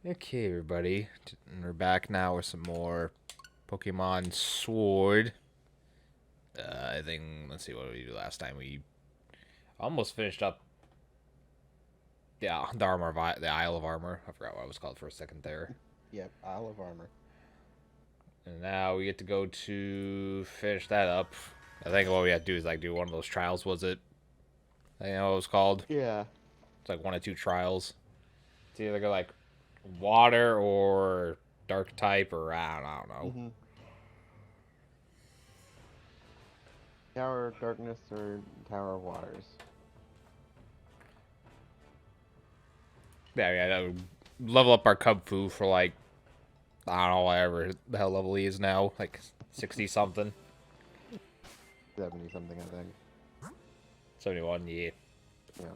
Okay, everybody. We're back now with some more Pokemon Sword. I think, let's see, what did we do last time? We almost finished up the Isle of Armor. I forgot what it was called for a second there. Yep, Isle of Armor. And now we get to go to finish that up. I think what we have to do is like do one of those trials, was it? I think what it was called. Yeah. It's like one or two trials. It's either go like water or dark type or I don't know. Mm-hmm. Tower of Darkness or Tower of Waters. Yeah, level up our Cub Fu for like, I don't know, whatever the hell level he is now, like 60 something. 70 something, I think. 71, yeah. Yeah.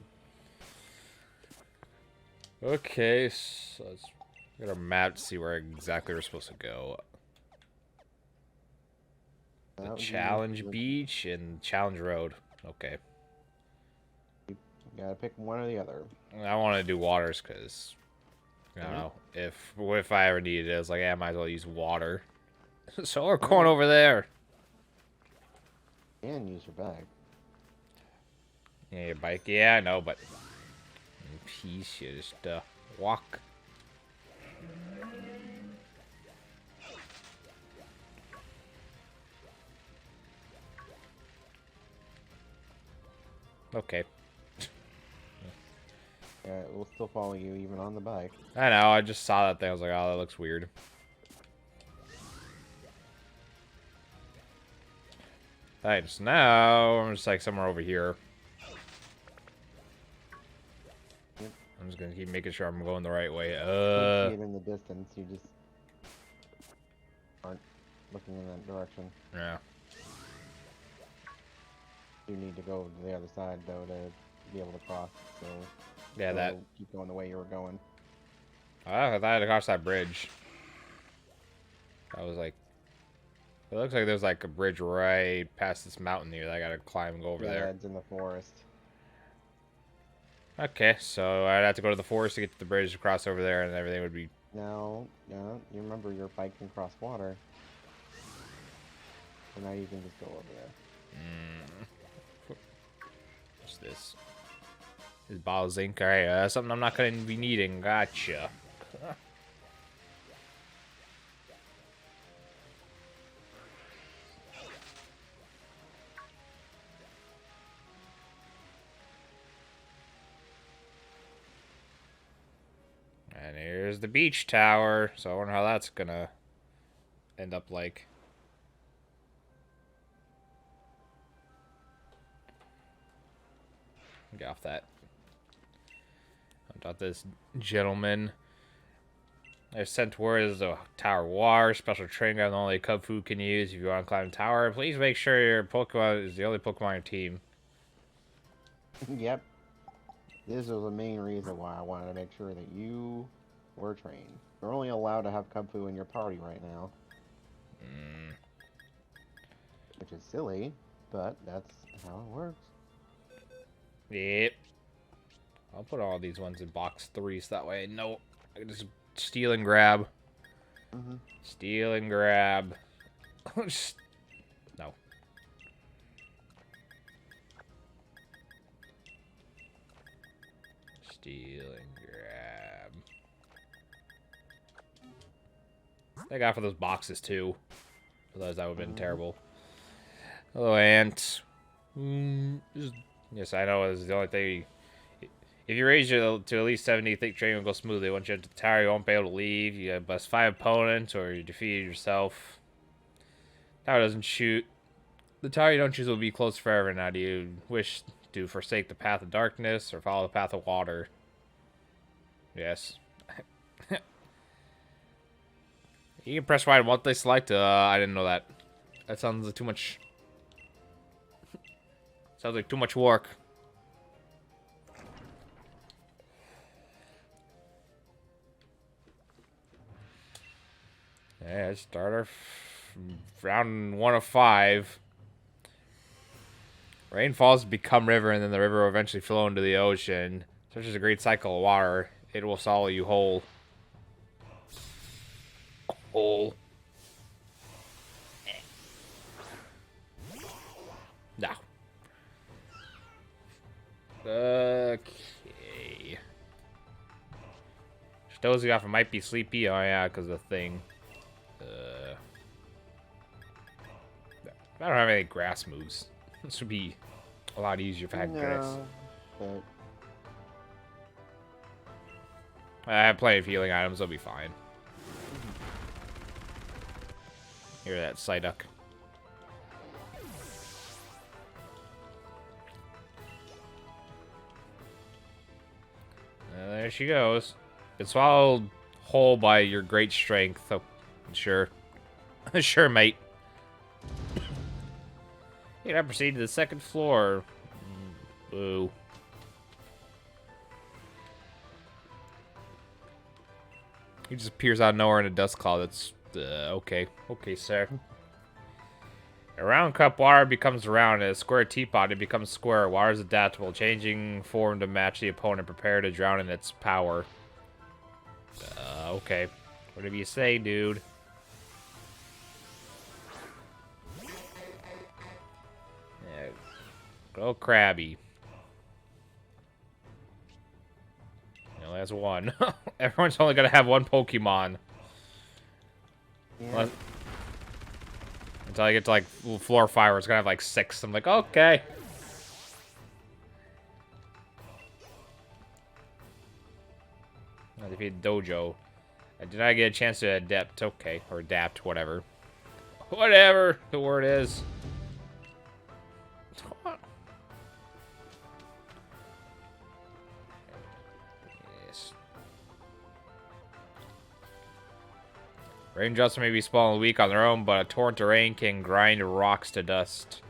Okay, so let's get our map to see where exactly we're supposed to go. The Challenge Beach and Challenge Road. Okay. You gotta pick one or the other. I want to do waters because, I don't know, if I ever need it, it's like, yeah, I might as well use water. So we're going over there. And use your bag. Yeah, your bike. Yeah, I know, but piece you just walk. Okay. Yeah, it will still follow you even on the bike. I know, I just saw that thing. I was like, oh, that looks weird. Thanks. Now, I'm just like somewhere over here. Yep. I'm just gonna keep making sure I'm going the right way. You see it in the distance, you just aren't looking in that direction. Yeah. You need to go to the other side, though, to be able to cross, so... Yeah, that... Keep going the way you were going. I thought I had to cross that bridge. I was like... It looks like there's like a bridge right past this mountain here that I gotta climb and go over there. Yeah, it's in the forest. Okay, so I'd have to go to the forest to get to the bridge to cross over there, and everything would be... No, you remember your bike can cross water. So now you can just go over there. What's this? This bottle of zinc. Alright, something I'm not going to be needing. Gotcha. And here's the beach tower. So I wonder how that's going to end up like. Get off that. I thought this gentleman. I sent word as a tower war, special training ground only Cub Fu can use. If you want to climb the tower, please make sure your Pokemon is the only Pokemon on your team. Yep. This was the main reason why I wanted to make sure that you were trained. You're only allowed to have Cub Fu in your party right now. Which is silly, but that's how it works. Yep. I'll put all these ones in box 3 so that way no, I can just steal and grab. Steal and grab. Just, no. Steal and grab. I got for those boxes too. Otherwise that would have been terrible. Hello, Ant. Yes, I know. It's the only thing. If you raise your to at least 70, you think training will go smoothly. Once you enter the tower, you won't be able to leave. You have bust 5 opponents, or you defeat yourself. Tower doesn't shoot. The tower you don't choose will be closed forever. Now, do you wish to forsake the path of darkness or follow the path of water? Yes. You can press Y on what they select. I didn't know that. That sounds like too much. Sounds like too much work. Yeah, start our round 1 of 5. Rain falls to become river, and then the river will eventually flow into the ocean. Such as a great cycle of water, it will swallow you whole. hole. No. Okay. Dozing off, I might be sleepy. Oh yeah, because of the thing. I don't have any grass moves. This would be a lot easier if I had grass. No, but I have plenty of healing items. I'll be fine. Hear that, Psyduck. There she goes. Been swallowed whole by your great strength. Oh, sure. Sure, mate. You gotta proceed to the second floor. Boo. He just appears out of nowhere in a dust cloud. That's okay. Okay, sir. A round cup water becomes round, and a square teapot it becomes square. Water is adaptable, changing form to match the opponent. Prepare to drown in its power. Okay. Whatever you say, dude. Yeah. Go Krabby. No, that's one. Everyone's only gonna have one Pokemon. yeah. Until I get to like floor 5 where it's gonna have like 6. I'm like, okay. I defeated Dojo. I did not get a chance to adapt. Okay. Or adapt, whatever. Whatever the word is. Yes. Raindrops may be small and weak on their own, but a torrent of rain can grind rocks to dust.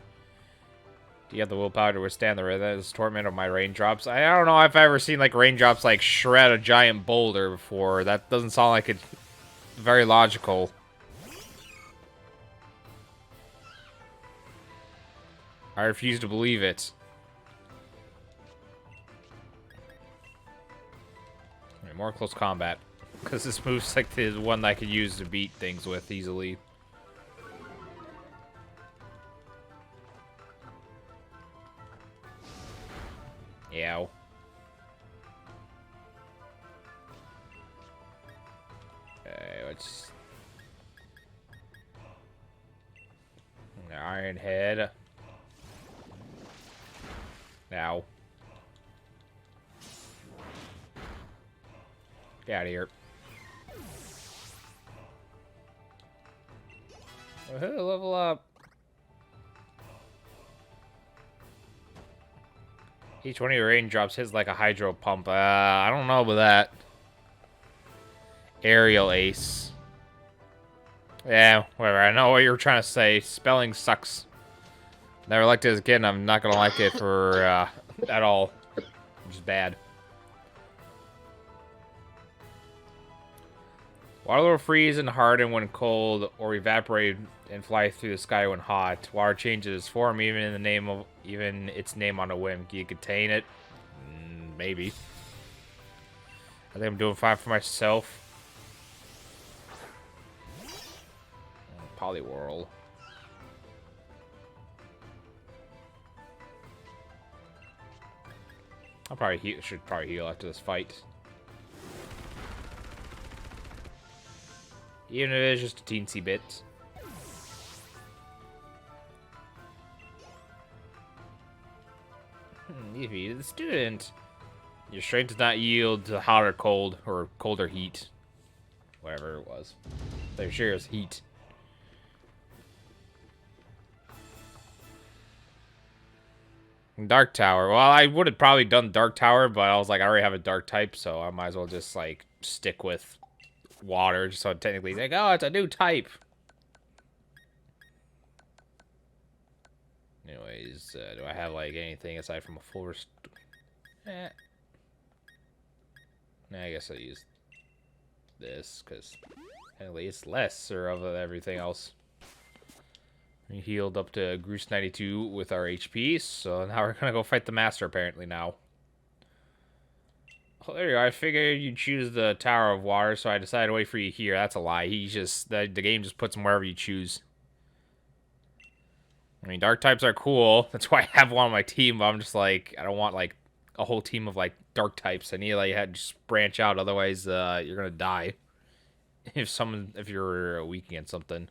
Do you have the willpower to withstand the relentless torment of my raindrops? I don't know if I've ever seen like raindrops like shred a giant boulder before. That doesn't sound like it's very logical. I refuse to believe it. Right, more close combat. Because this move's like the one that I could use to beat things with easily. Yow. Okay, let's... Iron Head. Now. Get out of here. Woohoo, level up. Each one of your raindrops hits like a hydro pump. I don't know about that. Aerial Ace. Yeah, whatever. I know what you're trying to say. Spelling sucks. Never liked it as a kid, and I'm not gonna like it for at all. Which is bad. Water will freeze and harden when cold, or evaporate and fly through the sky when hot. Water changes its form, even its name on a whim. Can you contain it? Maybe. I think I'm doing fine for myself. Poliwhirl. Should probably heal after this fight. Even if it's just a teensy bit. You defeated the student. Your strength does not yield to hot or cold, or cold or heat. Whatever it was. They're sure it's heat. Dark Tower. Well, I would have probably done Dark Tower, but I was like, I already have a Dark type, so I might as well just, like, stick with water, just so technically, like, oh, it's a new type. Anyways, do I have, like, anything aside from a full rest... Nah, I guess I'll use this, because technically it's lesser of everything else. We healed up to Groose 92 with our HP, so now we're gonna go fight the Master, apparently, now. Oh, there you go. I figured you'd choose the Tower of Water, so I decided to wait for you here. That's a lie. The game just puts them wherever you choose. I mean, dark types are cool. That's why I have one on my team, but I'm just like, I don't want, like, a whole team of, like, dark types. I need, like, to just branch out, otherwise, you're gonna die. If you're weak against something.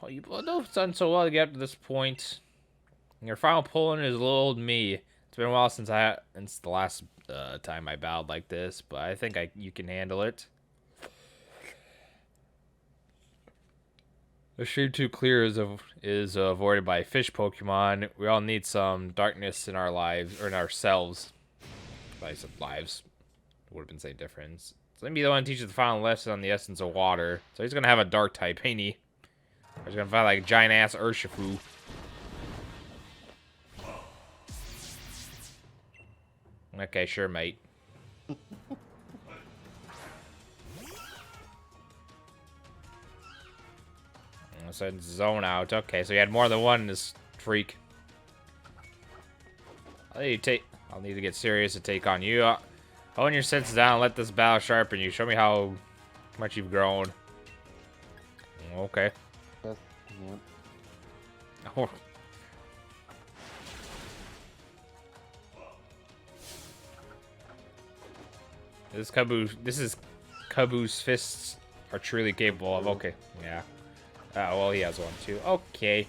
Oh, you've done so well to get up to this point. Your final pulling is little old me. It's been a while since the last time I bowed like this, but I think you can handle it. The shade too clear is avoided by fish Pokemon. We all need some darkness in our lives, or in ourselves. I said lives. Would have been the same difference. So let me be the one to teach you the final lesson on the essence of water. So he's gonna have a dark type, ain't he? Or he's gonna fight like a giant ass Urshifu. Okay, sure, mate. So it's zone out. Okay, so you had more than one in this freak. I'll need to get serious to take on you. Hone your senses down and let this battle sharpen you. Show me how much you've grown. Okay. Yes. Yep. Oh. This is Kabu's fists are truly capable of. Okay, yeah. Well, he has one too. Okay.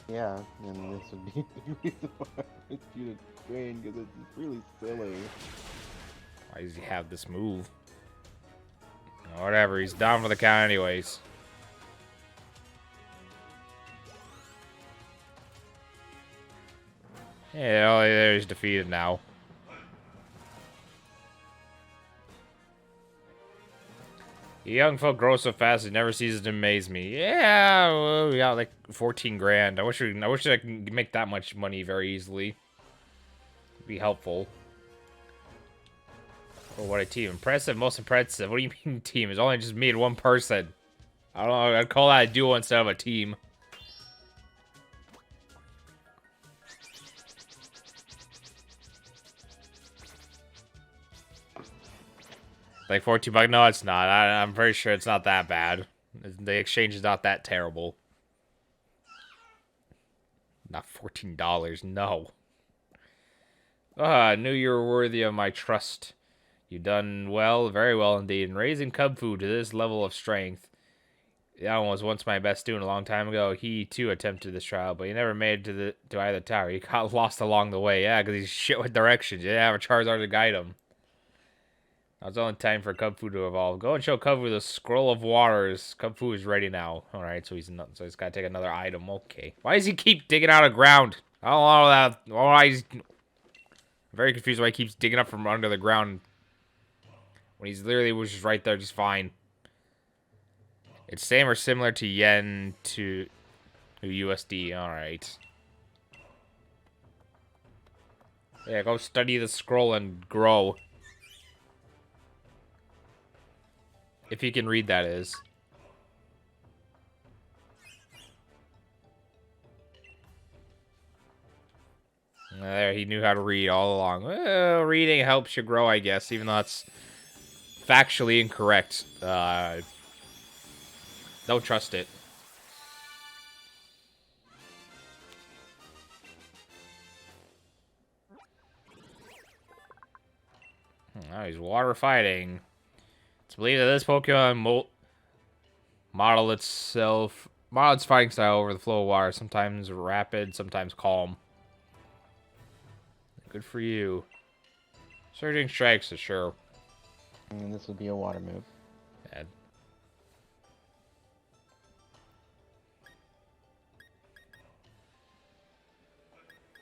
Yeah, and this would be the reason why I want you to train, because it's really silly. Why does he have this move? Whatever, he's down for the count anyways. Yeah, well, there he's defeated now. Young folk grow so fast it never ceases to amaze me. Yeah, well, we got like 14 grand. I wish I could make that much money very easily. It'd be helpful. Oh, what a team. Impressive, most impressive. What do you mean team? It's only just me and one person. I don't know, I'd call that a duo instead of a team. Like 14 bucks? No, it's not. I'm pretty sure it's not that bad. The exchange is not that terrible. Not $14, no. I knew you were worthy of my trust. You've done well, very well indeed, in raising Cub Fu to this level of strength. That one was once my best student a long time ago. He, too, attempted this trial, but he never made it to either tower. He got lost along the way. Yeah, because he's shit with directions. You didn't have a Charizard to guide him. Now it's only time for Cub Fu to evolve. Go and show Cub Fu the Scroll of Waters. Cub Fu is ready now. Alright, so he's got to take another item. Okay. Why does he keep digging out of ground? I don't know that. I'm very confused why he keeps digging up from under the ground when he's literally was just right there just fine. It's same or similar to yen to USD. Alright. Yeah, go study the scroll and grow. If you can read, that is. There, he knew how to read all along. Well, reading helps you grow, I guess, even though that's factually incorrect. Don't trust it. Oh, he's water fighting. It's believed that this Pokemon model its fighting style over the flow of water, sometimes rapid, sometimes calm. Good for you. Surging strikes is sure. And this would be a water move. Bad.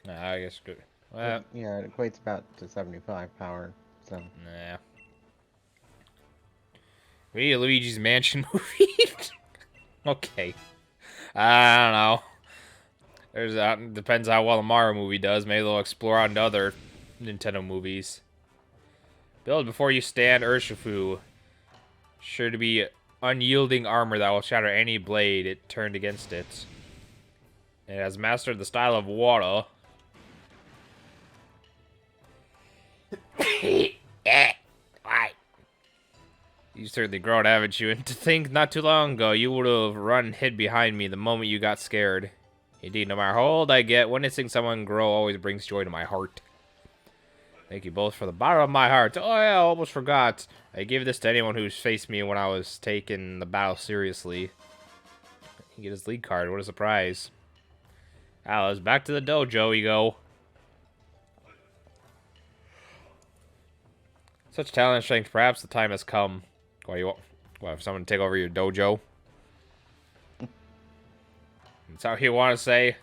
I guess good. Well, yeah, it equates about to 75 power, so. Nah. We need a Luigi's Mansion movie? Okay. I don't know. Depends how well the Mario movie does. Maybe they'll explore on other Nintendo movies. Build before you stand, Urshifu. Sure to be unyielding armor that will shatter any blade it turned against it. It has mastered the style of water. You certainly grown, haven't you? And to think not too long ago, you would have run and hid behind me the moment you got scared. Indeed, no matter how old I get, witnessing someone grow always brings joy to my heart. Thank you both for the bottom of my heart. Oh yeah, I almost forgot. I give this to anyone who's faced me when I was taking the battle seriously. He get his lead card. What a surprise. Alice, back to the dojo you go. Such talent and strength, perhaps the time has come. What, you want? What, if someone take over your dojo? That's how you want to say.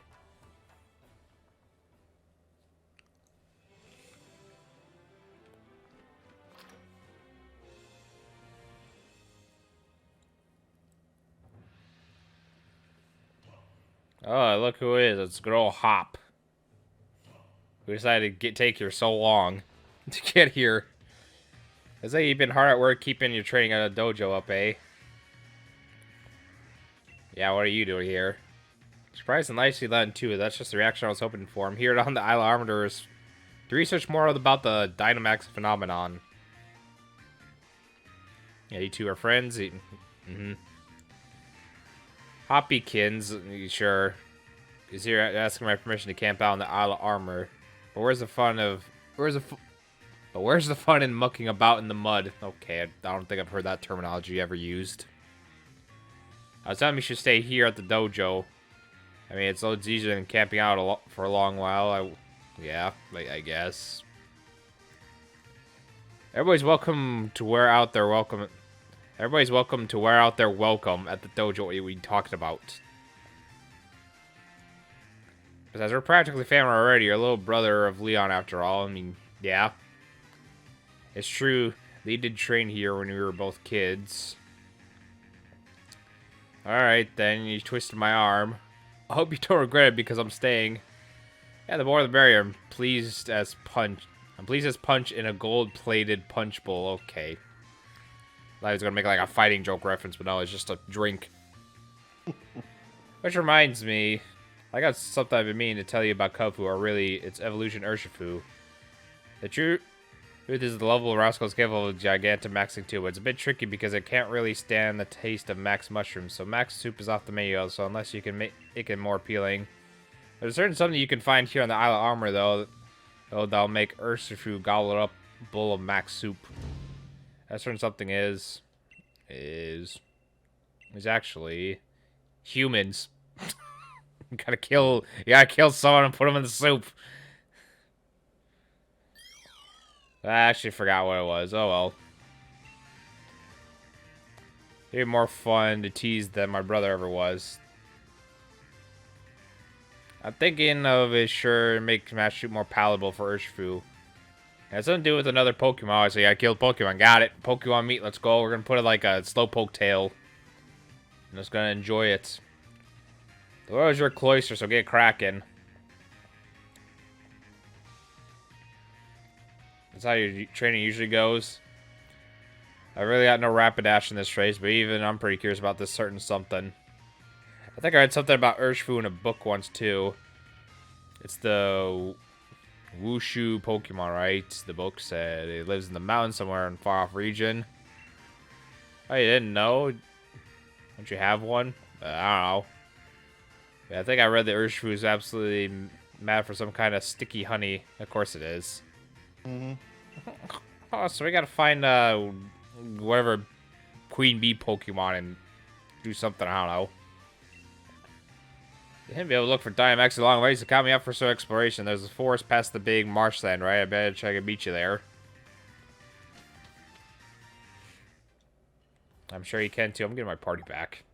Oh, look who it is. It's good old Hop. Who decided to take here so long to get here. It's like you've been hard at work keeping your training at a dojo up, eh? Yeah, what are you doing here? Surprised and nicely done, too. That's just the reaction I was hoping for. I'm here on the Isle of Armatures to research more about the Dynamax phenomenon. Yeah, you two are friends? Mm-hmm. Hoppykins, sure, is here asking my permission to camp out on the Isle of Armor. But where's the fun in mucking about in the mud? Okay, I don't think I've heard that terminology ever used. I was telling you should stay here at the dojo. I mean, it's loads easier than camping out for a long while. Yeah, I guess. Everybody's welcome to wear out their welcome. Everybody's welcome to wear out their welcome at the dojo we talked about. Because we're practically family already, you're a little brother of Leon after all. I mean, yeah. It's true, Lee did train here when we were both kids. Alright then, you twisted my arm. I hope you don't regret it because I'm staying. Yeah, the more the merrier. I'm pleased as punch in a gold-plated punch bowl. Okay. I was gonna make like a fighting joke reference, but no, it's just a drink. Which reminds me, I got something I've been meaning to tell you about Kung-Fu, or really, its evolution Urshifu. The truth is the level of Rascal is capable of Gigantamaxing too, but it's a bit tricky because it can't really stand the taste of Max Mushrooms, so Max Soup is off the menu, so unless you can make it more appealing. There's certain something you can find here on the Isle of Armor, though, that'll make Urshifu gobble up a bowl of Max Soup. That certain something is actually humans. You gotta kill someone and put them in the soup. I actually forgot what it was. Oh well. It'd be more fun to tease than my brother ever was. I'm thinking of it sure make Smash Shoot more palatable for Urshifu. It has something to do with another Pokemon. Obviously, I killed Pokemon. Got it. Pokemon meat. Let's go. We're gonna put it like a Slowpoke tail. I'm just gonna enjoy it. The world is your cloister, so get cracking. That's how your training usually goes. I really got no Rapidash in this race, but even I'm pretty curious about this certain something. I think I read something about Urshifu in a book once, too. It's the Wushu Pokemon, right? The book said it lives in the mountains somewhere in a far-off region. Oh, you didn't know? Don't you have one? I don't know. Yeah, I think I read that Urshifu is absolutely mad for some kind of sticky honey. Of course it is. Mm-hmm. Oh, so we gotta find whatever Queen Bee Pokemon and do something, I don't know. You didn't be able to look for Dynamax a long ways to count me up for some exploration. There's a forest past the big marshland, right? I bet I can meet you there. I'm sure you can too. I'm getting my party back.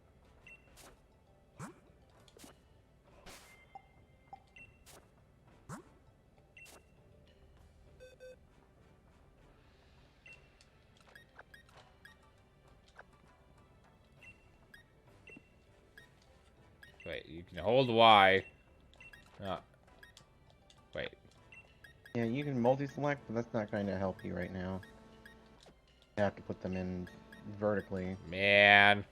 Wait, you can hold Y. Wait. Yeah, you can multi-select, but that's not going to help you right now. You have to put them in vertically. Man.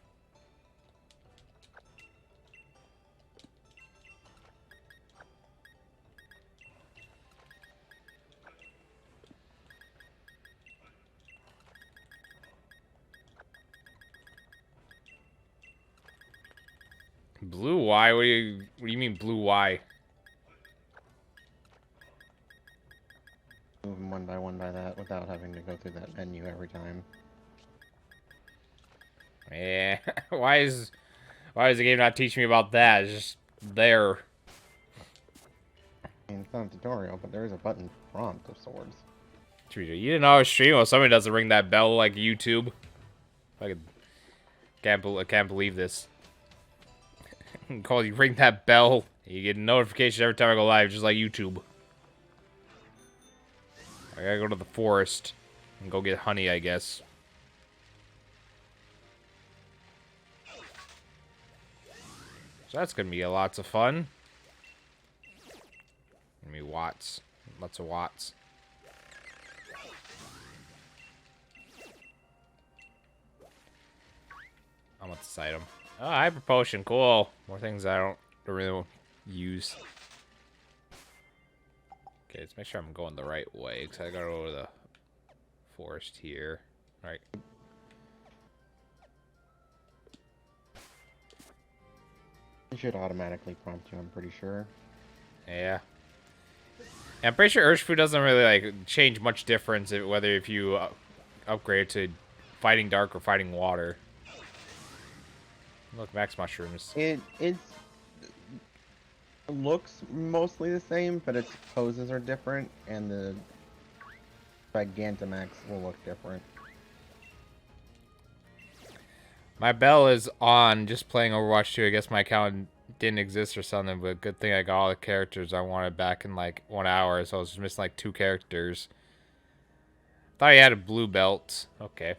Blue Y? What do you mean blue Y? Move them one by that without having to go through that menu every time. Yeah. Why does the game not teach me about that? It's just there. I mean, it's not a tutorial, but there is a button prompt of swords. You didn't know I was streaming? Well, somebody doesn't ring that bell like YouTube. I can't believe this. Call you ring that bell. You get a notification every time I go live, just like YouTube. I gotta go to the forest and go get honey, I guess. So that's gonna be lots of fun. Give me watts. Lots of watts. I want this item. Oh, hyper potion, cool. More things I don't really use. Okay, let's make sure I'm going the right way, because I gotta go to the forest here. Right. It should automatically prompt you, I'm pretty sure. Yeah. And I'm pretty sure Urshifu doesn't really, like, change much difference whether if you upgrade to Fighting Dark or Fighting Water. Look, max mushrooms. It looks mostly the same, but its poses are different, and the Gigantamax will look different. My bell is on, just playing Overwatch 2. I guess my account didn't exist or something, but good thing I got all the characters I wanted back in like 1 hour, so I was just missing like 2 characters. Thought he had a blue belt. Okay.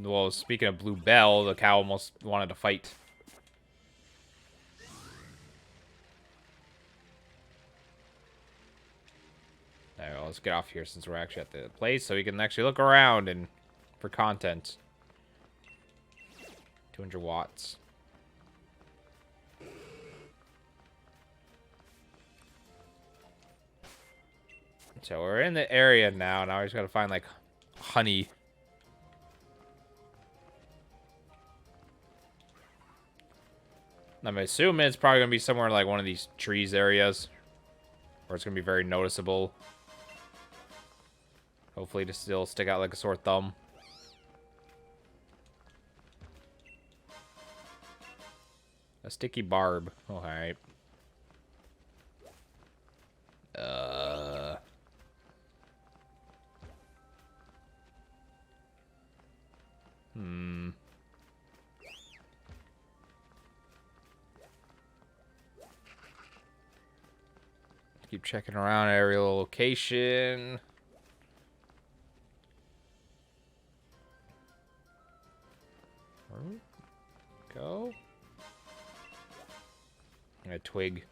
Well, speaking of blue bell, the cow almost wanted to fight. Alright, well, let's get off here since we're actually at the place so we can actually look around and for content. 200 watts. So we're in the area now. Now we just gotta find like honey. I'm assuming it's probably gonna be somewhere like one of these trees areas, where it's gonna be very noticeable. Hopefully to still stick out like a sore thumb. A sticky barb. Alright. Keep checking around every little location. Go. A twig.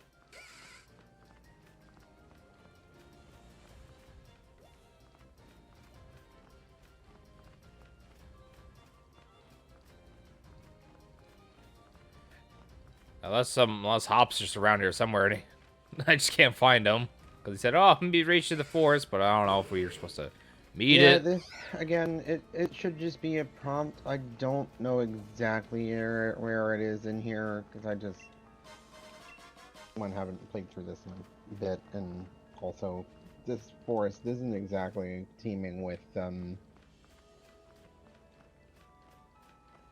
Unless Hops just around here somewhere, and I just can't find him. Because he said, "Oh, I'm gonna be reached to the forest," but I don't know if we were supposed to meet it. This again, it should just be a prompt. I don't know exactly where it is in here because I just haven't played through this in a bit, and also this forest isn't exactly teeming with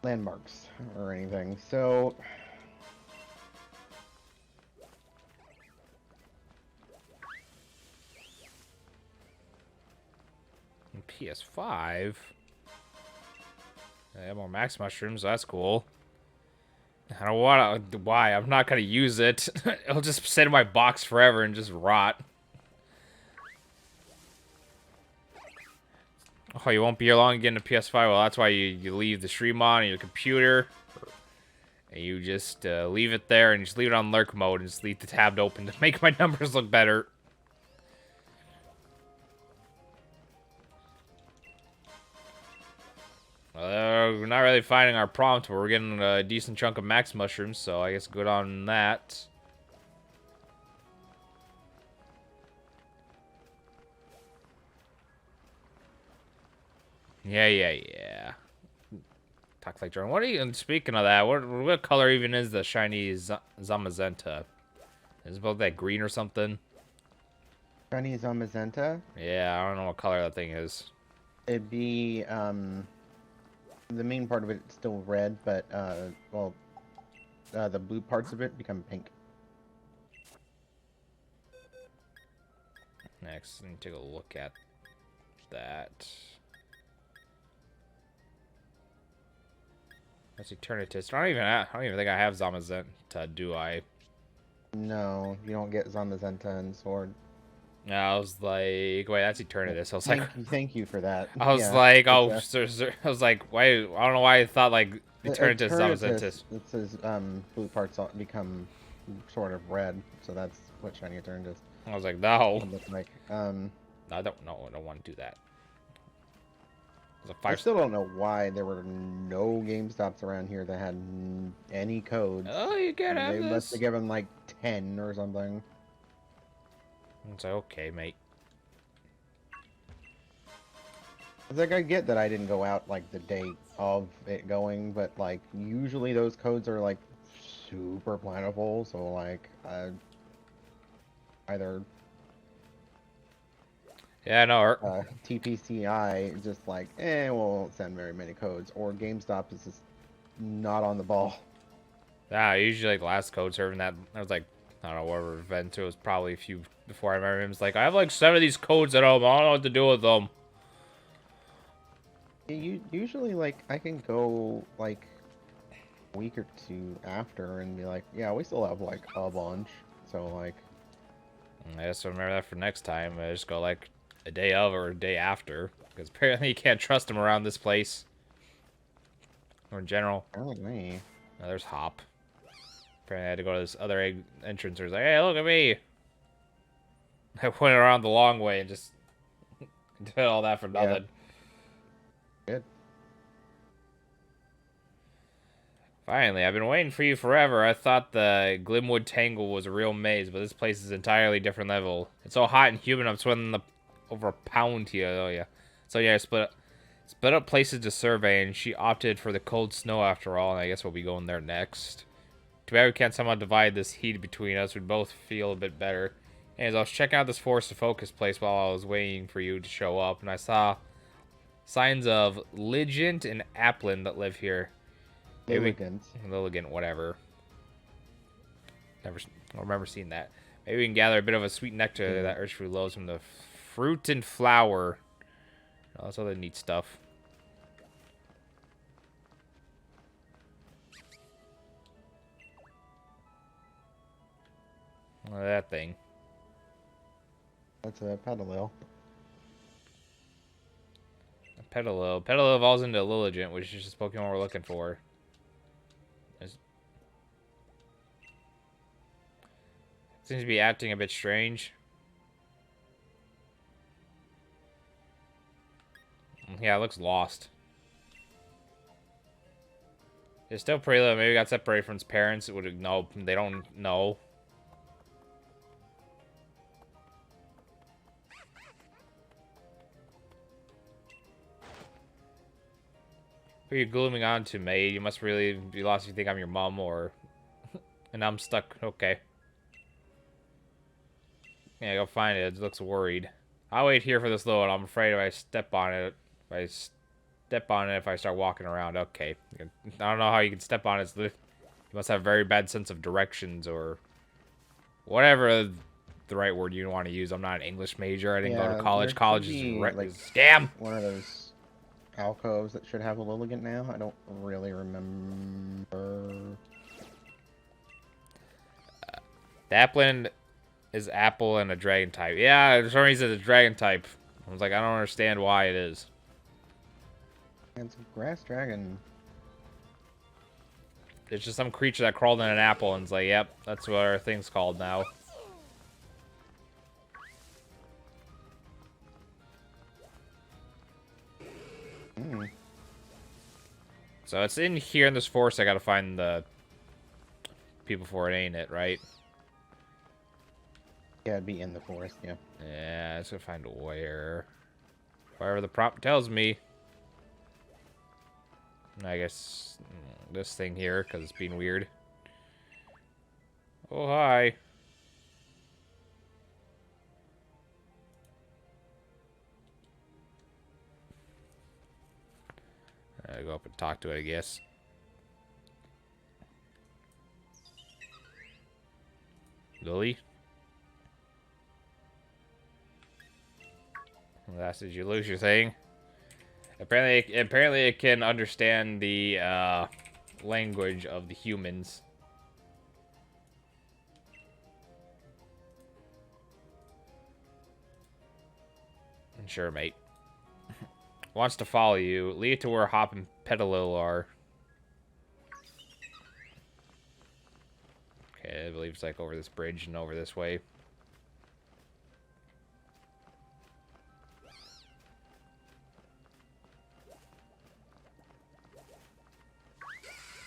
landmarks or anything. So PS5. I have more max mushrooms. So that's cool. I don't want to. Why? I'm not gonna use it. It'll just sit in my box forever and just rot. Oh, you won't be here long getting a PS5. Well, that's why you leave the stream on your computer. And you just leave it there and just leave it on lurk mode and just leave the tab open to make my numbers look better. We're not really finding our prompt, but we're getting a decent chunk of max mushrooms, so I guess good on that. Yeah. Blacklight drone. What are you? And speaking of that, what color even is the shiny Zamazenta? Is it both that green or something? Chinese on Magenta. Yeah, I don't know what color that thing is. It'd be the main part of it is still red, but well, the blue parts of it become pink. Next, let me take a look at that. That's Eternatus. I don't even think I have Zamazenta, do I? No, you don't get Zamazenta and Sword. No, I was like, wait, that's Eternatus. I was like, Thank you for that. I was Yeah, like, it's, oh, I was like, why? I don't know why I thought like Eternatus, Zamazentus. It says blue parts become sort of red, so that's what shiny Eternatus I was like, no, would look like. no, I don't know. I don't want to do that. I still don't know why there were no GameStops around here that had any codes. Oh, you can't have They this. must have given like 10 or something. It's like, okay, mate. It's like, I get that I didn't go out like the day of it going, but like usually those codes are like super plentiful, so like either Yeah, no. TPCI is just like, won't send very many codes, or GameStop is just not on the ball. Yeah, usually like last code serving that I was like, I don't know, whatever event it was, probably a few before I remember him. Was like, I have like 7 of these codes at home. I don't know what to do with them. Usually, like, I can go like a week or two after and be like, yeah, we still have like a bunch. So like, I just remember that for next time. I just go like a day of or a day after, because apparently you can't trust them around this place or in general. oh me. Oh, there's Hop. Apparently I had to go to this other egg entrance. Where it's like, hey, look at me. I went around the long way and just did all that for nothing. Good. Finally, I've been waiting for you forever. I thought the Glimwood Tangle was a real maze, but this place is entirely different level. It's so hot and humid, I'm sweating over a pound here. Oh, yeah. So, yeah, I split up places to survey, and she opted for the cold snow after all, and I guess we'll be going there next. Too bad we can't somehow divide this heat between us. We'd both feel a bit better. Anyways, I was checking out this Forest to Focus place while I was waiting for you to show up, and I saw signs of Ligent and Applin that live here. Lilligant, whatever. I remember seeing that. Maybe we can gather a bit of a sweet nectar that Earthfruit loves from the fruit and flower. All this other neat stuff. Look at that thing. That's a Petalil. Petalil. Petalil evolves into Lilligant, which is just Pokemon we're looking for. Seems to be acting a bit strange. Yeah, it looks lost. It's still pretty little. Maybe it got separated from its parents. It would no, they don't know. Who are you glooming on to, maid? You must really be lost if you think I'm your mom, or... and I'm stuck. Okay. Yeah, go find it. It looks worried. I'll wait here for this load. I'm afraid if I step on it, if I start walking around. Okay. I don't know how you can step on it. You must have a very bad sense of directions, or whatever the right word you want to use. I'm not an English major. I didn't go to college. College is like scam. One of those alcoves that should have a Lilligant now. I don't really remember. Applin is apple and a dragon type. Yeah, for some reason it's a dragon type. I was like, I don't understand why it is. It's a grass dragon. It's just some creature that crawled in an apple and it's like, yep, that's what our thing's called now. So it's in here in this forest. I gotta find the people for it, ain't it, right? Yeah, it'd be in the forest, yeah. Yeah, let's go find where. Wherever the prompt tells me. I guess this thing here, because it's being weird. Oh, hi. I go up and talk to it, I guess. Lily? Last, did you lose your thing? Apparently it can understand the language of the humans. Sure, mate. Wants to follow you. Lead it to where Hop and Petalil are. Okay, I believe it's like over this bridge and over this way.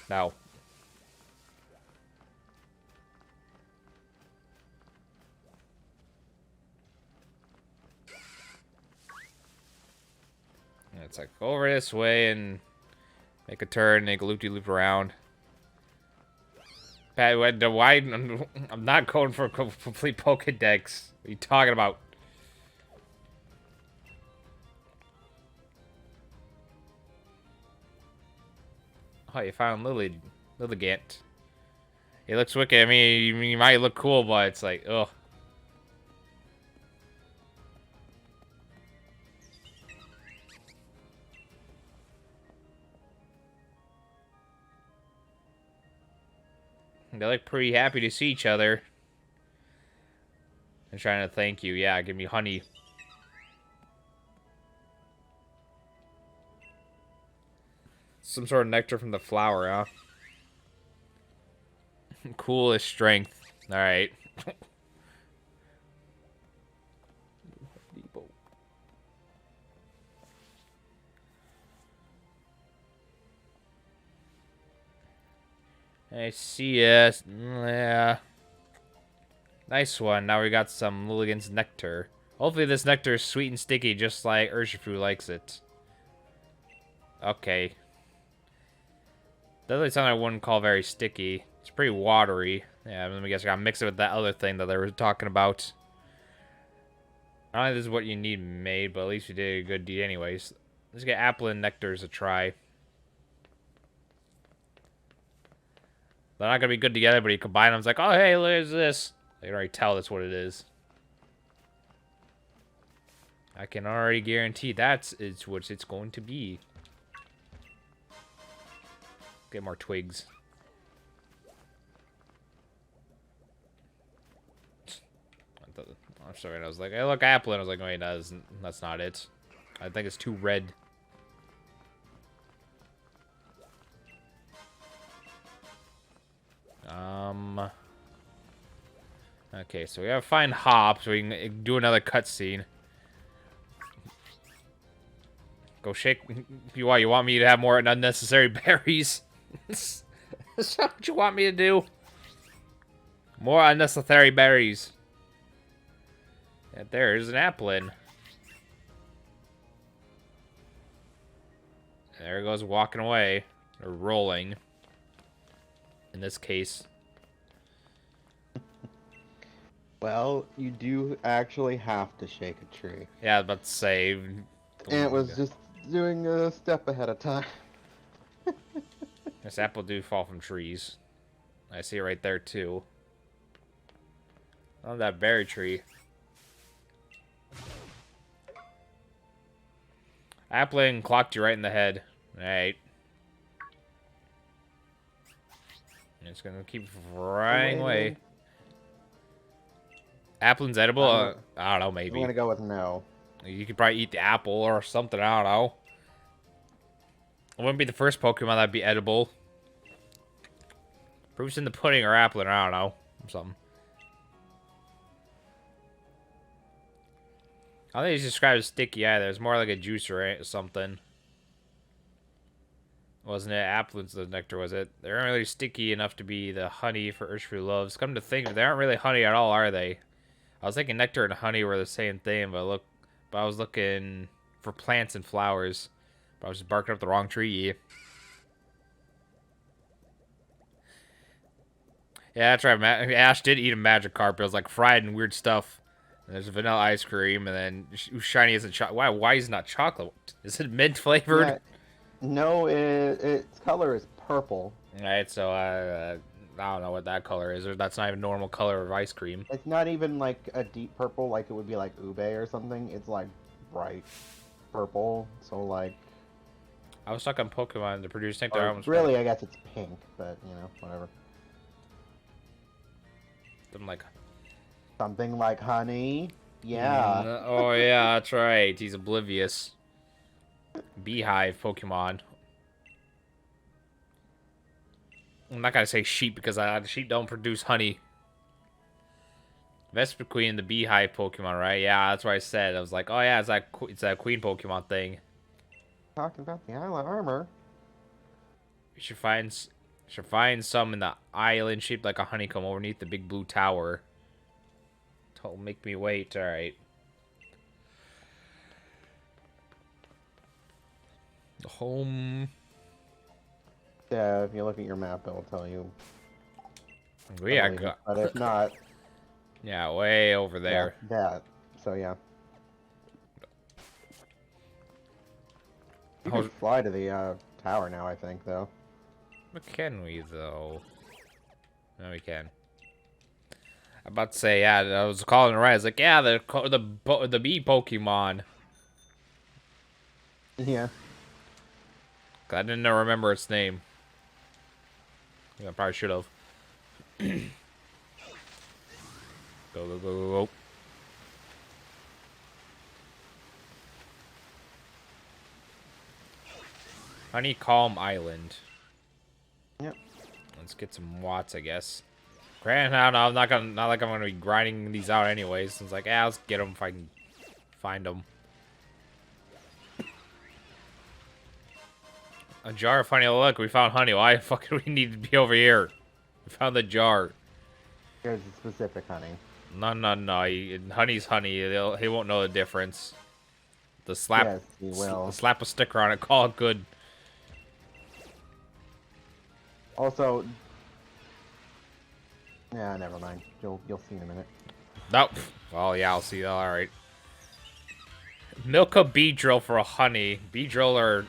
Now. It's like over this way and make a turn, make a loop-de-loop around. Pat, why? I'm not going for a complete Pokedex. What are you talking about? Oh, you found Lilligant. He looks wicked. I mean, he might look cool, but it's like, ugh. They look pretty happy to see each other. I'm trying to thank you. Yeah, give me honey. Some sort of nectar from the flower, huh? Coolest strength. Alright. I see it. Yeah. Nice one. Now we got some Lilligant's nectar. Hopefully this nectar is sweet and sticky just like Urshifu likes it. Okay. Definitely something I wouldn't call very sticky. It's pretty watery. Yeah, let me guess I gotta mix it with that other thing that they were talking about. I don't think this is what you need made, but at least you did a good deed anyways. Let's get apple and nectar as a try. They're not gonna be good together, but you combine them. It's like, oh hey, look at this. I can already tell that's what it is. I can already guarantee that's what it's going to be. Get more twigs. I'm sorry, I was like, hey, look, apple. And I was like, wait, that's not it. I think it's too red. Okay, so we gotta find Hop so we can do another cutscene. Go shake. You want me to have more unnecessary berries? Is that what you want me to do? More unnecessary berries. And there's an applin. There it goes, walking away. Or rolling. In this case. Well, you do actually have to shake a tree. Yeah, I was about to say. And it was just doing a step ahead of time. This apple do fall from trees. I see it right there, too. On that berry tree. Appling clocked you right in the head. Alright. It's gonna keep frying away. Appling's edible? I don't know, maybe. I'm gonna go with no. You could probably eat the apple or something, I don't know. It wouldn't be the first Pokemon that'd be edible. Proof's in the pudding or Applin, I don't know. Something. I don't think it's described as sticky either. It's more like a juice or something. Wasn't it? Applin's the nectar, was it? They aren't really sticky enough to be the honey for Urshifu loves. Come to think of it, they aren't really honey at all, are they? I was thinking nectar and honey were the same thing, but I was looking for plants and flowers. But I was just barking up the wrong tree. Yeah, that's right. Ash did eat a Magikarp. It was like fried and weird stuff. And there's vanilla ice cream, and then shiny isn't chocolate. Why is it not chocolate? Is it mint flavored? Yeah, no, its color is purple. Alright, so I don't know what that color is. Or that's not even normal color of ice cream. It's not even like a deep purple like it would be like ube or something. It's like bright purple. So like, I was stuck on Pokemon to produce nectar. really, I guess it's pink, but you know, whatever. I'm like, Something like honey. Yeah. oh yeah, that's right. He's oblivious. Beehive Pokemon. I'm not gonna say sheep because the sheep don't produce honey. Vespiquen, the beehive Pokemon, right? Yeah, that's what I said. I was like, oh yeah, it's that queen Pokemon thing. Talking about the island armor. We should find some in the island shaped like a honeycomb underneath the big blue tower. Don't make me wait. All right. The home. Yeah, if you look at your map, it'll tell you. Yeah, but if not, yeah, way over there. That. So yeah. You can fly to the tower now, I think, though. But can we though? No, we can. I'm about to say, yeah. I was calling it right. I was like, yeah, the bee Pokemon. Yeah. I didn't remember its name. Yeah, I probably should have. Go, go, go, go, go. Honeycomb Island. Yep. Let's get some watts, I guess. Granted, I don't know. I'm not like I'm gonna be grinding these out anyways. It's like, yeah, let's get them if I can find them. A jar of honey. Look, we found honey. Why fucking we need to be over here? We found the jar. There's a specific honey. No. Honey's honey. He won't know the difference. Yes, he will. Slap a sticker on it. Call it good. Also, yeah, never mind. You'll see in a minute. Nope. Well, yeah, I'll see. All right. Milk a Beedrill for a honey. Beedrill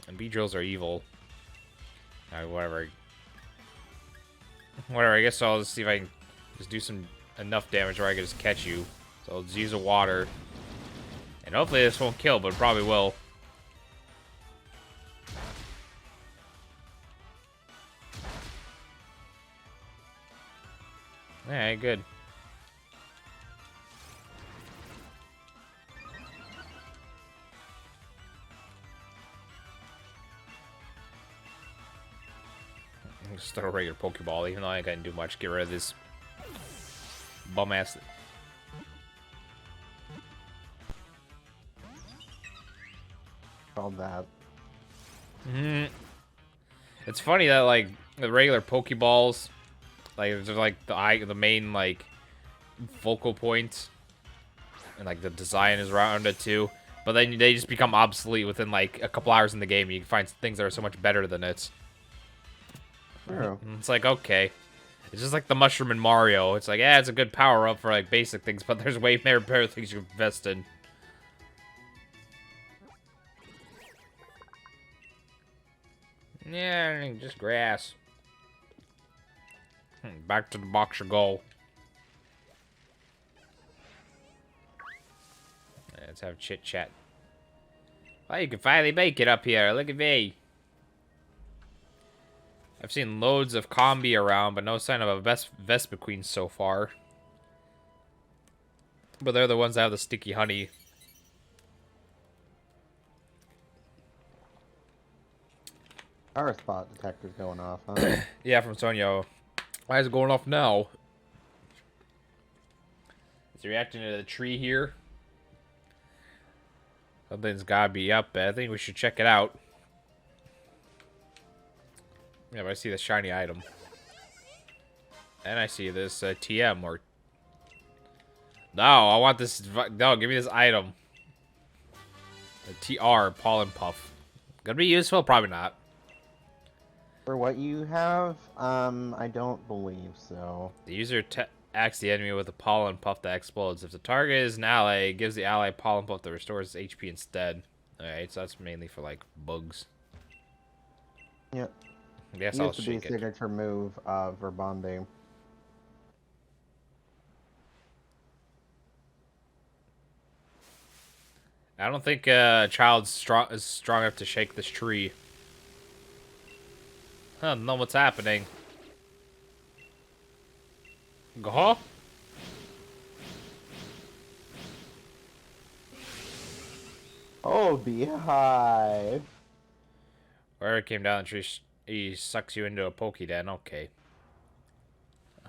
and Beedrills are evil. Alright, whatever. Whatever, I guess I'll just see if I can just do enough damage where I can just catch you. So I'll just use the water. And hopefully this won't kill, but it probably will. Alright, good. Just throw a regular Pokeball, even though I ain't gonna do much. Get rid of this bum ass. Called that. It's funny that like the regular Pokeballs, like they're like the main like focal point, and like the design is around it too. But then they just become obsolete within like a couple hours in the game. You can find things that are so much better than it. True. It's like, okay. It's just like the mushroom in Mario. It's like, yeah, it's a good power-up for like basic things, but there's way better things you can invest in. Yeah, just grass. Back to the boxer goal. Let's have chit-chat. Well, you can finally make it up here. Look at me. I've seen loads of Combi around, but no sign of a Vespiquen so far. But they're the ones that have the sticky honey. Power spot detector's going off, huh? Yeah, from Sonyo. Why is it going off now? Is it reacting to the tree here? Something's gotta be up. I think we should check it out. Yeah, but I see the shiny item. And I see this TM or... No, I want this... No, give me this item. The TR, Pollen Puff. Gonna be useful? Probably not. For what you have, I don't believe so. The user acts the enemy with a pollen puff that explodes. If the target is an ally, it gives the ally pollen puff that restores HP instead. Alright, so that's mainly for like bugs. Yep. Yes, I'll Used to be a shake it. signature move of Verbande. I don't think a child's is strong enough to shake this tree. I don't know what's happening. Go. Oh, beehive. Wherever came down the tree, he sucks you into a Pokeden. Okay.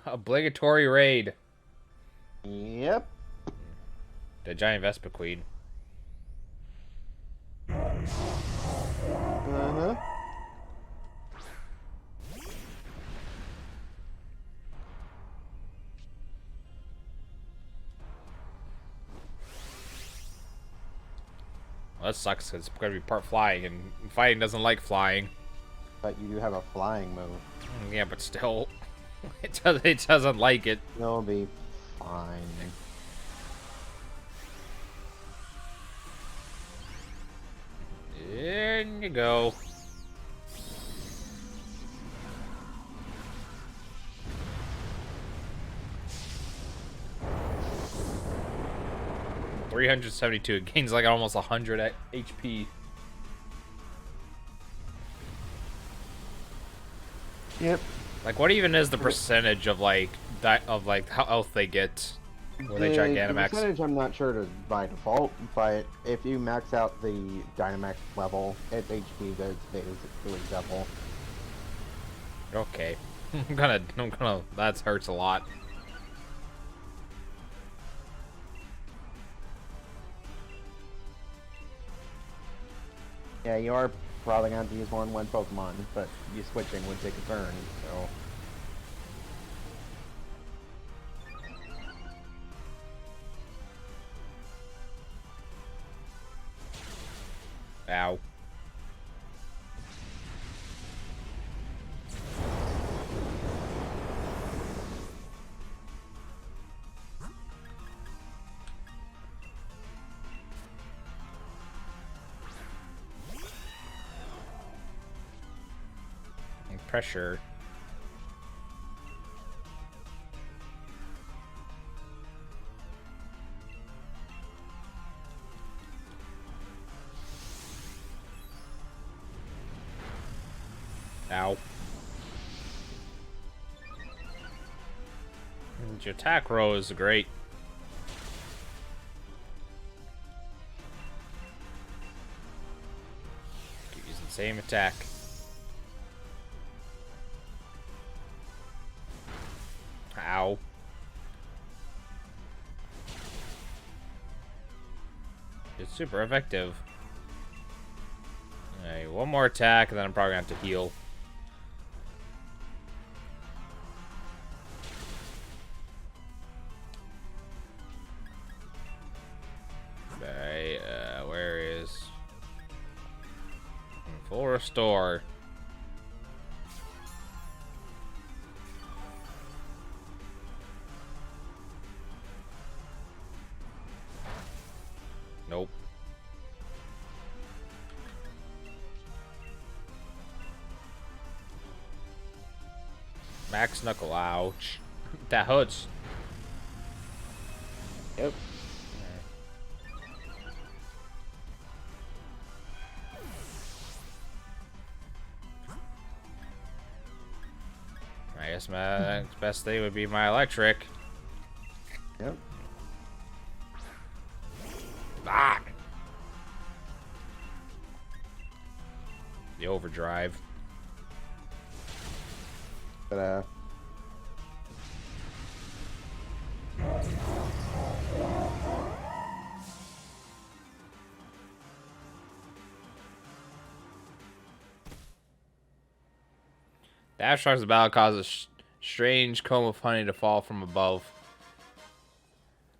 Obligatory raid. Yep. The giant Vespiquen. Uh-huh. Well, that sucks because it's going to be part flying, and fighting doesn't like flying. But you do have a flying move. Yeah, but still, it doesn't like it. You'll be fine. In you go. $372. It gains like almost 100 HP. Yep. Like, what even is the percentage of like how health they get when they The Gigantamax? percentage I'm not sure to by default, but if you max out the Dynamax level, its HP does basically double. Okay, I'm gonna. That hurts a lot. Yeah, you are probably going to have to use more than one Pokemon, but you switching would take a turn, so... Ow. Pressure. Ow. And your attack row is great. Keep using the same attack. Ow. It's super effective. Alright, one more attack, and then I'm probably gonna have to heal. Alright, where is... Full restore. Nope. Max Knuckle, ouch. That hurts. Yep. I guess my best thing would be my electric. Yep. Ah! The overdrive. But, The Aftershocks battle causes a strange comb of honey to fall from above.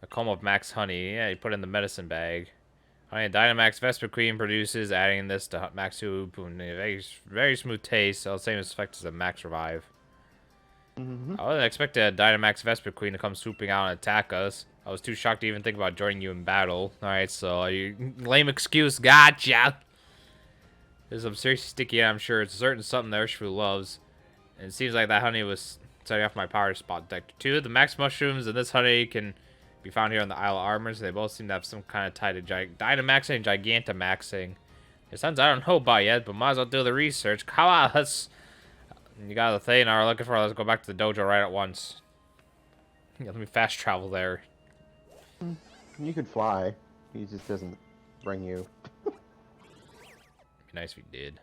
A comb of max honey. Yeah, you put it in the medicine bag. Honey Dynamax Vesper Queen produces, adding this to Max Soup, and a very smooth taste, so the same effect as a Max Revive. Mm-hmm. I wasn't expecting a Dynamax Vesper Queen to come swooping out and attack us. I was too shocked to even think about joining you in battle. Alright, so you lame excuse, gotcha! There's some seriously sticky, and I'm sure it's a certain something that Urshifu loves. And it seems like that honey was setting off my power spot detector too. The max mushrooms and this honey can be found here on the Isle of Armors. They both seem to have some kind of tie to Dynamaxing and Gigantamaxing. There's something I don't know about yet, but might as well do the research. Come on, let's... You got the thing I we're looking for. Let's go back to the dojo right at once. Yeah, let me fast travel there. You could fly. He just doesn't bring you. Be nice if he did.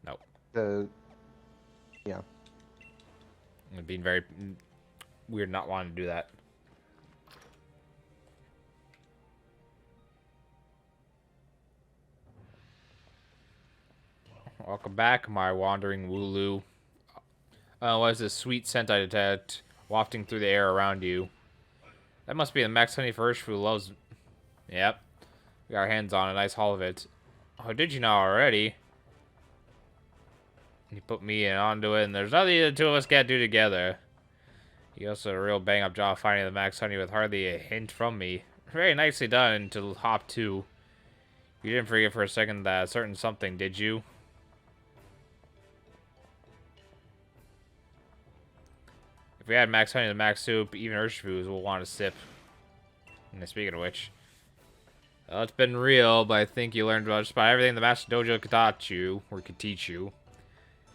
Nope. Yeah. It being very weird not wanting to do that. Welcome back, my wandering Wooloo. What is this sweet scent I detect wafting through the air around you? That must be the max honey for Urshifu loves. Yep. We got our hands on a nice haul of it. Oh, did you know already? You put me in onto it, and there's nothing the two of us can't do together. You also did a real bang-up job finding the max honey with hardly a hint from me. Very nicely done to Hop 2. You didn't forget for a second that certain something, did you? If we had max honey and max soup, even Urshifus will want to sip. And speaking of which, well, it's been real, but I think you learned just about everything the Master Dojo could teach you, or could teach you.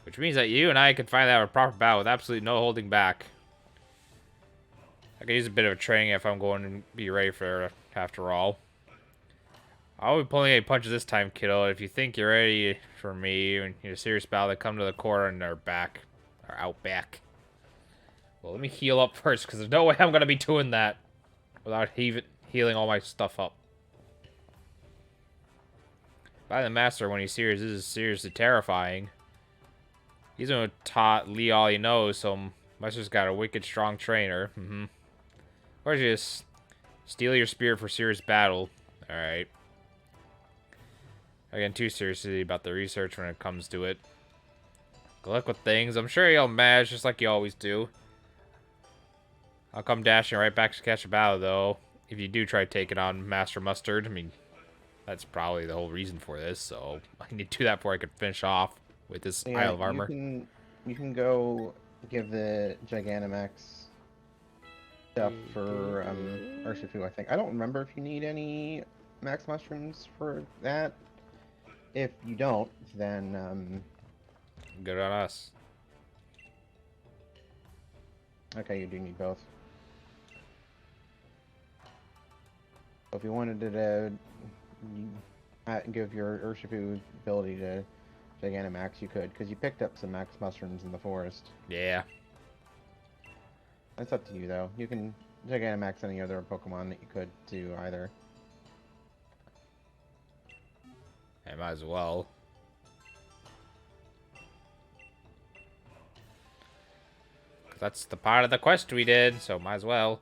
Which means that you and I can finally have a proper battle with absolutely no holding back. I could use a bit of a training if I'm going to be ready for it, after all. I'll be pulling any punches this time, kiddo. If you think you're ready for me and you're a serious battle, then come to the corner and they're back. Or out back. Well, let me heal up first, because there's no way I'm going to be doing that without healing all my stuff up. By the Master, when he's serious, this is seriously terrifying. He's the one who taught Lee all he knows, so Master's got a wicked strong trainer. Or just steal your spirit for serious battle. Alright. I'm getting too seriously about the research when it comes to it. Good luck with things. I'm sure you'll manage just like you always do. I'll come dashing right back to catch a battle, though. If you do try taking on Master Mustard, I mean, that's probably the whole reason for this, so I need to do that before I can finish off with this Isle of Armor. You can go give the Gigantamax stuff for Urshifu, I think. I don't remember if you need any max mushrooms for that. If you don't, then good on us. Okay, you do need both. So if you wanted to give your Urshifu ability to Gigantamax, you could, because you picked up some max mushrooms in the forest. Yeah. That's up to you, though. You can Gigantamax any other Pokemon that you could do either. I might as well. That's the part of the quest we did, so might as well.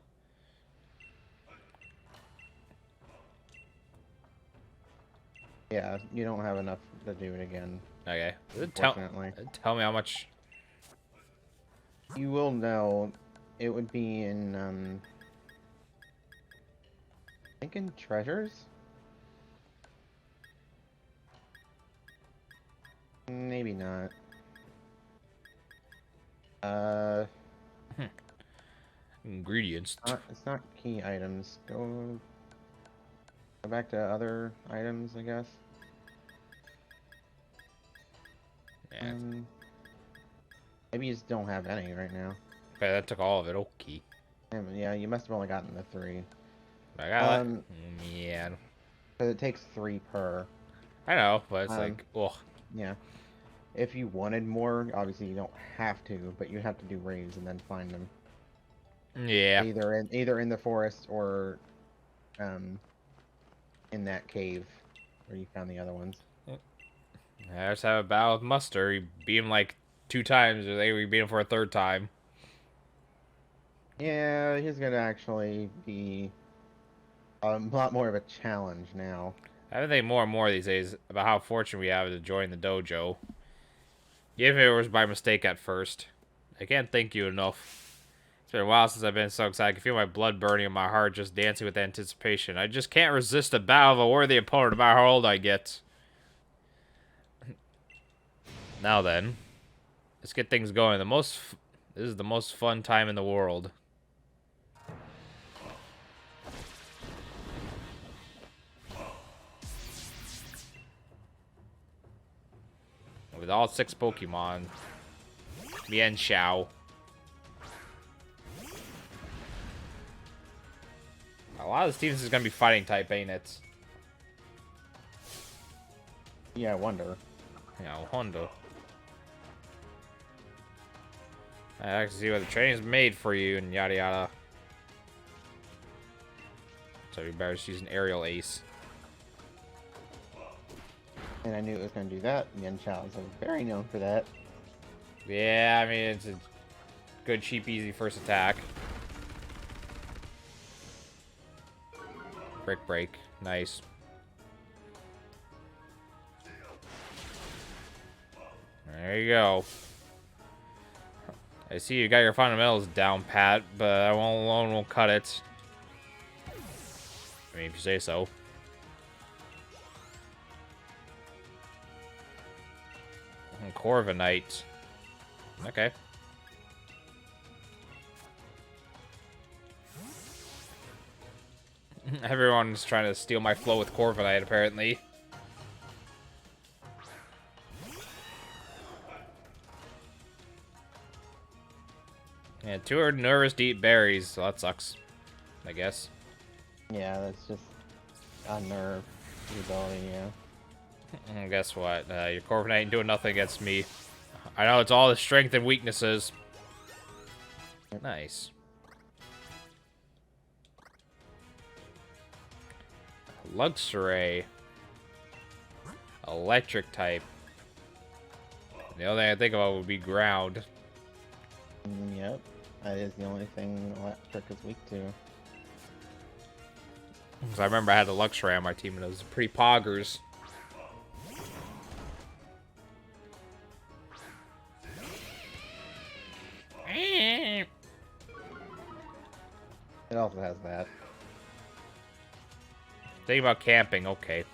Yeah, you don't have enough to do it again. Okay. Unfortunately. Tell me how much. You will know. It would be in, I think in Treasures? Maybe not. Ingredients. It's not key items. Go back to other items, I guess. Yeah. Maybe you just don't have any right now. Okay, that took all of it. Okay. Yeah, you must have only gotten the 3. I got it. Yeah. Because it takes 3 per. I know, but it's like, ugh. Yeah. If you wanted more, obviously you don't have to, but you have to do raids and then find them. Yeah. Either in the forest or in that cave where you found the other ones. I just have a battle with Muster. You beat him like 2 times, or we beat him for a 3rd time. Yeah, he's gonna actually be a lot more of a challenge now. I think more and more these days about how fortunate we have to join the dojo. Even if it was by mistake at first. I can't thank you enough. It's been a while since I've been so excited. I can feel my blood burning and my heart just dancing with anticipation. I just can't resist a battle of a worthy opponent no matter how old I get. Now then, let's get things going. This is the most fun time in the world. With all 6 Pokemon. Mian Xiao. A lot of the teams is going to be fighting type, ain't it? Yeah, I wonder. Yeah, Hondo. I can see what the training's made for you and yada yada. So you better just use an aerial ace. And I knew it was going to do that. Yen Chao is very known for that. Yeah, I mean, it's a good, cheap, easy first attack. Brick break. Nice. There you go. I see you got your fundamentals down pat, but I won't cut it. I mean, if you say so. Corviknight. Okay. Everyone's trying to steal my flow with Corviknight, apparently. Yeah, 2 are nervous to eat berries, so that sucks. I guess. Yeah, that's just a nerve ability, yeah. And guess what? Your Corviknight ain't doing nothing against me. I know it's all the strength and weaknesses. Nice. Luxray. Electric type. The only thing I think about would be ground. Yep. That is the only thing electric is weak to. Because I remember I had a Luxray on my team and it was pretty poggers. It also has that. Think about camping, okay.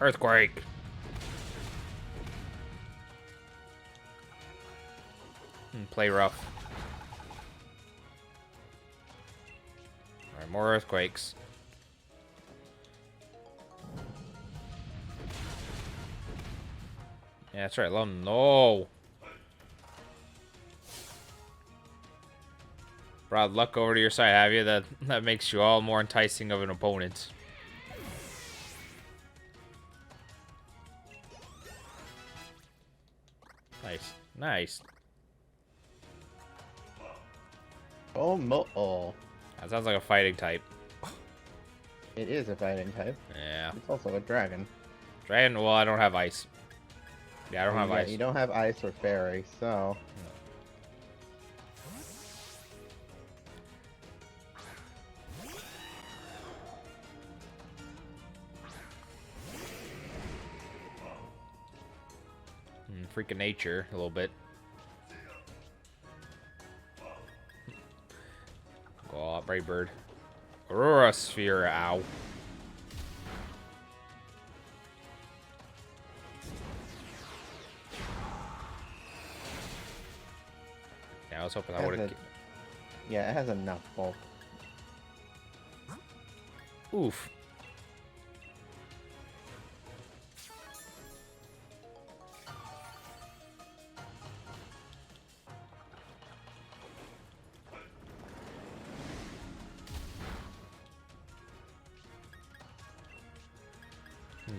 Earthquake. Play rough. Alright, more earthquakes. Yeah, that's right. Let him know. Brought luck over to your side, have you? That makes you all more enticing of an opponent. Nice. Nice. Oh. That sounds like a fighting type. It is a fighting type. Yeah. It's also a dragon. Dragon, well, I don't have ice. Yeah, I don't have ice. You don't have ice or fairy, so... Freaking nature, a little bit. Go out, Brave Bird. Aurora Sphere, ow. Yeah, I was hoping I would have. Yeah, it has enough bulk. Oof.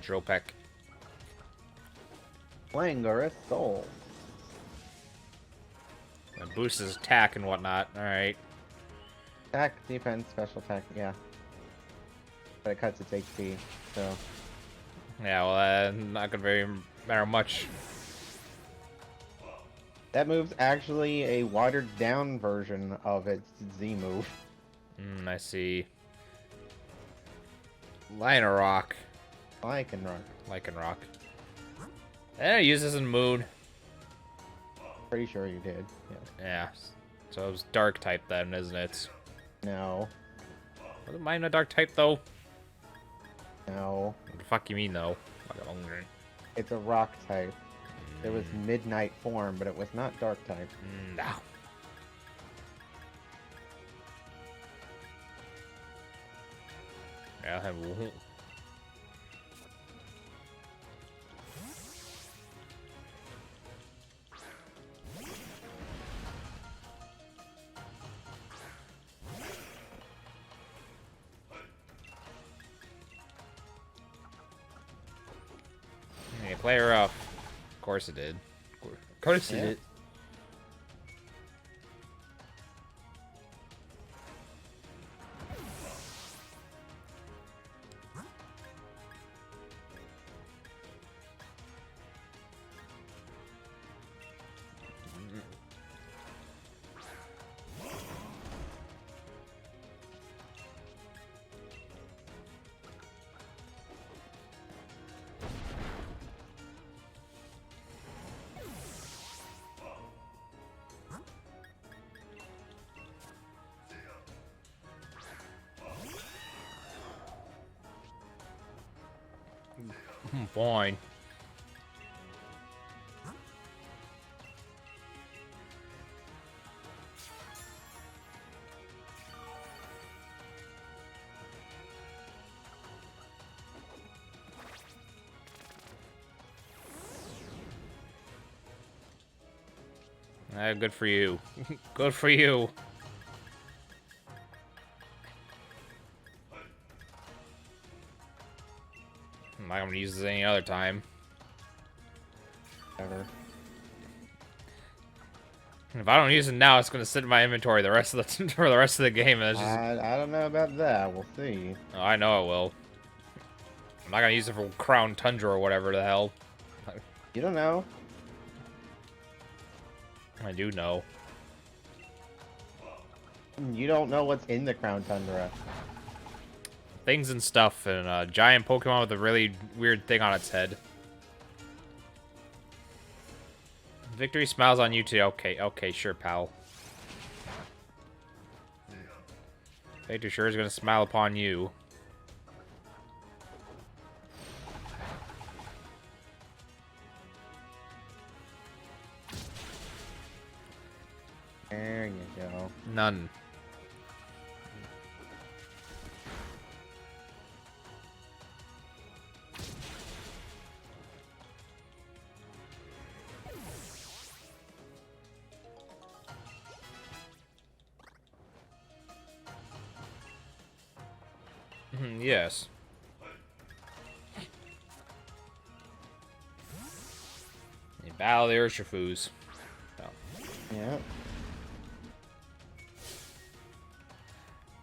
Dropek. Languorous Soul. And boosts his attack and whatnot. Alright. Attack, defense, special attack, yeah. But it cuts its HP, so... Yeah, well, not gonna very matter much. That move's actually a watered down version of its Z move. I see. Line of rock. Lycan rock. Lichen rock. I use this in Moon. Pretty sure you did. Yeah. Yeah. So it was dark type then, isn't it? No. Wasn't mine a dark type though? No. What the fuck you mean though? It's a rock type. It was midnight form, but it was not dark type. No. Yeah, I have. Hey, play her up. Of course it did. Of course it did. Fine. Good for you. Good for you. I'm not gonna use this any other time. Ever. If I don't use it now, it's gonna sit in my inventory the rest of the for the rest of the game. And it's just... I don't know about that. We'll see. Oh, I know it will. I'm not gonna use it for Crown Tundra or whatever the hell. You don't know. I do know. You don't know what's in the Crown Tundra. Things and stuff, and a giant Pokemon with a really weird thing on its head. Victory smiles on you too. Okay, sure, pal. Victory sure is gonna smile upon you. There you go. None. Yes. You battle the Urshifus. Oh. Yeah.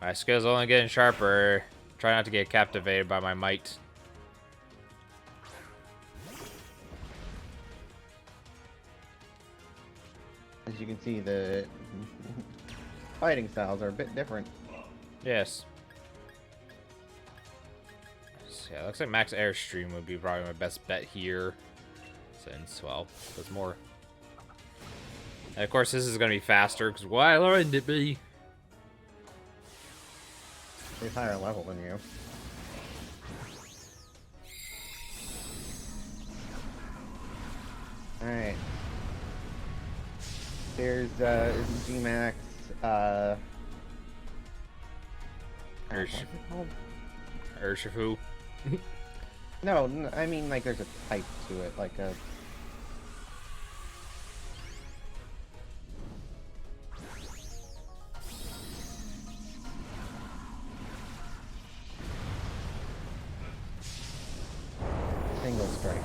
My skills only getting sharper. Try not to get captivated by my might. As you can see, the fighting styles are a bit different. Yes. So, yeah, looks like Max Airstream would be probably my best bet here. Since, well, there's more. And of course, this is going to be faster, because why learned it be? He's higher level than you. Alright. There's G-Max, what's it called? Urshifu. No, I mean, like, there's a type to it, like a... Single strike.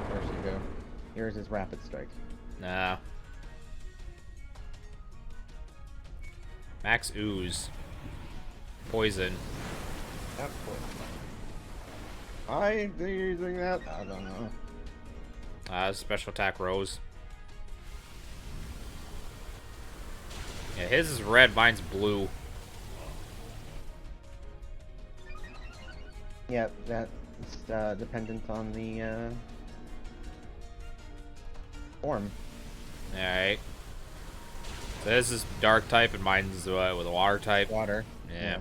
There you go. Yours is rapid strike. Nah. Max Ooze. Poison. That's poison. Why are you using that? I don't know. Special attack Rose. Yeah, his is red, mine's blue. Yeah, that's dependent on the form. Alright. So this is dark type and mine's with a water type. Water. Yeah.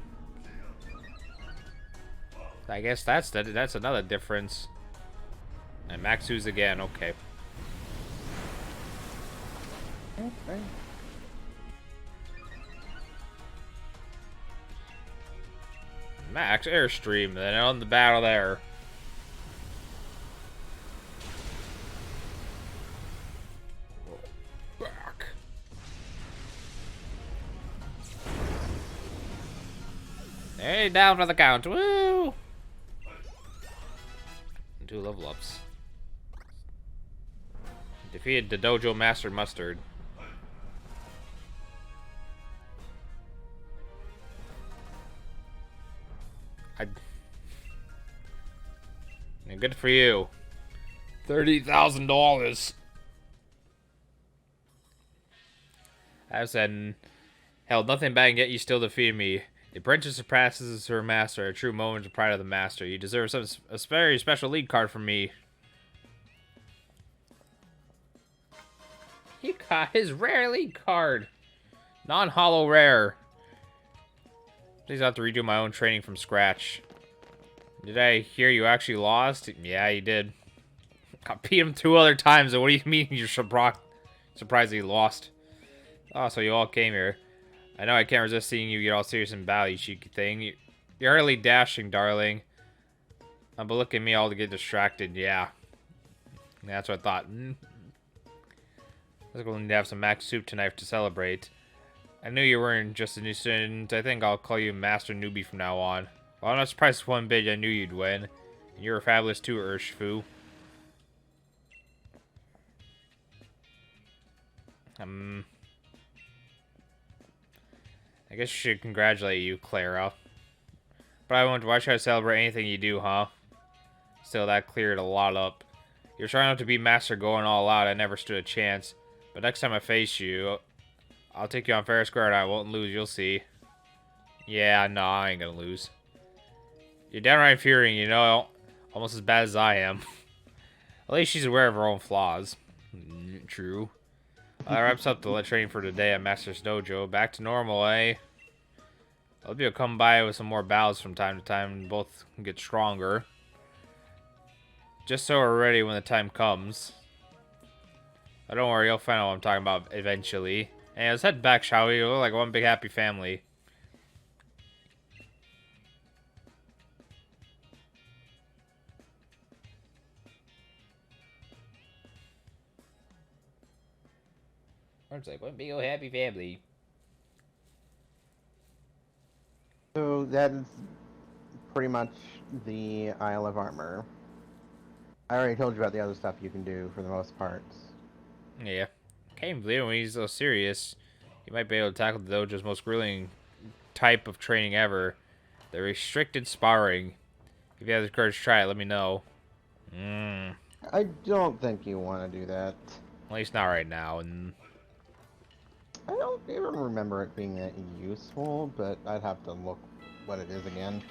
I guess that's another difference. And Maxu's again, okay. Okay. Max Airstream, then on the battle there. Back. Hey, down for the count. Woo! 2 level ups. Defeated the Dojo Master Mustard. Good for you. $30,000. I've said, held nothing back, and yet you still defeated me. The apprentice surpasses her master, a true moment of pride of the master. You deserve a very special lead card from me. He got his rare lead card. Non-hollow rare. Please have to redo my own training from scratch. Did I hear you actually lost? Yeah, you did. I beat him 2 other times, and what do you mean you're surprised he lost? Oh, so you all came here. I know I can't resist seeing you get all serious in battle, you cheeky thing. You're hardly dashing, darling. But look at me all to get distracted, yeah. That's what I thought. Let's go and have some mac soup tonight to celebrate. I knew you weren't just a new student. I think I'll call you Master Newbie from now on. Well, I'm not surprised one bit I knew you'd win. And you're fabulous too, Urshifu. I guess I should congratulate you, Clara. But I won't. Why should I celebrate anything you do, huh? Still, that cleared a lot up. You're trying not to be Master going all out. I never stood a chance. But next time I face you, I'll take you on fair square and I won't lose. You'll see. Yeah, no, I ain't gonna lose. You're downright infuriating, you know, almost as bad as I am. At least she's aware of her own flaws. True. That wraps up the training for today at Master's Dojo. Back to normal, eh? I hope you'll come by with some more battles from time to time and both get stronger. Just so we're ready when the time comes. But don't worry, you'll find out what I'm talking about eventually. Hey, let's head back, shall we? We look like one big happy family. It's like one big old happy family. So that is pretty much the Isle of Armor. I already told you about the other stuff you can do for the most part. Yeah. Can't believe when he's so serious. You might be able to tackle the dojo's most grueling type of training ever. The restricted sparring. If you have the courage to try it, let me know. I don't think you want to do that. At least not right now. And I don't even remember it being that useful, but I'd have to look what it is again.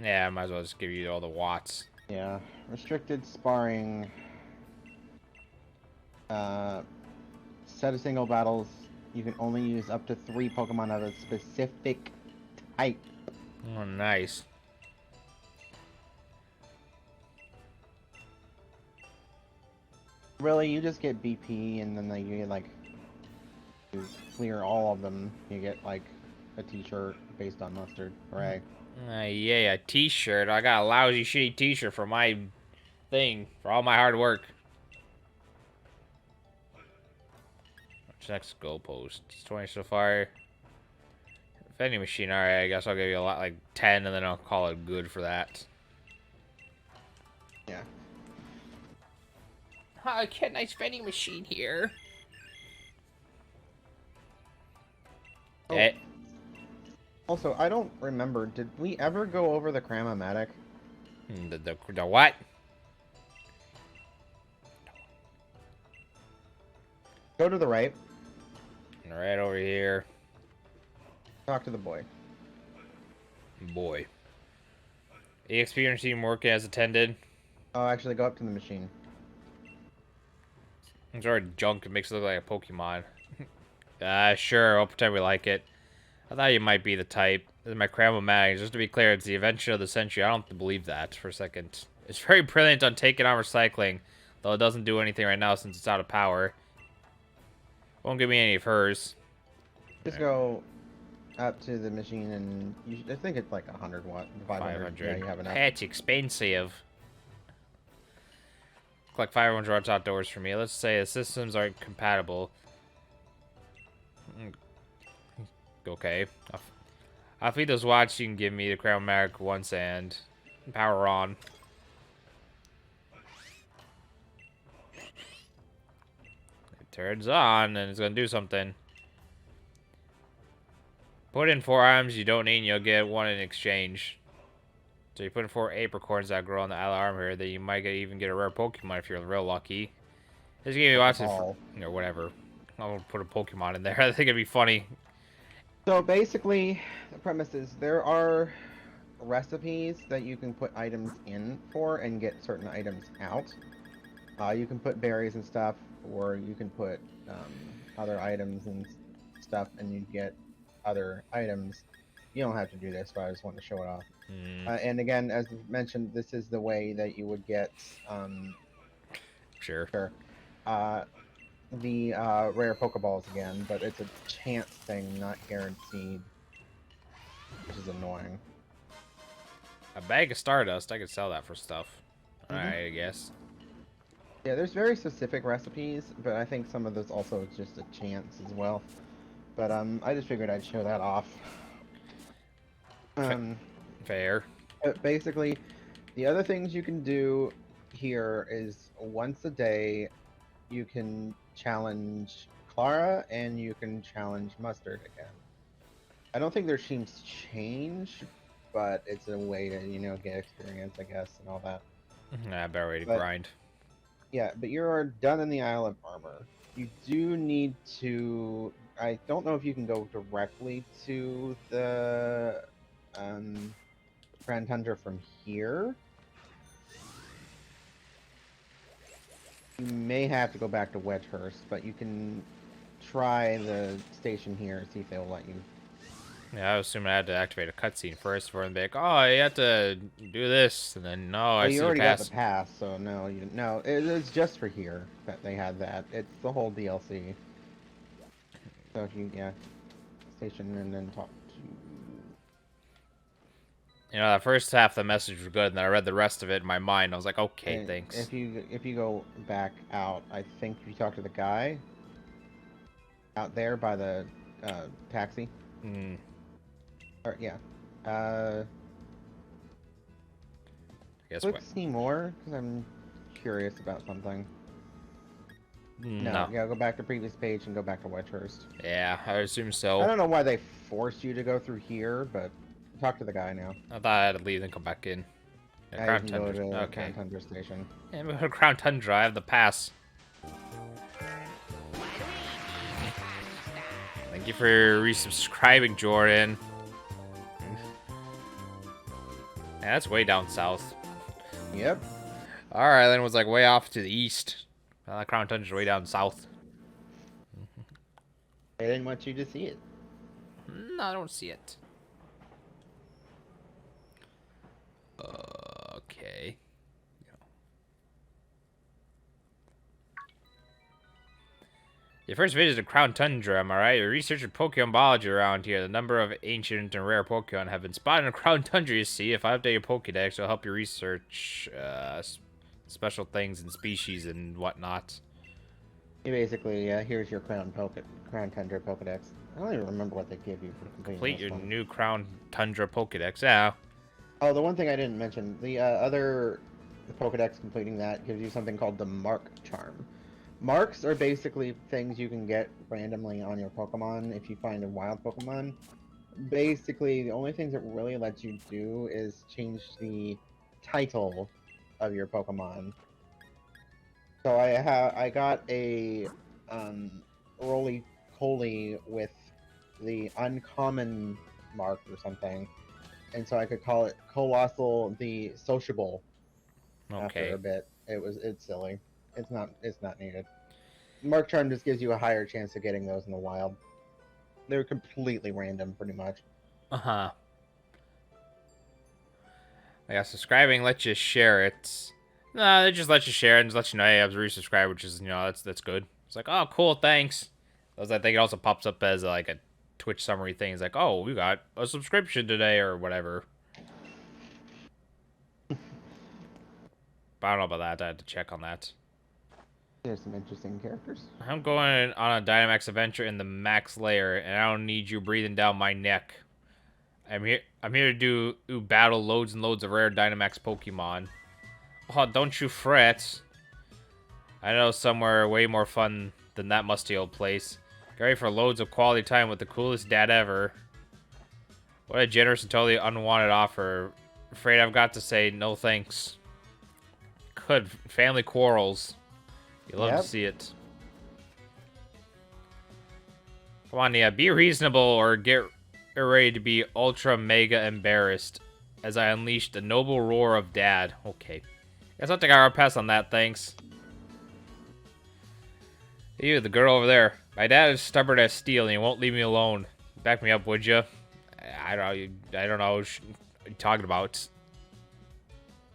yeah, I might as well just give you all the watts. Yeah, restricted sparring. Set of single battles. You can only use up to 3 Pokemon of a specific type. Oh, nice. Really, you just get BP, and then you get like, you clear all of them. You get like a T-shirt based on mustard. Hooray! Yeah, a t-shirt. I got a lousy, shitty t-shirt for my thing, for all my hard work. What's next goalpost? It's 20 so far. Vending machine, alright, I guess I'll give you a lot, like 10, and then I'll call it good for that. Yeah. Oh, get a nice vending machine here. Oh. Eh. Also, I don't remember. Did we ever go over the Cram-O-Matic? The what? Go to the right. Right over here. Talk to the boy. Boy. EXP team working as attended. Oh, actually, go up to the machine. It's already junk. It makes it look like a Pokemon. Sure. I'll pretend we like it. I thought you might be the type. This is my Crown Mag. Just to be clear, it's the invention of the century. I don't believe that for a second. It's very brilliant on taking on recycling, though it doesn't do anything right now since it's out of power. Won't give me any of hers. Just go up to the machine and I think it's like 100 watt, 500. Yeah, you have enough. It's expensive. Collect 500 watts outdoors for me. Let's say the systems aren't compatible. Okay. I'll feed those watts you can give me the Crown Mag once and power on. It turns on and it's gonna do something. Put in 4 items you don't need and you'll get 1 in exchange. So you put in 4 apricorns that grow on the arm here, that you might even get a rare Pokemon if you're real lucky. Just give me watch it or whatever. I'll put a Pokemon in there. I think it'd be funny. So basically, the premise is there are recipes that you can put items in for and get certain items out. You can put berries and stuff, or you can put other items and stuff, and you get other items. You don't have to do this, but I just wanted to show it off. And again, as mentioned, this is the way that you would get Sure. the rare Pokeballs again, but it's a chance thing, not guaranteed, which is annoying. A bag of Stardust, I could sell that for stuff. Alright, I guess. Yeah, there's very specific recipes, but I think some of those also is just a chance as well. But I just figured I'd show that off. Fair. But basically, the other things you can do here is once a day, you can challenge Clara and you can challenge Mustard again. I don't think their teams change, but it's a way to, you know, get experience, I guess, and all that. Nah, better way to grind. Yeah, but you're done in the Isle of Armor. You do need to... I don't know if you can go directly to the Crown Tundra from here. You may have to go back to Wedgehurst, but you can try the station here and see if they'll let you. Yeah, I was assuming I had to activate a cutscene first before them be like, oh, you have to do this, and then no, I see you already the pass. got the pass, so no, no, it's just for here that they had that. It's the whole DLC. So if you station and then talk to. You know, the first half of the message was good, and then I read the rest of it in my mind. I was like, okay, And thanks. If you go back out, I think if you talk to the guy out there by the taxi. Or yeah. Click see more because I'm curious about something. No, yeah, go back to previous page and go back to Wedgehurst. Yeah, I assume so. I don't know why they forced you to go through here, but talk to the guy now. I thought I had to leave and come back in. Yeah, Crown you Tundra. can go to Okay. Crown Tundra station. Yeah, go to Crown Tundra. I have the pass. Thank you for resubscribing, Jordan. Yeah, that's way down south. Yep. Our island was like way off to the east. Crown Tundra's way down south. They didn't want you to see it. No, I don't see it. Okay. Your first visit to Crown Tundra, am I right? You're researching Pokemon biology around here. The number of ancient and rare Pokemon have been spotted in Crown Tundra, you see. If I update your Pokedex, it'll help you research special things and species and whatnot. You basically, here's your Crown Tundra Pokedex. I don't even remember what they give you for completing Complete your one. new Crown Tundra Pokedex, yeah. Oh, the one thing I didn't mention, the other Pokedex completing that gives you something called the Mark Charm. Marks are basically things you can get randomly on your Pokemon if you find a wild Pokemon. Basically, the only things it really lets you do is change the title of your Pokemon. So I got a roly-poly with the uncommon mark or something, and so I could call it Colossal the Sociable. After Okay. a bit, it's silly. It's not needed. Mark Charm just gives you a higher chance of getting those in the wild. They're completely random, pretty much. Uh-huh. Yeah, subscribing lets you share it. No, they just let you share it and just let you know, hey, I've resubscribed, which is, that's good. It's like, oh, cool, thanks. I think it also pops up as like a Twitch summary thing. It's like, oh, we got a subscription today or whatever. But I don't know about that. I had to check on that. There's some interesting characters. I'm going on a Dynamax adventure in the max layer, and I don't need you breathing down my neck. I'm here to do battle loads and loads of rare Dynamax Pokemon. Oh, don't you fret. I know somewhere way more fun than that musty old place. Get ready for loads of quality time with the coolest dad ever. What a generous and totally unwanted offer. Afraid I've got to say no thanks. Good family quarrels. You love to see it. Come on, Nia, be reasonable or get ready to be ultra mega embarrassed as I unleashed the noble roar of dad. Okay. Guess I'll take our pass on that, thanks. You, the girl over there. My dad is stubborn as steel and he won't leave me alone. Back me up, would you? I don't know what you're talking about.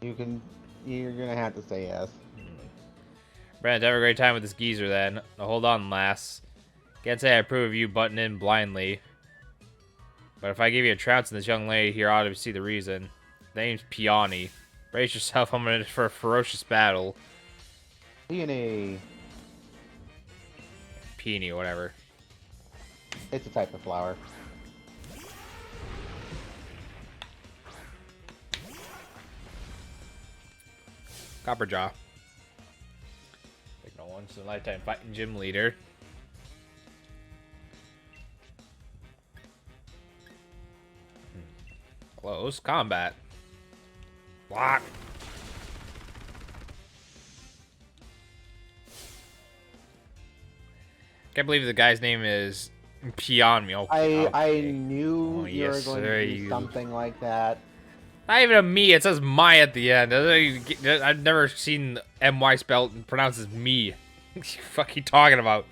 You're gonna have to say yes. Brandon, have a great time with this geezer then. Now hold on, lass. Can't say I approve of you butting in blindly. But if I give you a trounce in this young lady here, ought to see the reason. The name's Peony. Brace yourself, I'm in for a ferocious battle. Peony. Peony, whatever. It's a type of flower. Copperjaw. Like no once in a lifetime fighting gym leader. Close combat. Block. Can't believe the guy's name is Peon. Okay. I knew Oh, you were yes, going to do something like that. Not even a me, it says my at the end. I've never seen MY spelled pronounced as me. What the fuck you talking about?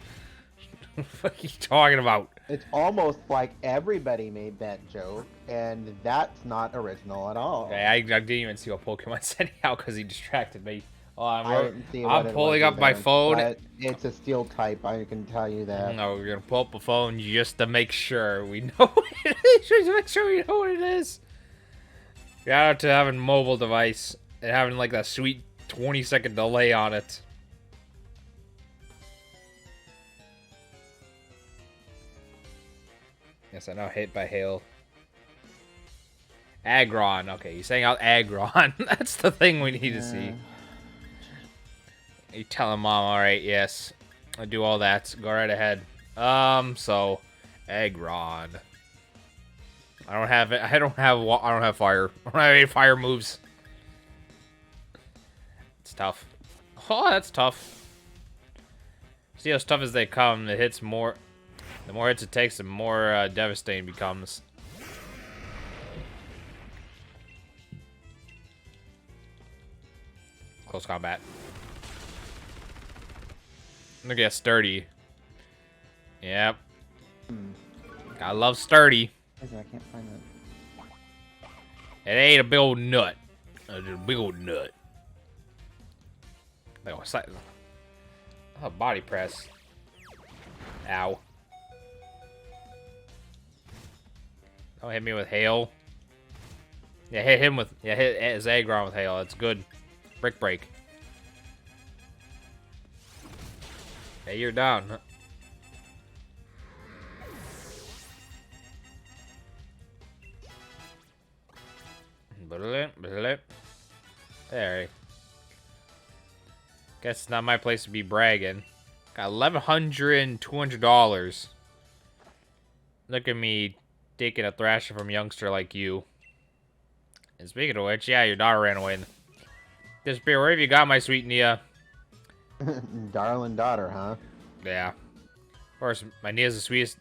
What the fuck you talking about? It's almost like everybody made that joke, and that's not original at all. Okay, I didn't even see what Pokemon said anyhow because he distracted me. Oh, I'm pulling up my phone. But it's a steel type, I can tell you that. No, we're gonna pull up a phone just to make sure we know what it is. Just to make sure we know what it is. Shout out to having a mobile device and having like that sweet 20-second delay on it. Yes, I know. Hit by hail. Aggron. Okay, he's saying out Aggron. That's the thing we need to see. You tell him, Mom. All right, yes, I do all that. Go right ahead. So Aggron. I don't have it. I don't have fire. I don't have any fire moves. It's tough. Oh, that's tough. See how tough as they come. It hits more. The more hits it takes, the more devastating it becomes. Close combat. Look at sturdy. Yep. I love sturdy. I can't find it. It ain't a big old nut. It's a big old nut. Oh, body press. Ow. Don't hit me with hail. Yeah, hit him with... Yeah, hit Zagron with hail. That's good. Brick break. Hey, you're down. There. Guess it's not my place to be bragging. Got $1,100 and $200. Look at me taking a thrashing from a youngster like you. And speaking of which, yeah, your daughter ran away. Disappear. Where have you got, my sweet Nia? Darling daughter, huh? Yeah. course, my Nia's the sweetest,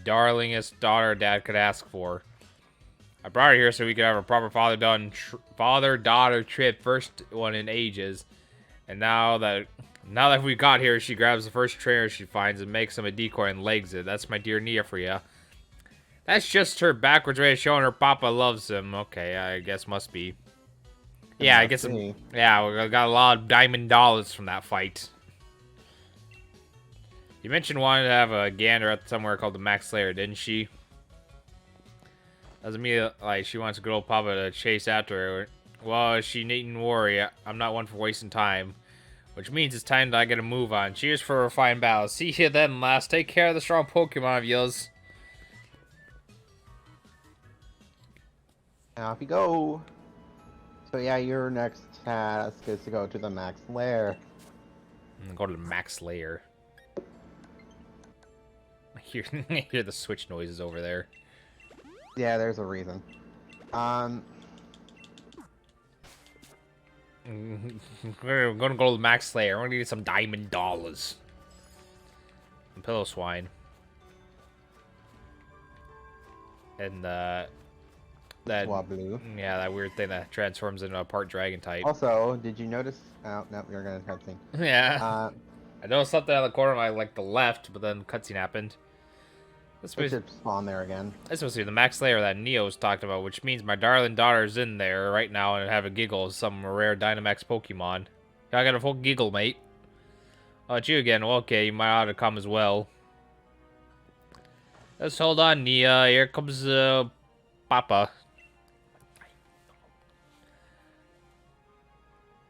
darlingest daughter Dad could ask for. I brought her here so we could have a proper father-daughter trip, first one in ages. And now that we got here, she grabs the first trainer she finds and makes him a decoy and legs it. That's my dear Nia for ya. That's just her backwards way of showing her papa loves him. Okay, I guess must be. Yeah, I guess. Yeah, we got a lot of diamond dollars from that fight. You mentioned wanting to have a gander at somewhere called the Max Slayer, didn't she? Doesn't mean like she wants a good old papa to chase after her. Well, she needn't worry. I'm not one for wasting time. Which means it's time that I get a move on. Cheers for a fine battle. See you then, lass. Take care of the strong Pokemon of yours. Off you go. So yeah, your next task is to go to the Max Lair. Go to the Max Lair. I hear the switch noises over there. Yeah, there's a reason. We're gonna go to the Max Slayer. We're gonna get some diamond dollars. And Pillow Swine. And that Swablu. Yeah, that weird thing that transforms into a part dragon type. Also, did you notice? Oh no, you're gonna cutscene. Yeah. I noticed something on the corner of my the left, but then cutscene happened. It should spawn there again. This must be the Max Slayer that Neo's talked about, which means my darling daughter's in there right now and have a giggle of some rare Dynamax Pokemon. I got a full giggle, mate. Oh, it's you again. Well, okay, you might ought to come as well. Let's hold on, Nia. Here comes Papa.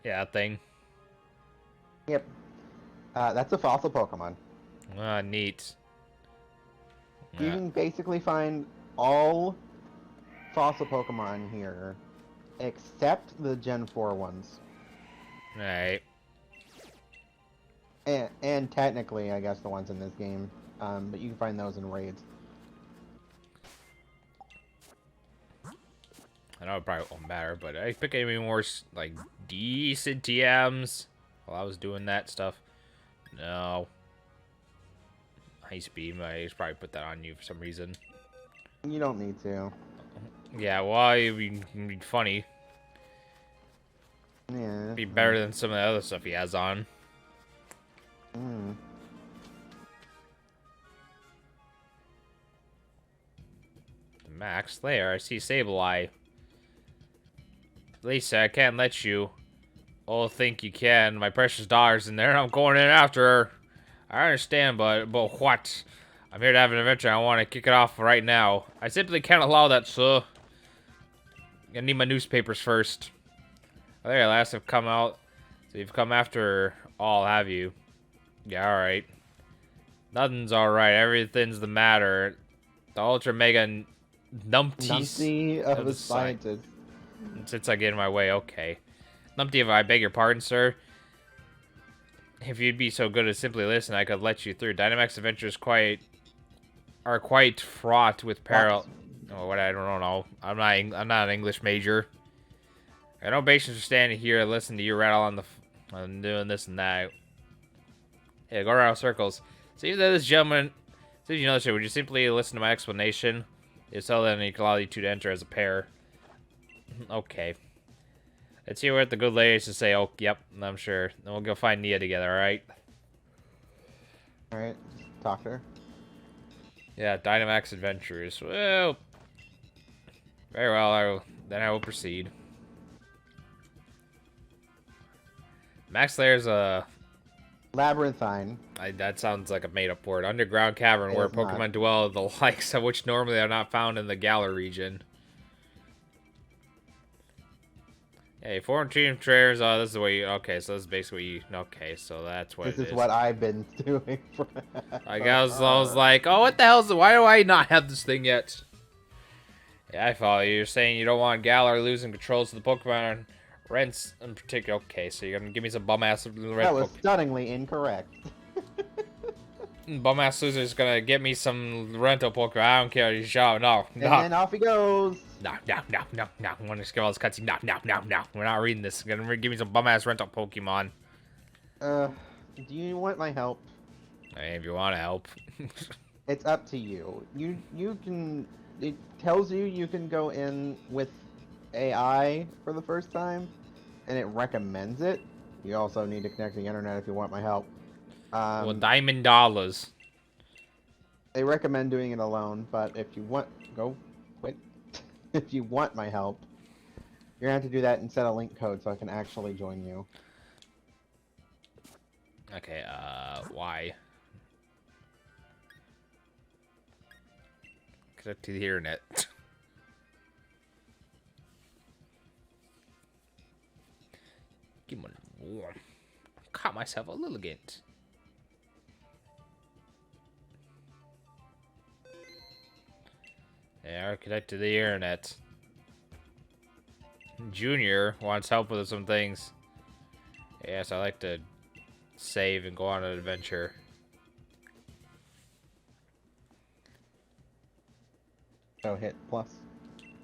Yeah, that thing. Yep. That's a fossil Pokemon. Ah, neat. You can basically find all fossil Pokemon here, except the Gen 4 ones. Alright. And technically, I guess, the ones in this game. But you can find those in raids. I know it probably won't matter, but I pick any more, like, decent TMs while I was doing that stuff. No. Ice Beam, I should probably put that on you for some reason. You don't need to. Yeah, well, it'd be funny. Yeah. It'd be better than some of the other stuff he has on. Mm. The Max Slayer, I see Sableye. Lisa, I can't let you. Oh, think you can. My precious daughter's in there, and I'm going in after her. I understand, but what? I'm here to have an adventure. I want to kick it off right now. I simply can't allow that, sir. I need my newspapers first. Oh, there, last have come out. So you've come after all, have you? Yeah, alright. Nothing's alright. Everything's the matter. The Ultra Mega Numpty of the scientist. Since I get in my way, okay. Numpty, if I beg your pardon, sir. If you'd be so good as simply listen, I could let you through. Dynamax adventures are quite fraught with peril. Oh, what? I don't know. I'm not an English major. I have no patience for standing here and listening to you rattle on doing this and that. Yeah, go around circles. See that this gentleman. See if you know this shit. Would you simply listen to my explanation? If so, then you can allow you two to enter as a pair. Okay. Let's hear what the good lady has to say. Oh, yep, I'm sure. Then we'll go find Nia together, alright? Alright, talk to her. Yeah, Dynamax Adventures. Well, very well, then I will proceed. Max Layer's a... Labyrinthine. That sounds like a made-up word. Underground cavern where Pokemon not. dwell, the likes of which normally are not found in the Galar region. Hey, foreign team trainers, this is the way you... Okay, so this is basically what you... Okay, so that's what This is what I've been doing for... I was like, oh, what the hell is it? Why do I not have this thing yet? Yeah, I follow you. You're saying you don't want Galar losing controls of the Pokemon rents in particular. Okay, so you're gonna give me some bum-ass rent That was stunningly incorrect. Bum-ass loser's gonna get me some rental Pokemon. I don't care. You shout. No. And then off he goes. No. I'm gonna skip all this cutscene. No. We're not reading this. You're gonna give me some bum-ass rental Pokemon. Do you want my help? If you want to help. It's up to you. You can. It tells you can go in with AI for the first time, and it recommends it. You also need to connect to the internet if you want my help. Well, diamond dollars. They recommend doing it alone, but if you want, go quit. If you want my help, you're gonna have to do that and set a link code so I can actually join you. Okay, why? Connect to the internet. Give me warm. Caught myself a little gint. Yeah, connect to the internet. Junior wants help with some things. Yes, I like to save and go on an adventure. So hit plus.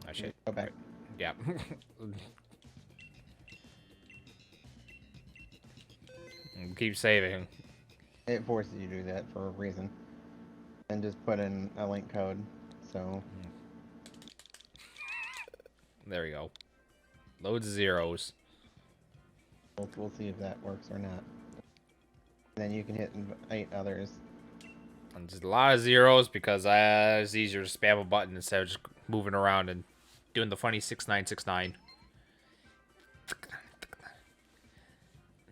I should Go back. Yeah. Keep saving. It forces you to do that for a reason. And just put in a link code. So There we go. Loads of zeros. we'll see if that works or not. And then you can hit invite others. And just a lot of zeros because it's easier to spam a button instead of just moving around and doing the funny 6969.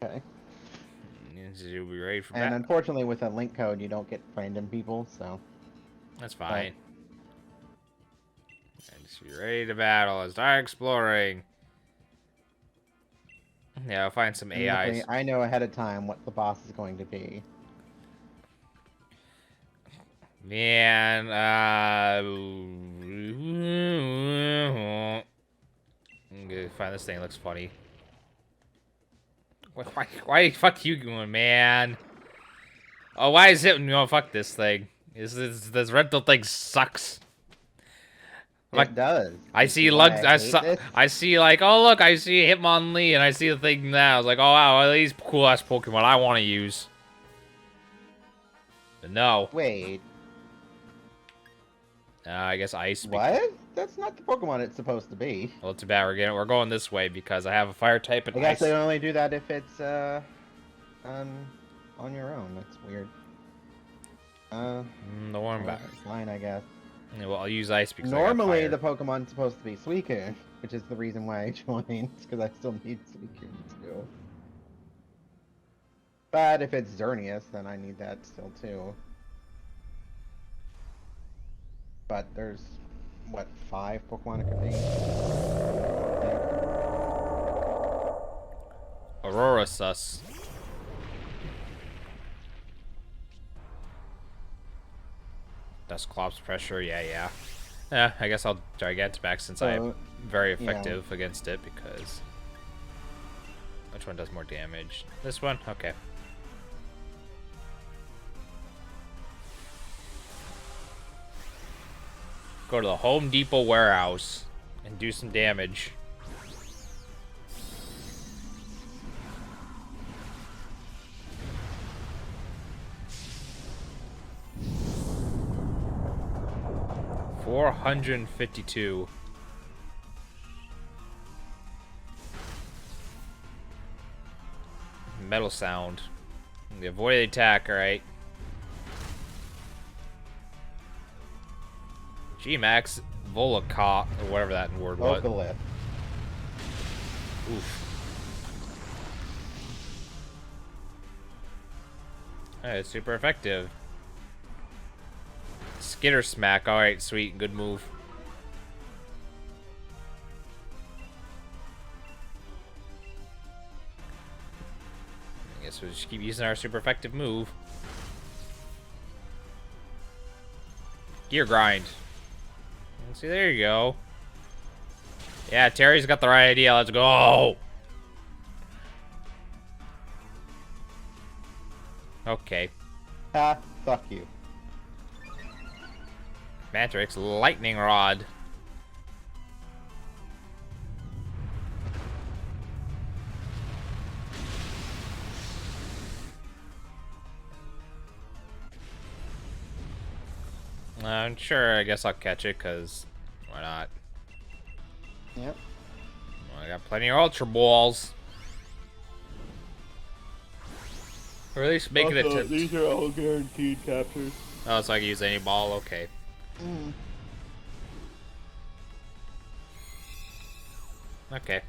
Okay. You'll be ready for And battle. unfortunately, with a link code, you don't get random people. So That's fine. And just be ready to battle. Let's start exploring. Yeah, I'll find some AIs. I know ahead of time what the boss is going to be. Man, I'm gonna find this thing looks funny. Why fuck you going, man? Oh, why is it? No, fuck this thing. This rental thing sucks. It does. I see lugs. I see like, oh look, I see Hitmonlee, and I see the thing now. I was like, oh wow, well, these cool ass Pokemon I want to use. But no. Wait. I guess ice. What? That's not the Pokemon it's supposed to be. Well, too bad we're going this way because I have a fire type and I guess ice. they only do that if it's on your own. That's weird. The warm back. Fine, I guess. Yeah, well, I'll use ice because Normally I the got Pokemon's supposed to be Suicune, which is the reason why I joined, because I still need Suicune too. But if it's Xerneas, then I need that still too. But there's, what, 5 Pokemon it could be? Aurora sus. Dusclops pressure, yeah. Yeah, I guess I'll Gigantamax since I'm very effective against it because... Which one does more damage? This one? Okay. Go to the Home Depot warehouse and do some damage. $452. Metal sound. Avoid the attack, alright. G-Max Volacop, or whatever that word was. Vocalith. Oof. That is super effective. Skitter Smack, alright, sweet, good move. I guess we'll just keep using our super effective move. Gear Grind. See, there you go. Yeah, Terry's got the right idea. Let's go. Okay. Ha, fuck you. Matrix Lightning Rod. Sure, I guess I'll catch it, because why not? Yep. Well, I got plenty of Ultra Balls. Or at least make an Also, attempt. these are all guaranteed captures. Oh, so I can use any ball? Okay. Mm. Okay.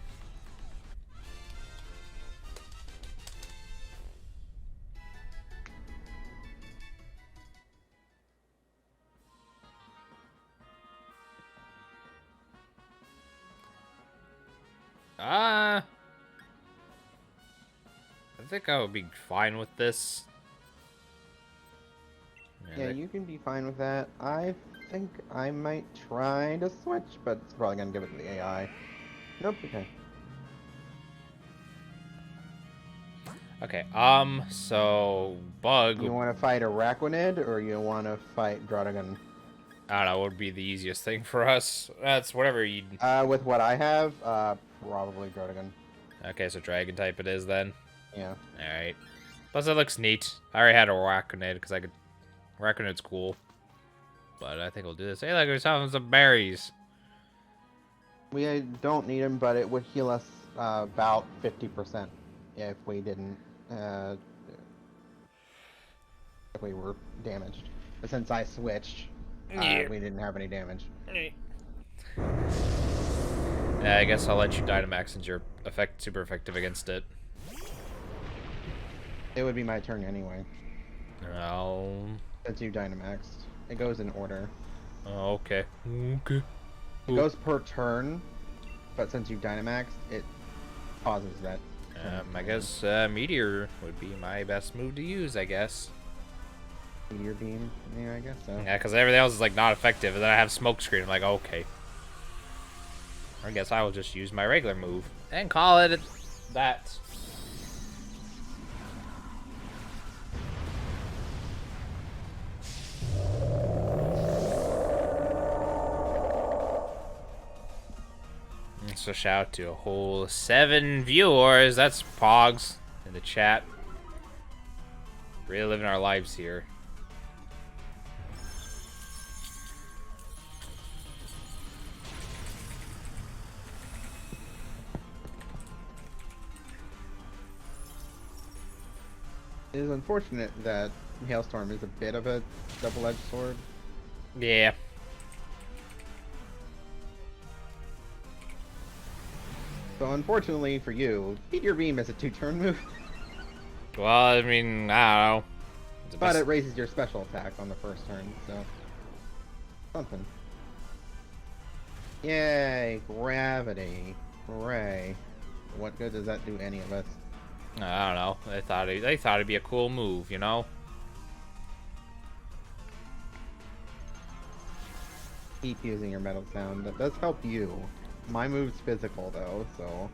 I think I would be fine with this. Yeah, you can be fine with that. I think I might try to switch, but it's probably gonna give it to the AI. Nope, okay. Okay, so Bug, You want to fight Araquanid, or you want to fight Drotagon? I don't know, would be the easiest thing for us. That's whatever you. With what I have, probably Drotagon. Okay, so Dragon type it is then. Yeah. Alright. Plus, it looks neat. I already had a Araquanid because I could. Araquanid's cool. But I think we'll do this. Hey, look, we're selling some berries. We don't need him, but it would heal us about 50% if we didn't. If we were damaged. But since I switched, Yeah. we didn't have any damage. Yeah, I guess I'll let you Dynamax since you're super effective against it. It would be my turn anyway. Since you Dynamaxed. It goes in order. Oh, okay. Okay. It goes per turn, but since you Dynamaxed, it pauses that. I guess Meteor would be my best move to use, I guess. Meteor Beam? Yeah, I guess so. Yeah, because everything else is like not effective, and then I have Smoke Screen. I'm like, okay. I guess I will just use my regular move and call it that. So shout out to a whole 7 viewers. That's Pogs in the chat. Really living our lives here. It is unfortunate that Hailstorm is a bit of a double-edged sword. Yeah. So unfortunately for you, Meteor Beam is a 2-turn move, Well, I mean, I don't know. but it raises your special attack on the first turn, so something. Yay, gravity. Hooray. What good does that do any of us? I don't know. They thought it'd be a cool move, you know? Keep using your metal sound. That does help you. My move's physical though, so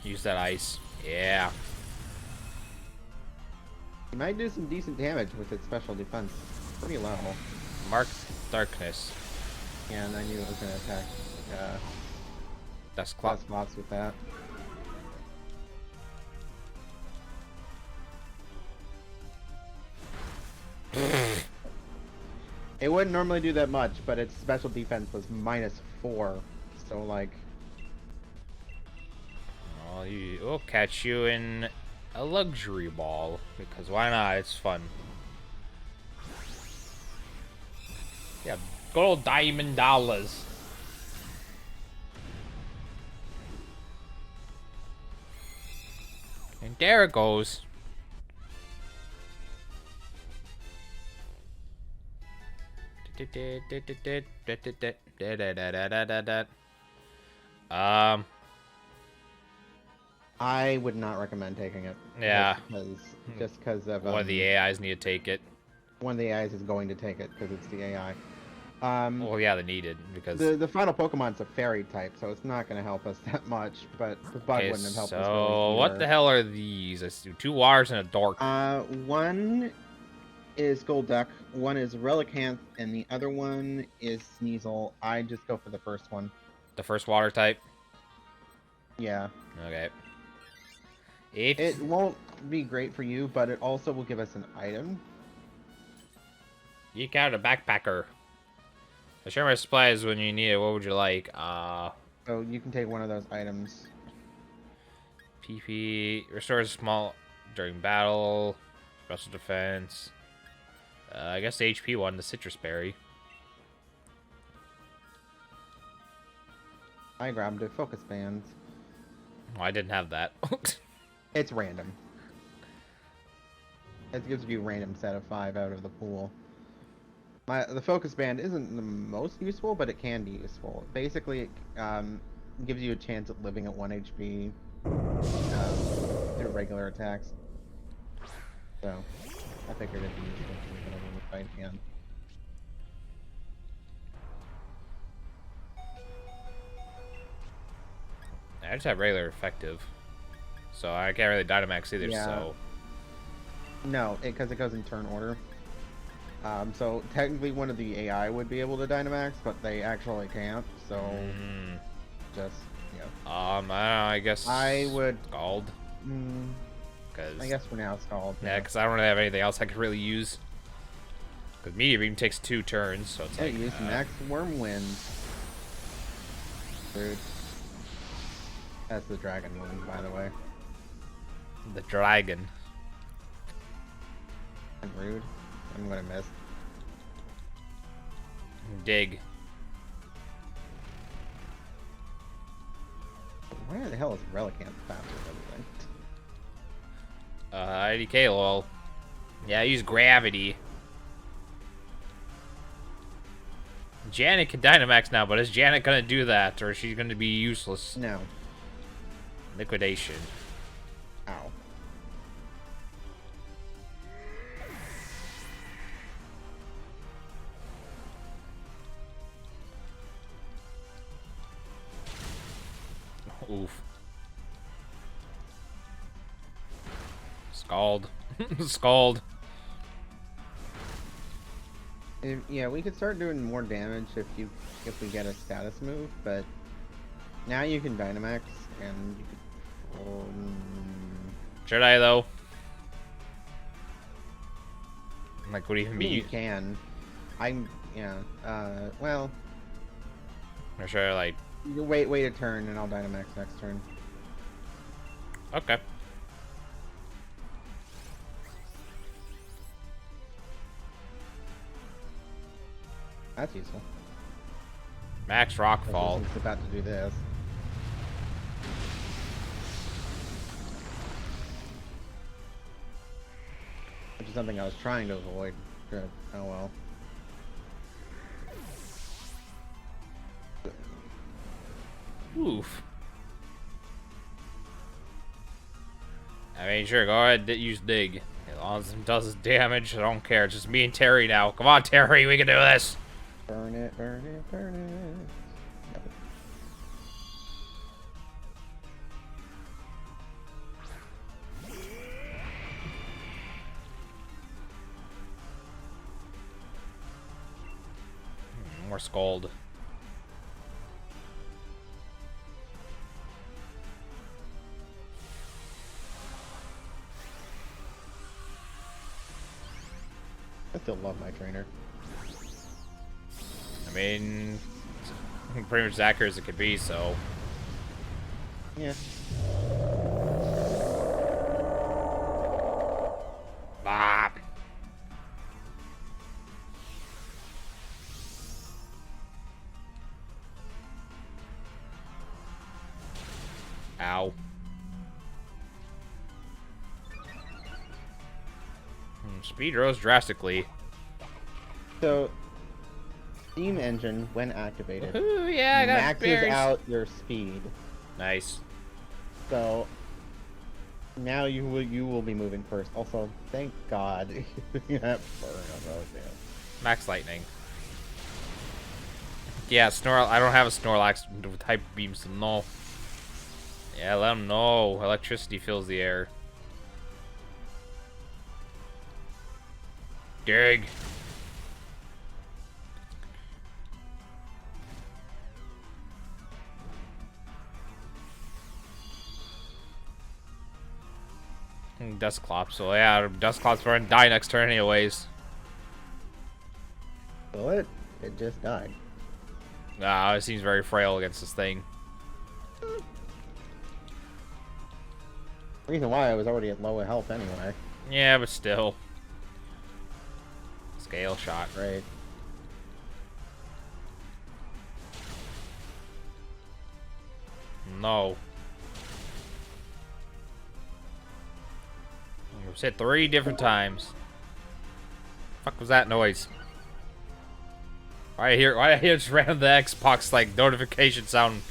Use that ice. Yeah. you might do some decent damage with its special defense. Pretty low. Mark Darkness. Yeah, and I knew it was gonna attack That's class spots with that. It wouldn't normally do that much, but its special defense was -4, so like Well, we'll catch you in a luxury ball because why not? It's fun. Yeah, good old diamond dollars. And there it goes. I would not recommend taking it. Yeah. Just because of One of the AIs need to take it. one of the AIs is going to take it because it's the AI. Well, yeah, they need it because. The final Pokemon's a fairy type, so it's not going to help us that much. But the bug Okay, wouldn't have helped us. so Really what either. the hell are these? I see 2 waters and a dark. One is Golduck, one is Relicanth, and the other one is Sneasel. I just go for the first one. The first water type. Yeah. Okay. If It won't be great for you, but it also will give us an item. Eke out a backpacker. I share my supplies when you need it. What would you like? So you can take one of those items. PP restores small during battle. Special defense. I guess the HP one, the citrus berry. I grabbed a focus band. Oh, I didn't have that. It's random. It gives you a random set of 5 out of the pool. The focus band isn't the most useful, but it can be useful. Basically, it gives you a chance at living at 1 HP through regular attacks. So, I figured it'd be useful to leave it over with right hand. I just have regular effective. So I can't really Dynamax either, Yeah. so... No, because it goes in turn order. So technically one of the AI would be able to Dynamax, but they actually can't, so just, you know. I don't know, I guess... I would... Scald? I guess for now, Scald. Yeah, because I don't really have anything else I could really use. Because Meteor Beam takes 2 turns, so it's Hey, like... use Max Wormwind. Rude. That's the dragon one, by the way. The dragon. And rude. I'm gonna miss. Dig. Why the hell is Relicanth faster than everything? IDK lol. Yeah, I use gravity. Janet can Dynamax now, but is Janet gonna do that, or is she gonna be useless? No. Liquidation. Ow. Oof. Scald. Scald. Yeah, we could start doing more damage if we get a status move, but now you can Dynamax and you could. Should I though? Like, would I even mean, you be? can. Yeah. Well, Or should I like? you wait a turn and I'll Dynamax next turn. Okay. That's useful. Max Rockfall. It's about to do this. Which is something I was trying to avoid. Good. Oh well. Oof. I mean, sure, go ahead, use dig. As long as it does damage, I don't care. It's just me and Terry now. Come on, Terry, we can do this. Burn it, burn it, burn it. Yep. More Scald. I still love my trainer. I mean, pretty much as accurate as it could be, so. Yeah. Bop. Ow. Speed rose drastically. So, Steam Engine, when activated, Ooh, yeah, I got maxes berries. out your speed. Nice. So now you will be moving first. Also, thank God that burn on those damn. Max lightning. Yeah, I don't have a Snorlax with type beams, so no. Yeah, let him know. Electricity fills the air. Dig. Dustclops. So yeah, Dustclops are gonna die next turn anyways. kill it. It just died. Nah, it seems very frail against this thing. Reason why I was already at low health anyway. Yeah, but still. Scale shot. Right. No. I was hit 3 different times. Fuck was that noise? Why I hear just random the Xbox like notification sound?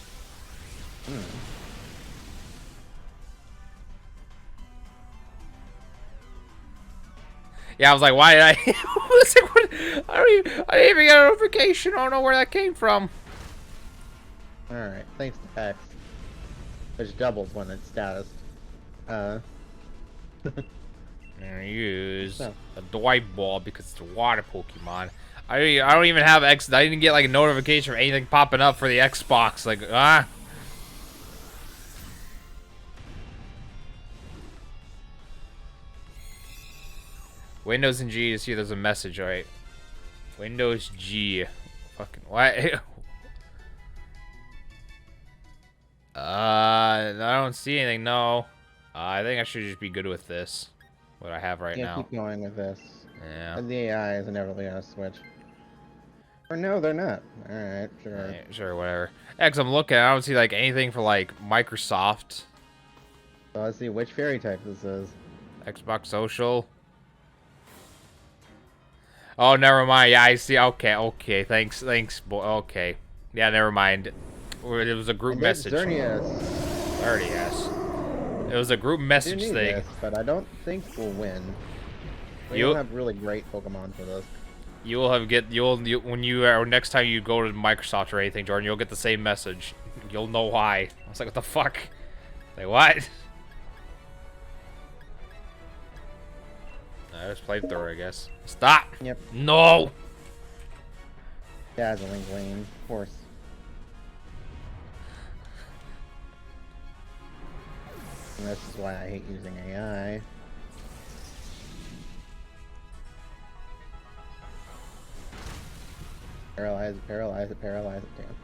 Yeah, I was like, why did I? I was like, what? I didn't even get a notification. I don't know where that came from. Alright, thanks to X. Which doubles when it's status. Use Oh. a Dwight ball because it's a water Pokemon. I don't even have X. I didn't get like a notification or anything popping up for the Xbox. Like Windows and G to see if there's a message, alright. Windows G. Fucking what? I don't see anything, no. I think I should just be good with this. What I have right now. Keep going with this. Yeah. And the AI is inevitably gonna switch. Or no, they're not. Alright, sure. Alright, sure, whatever. Yeah, 'cause I'm looking, I don't see like anything for like Microsoft. So let's see which fairy type this is. Xbox Social. Oh, never mind. Yeah, I see. Okay. Thanks, boy. Okay. Yeah, never mind. It was a group message. Xerneas. It was a group message thing. This, but I don't think we'll win. We don't have really great Pokemon for this. Next time you go to Microsoft or anything, Jordan, you'll get the same message. You'll know why. I was like, what the fuck? Like, what? I just played through, I guess. Stop! Yep. No! Dazzling Gleam, of course. And this is why I hate using AI. Paralyze it, damn.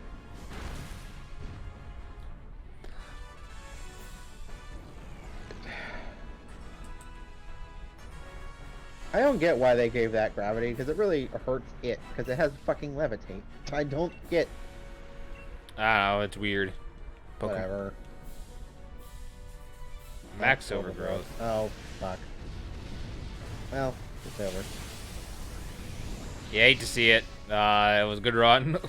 I don't get why they gave that gravity, because it really hurts it, because it has fucking levitate. I don't get... I don't know, it's weird. Whatever. Max overgrowth. Oh, fuck. Well, it's over. You hate to see it. It was a good run.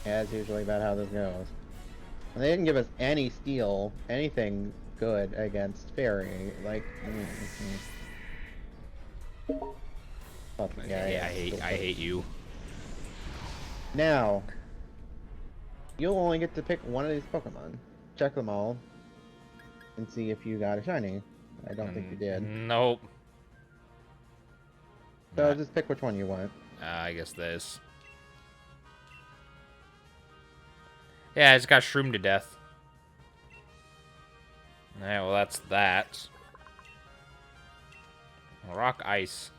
Yeah, that's usually about how this goes. And they didn't give us any steel, anything good against Fairy. Like, Yeah, I hate you. Now, you'll only get to pick one of these Pokemon. Check them all, and see if you got a shiny. I don't think you did. Nope. So just pick which one you want. I guess this. Yeah, it's got shroomed to death. Alright, well that's that. Rock ice.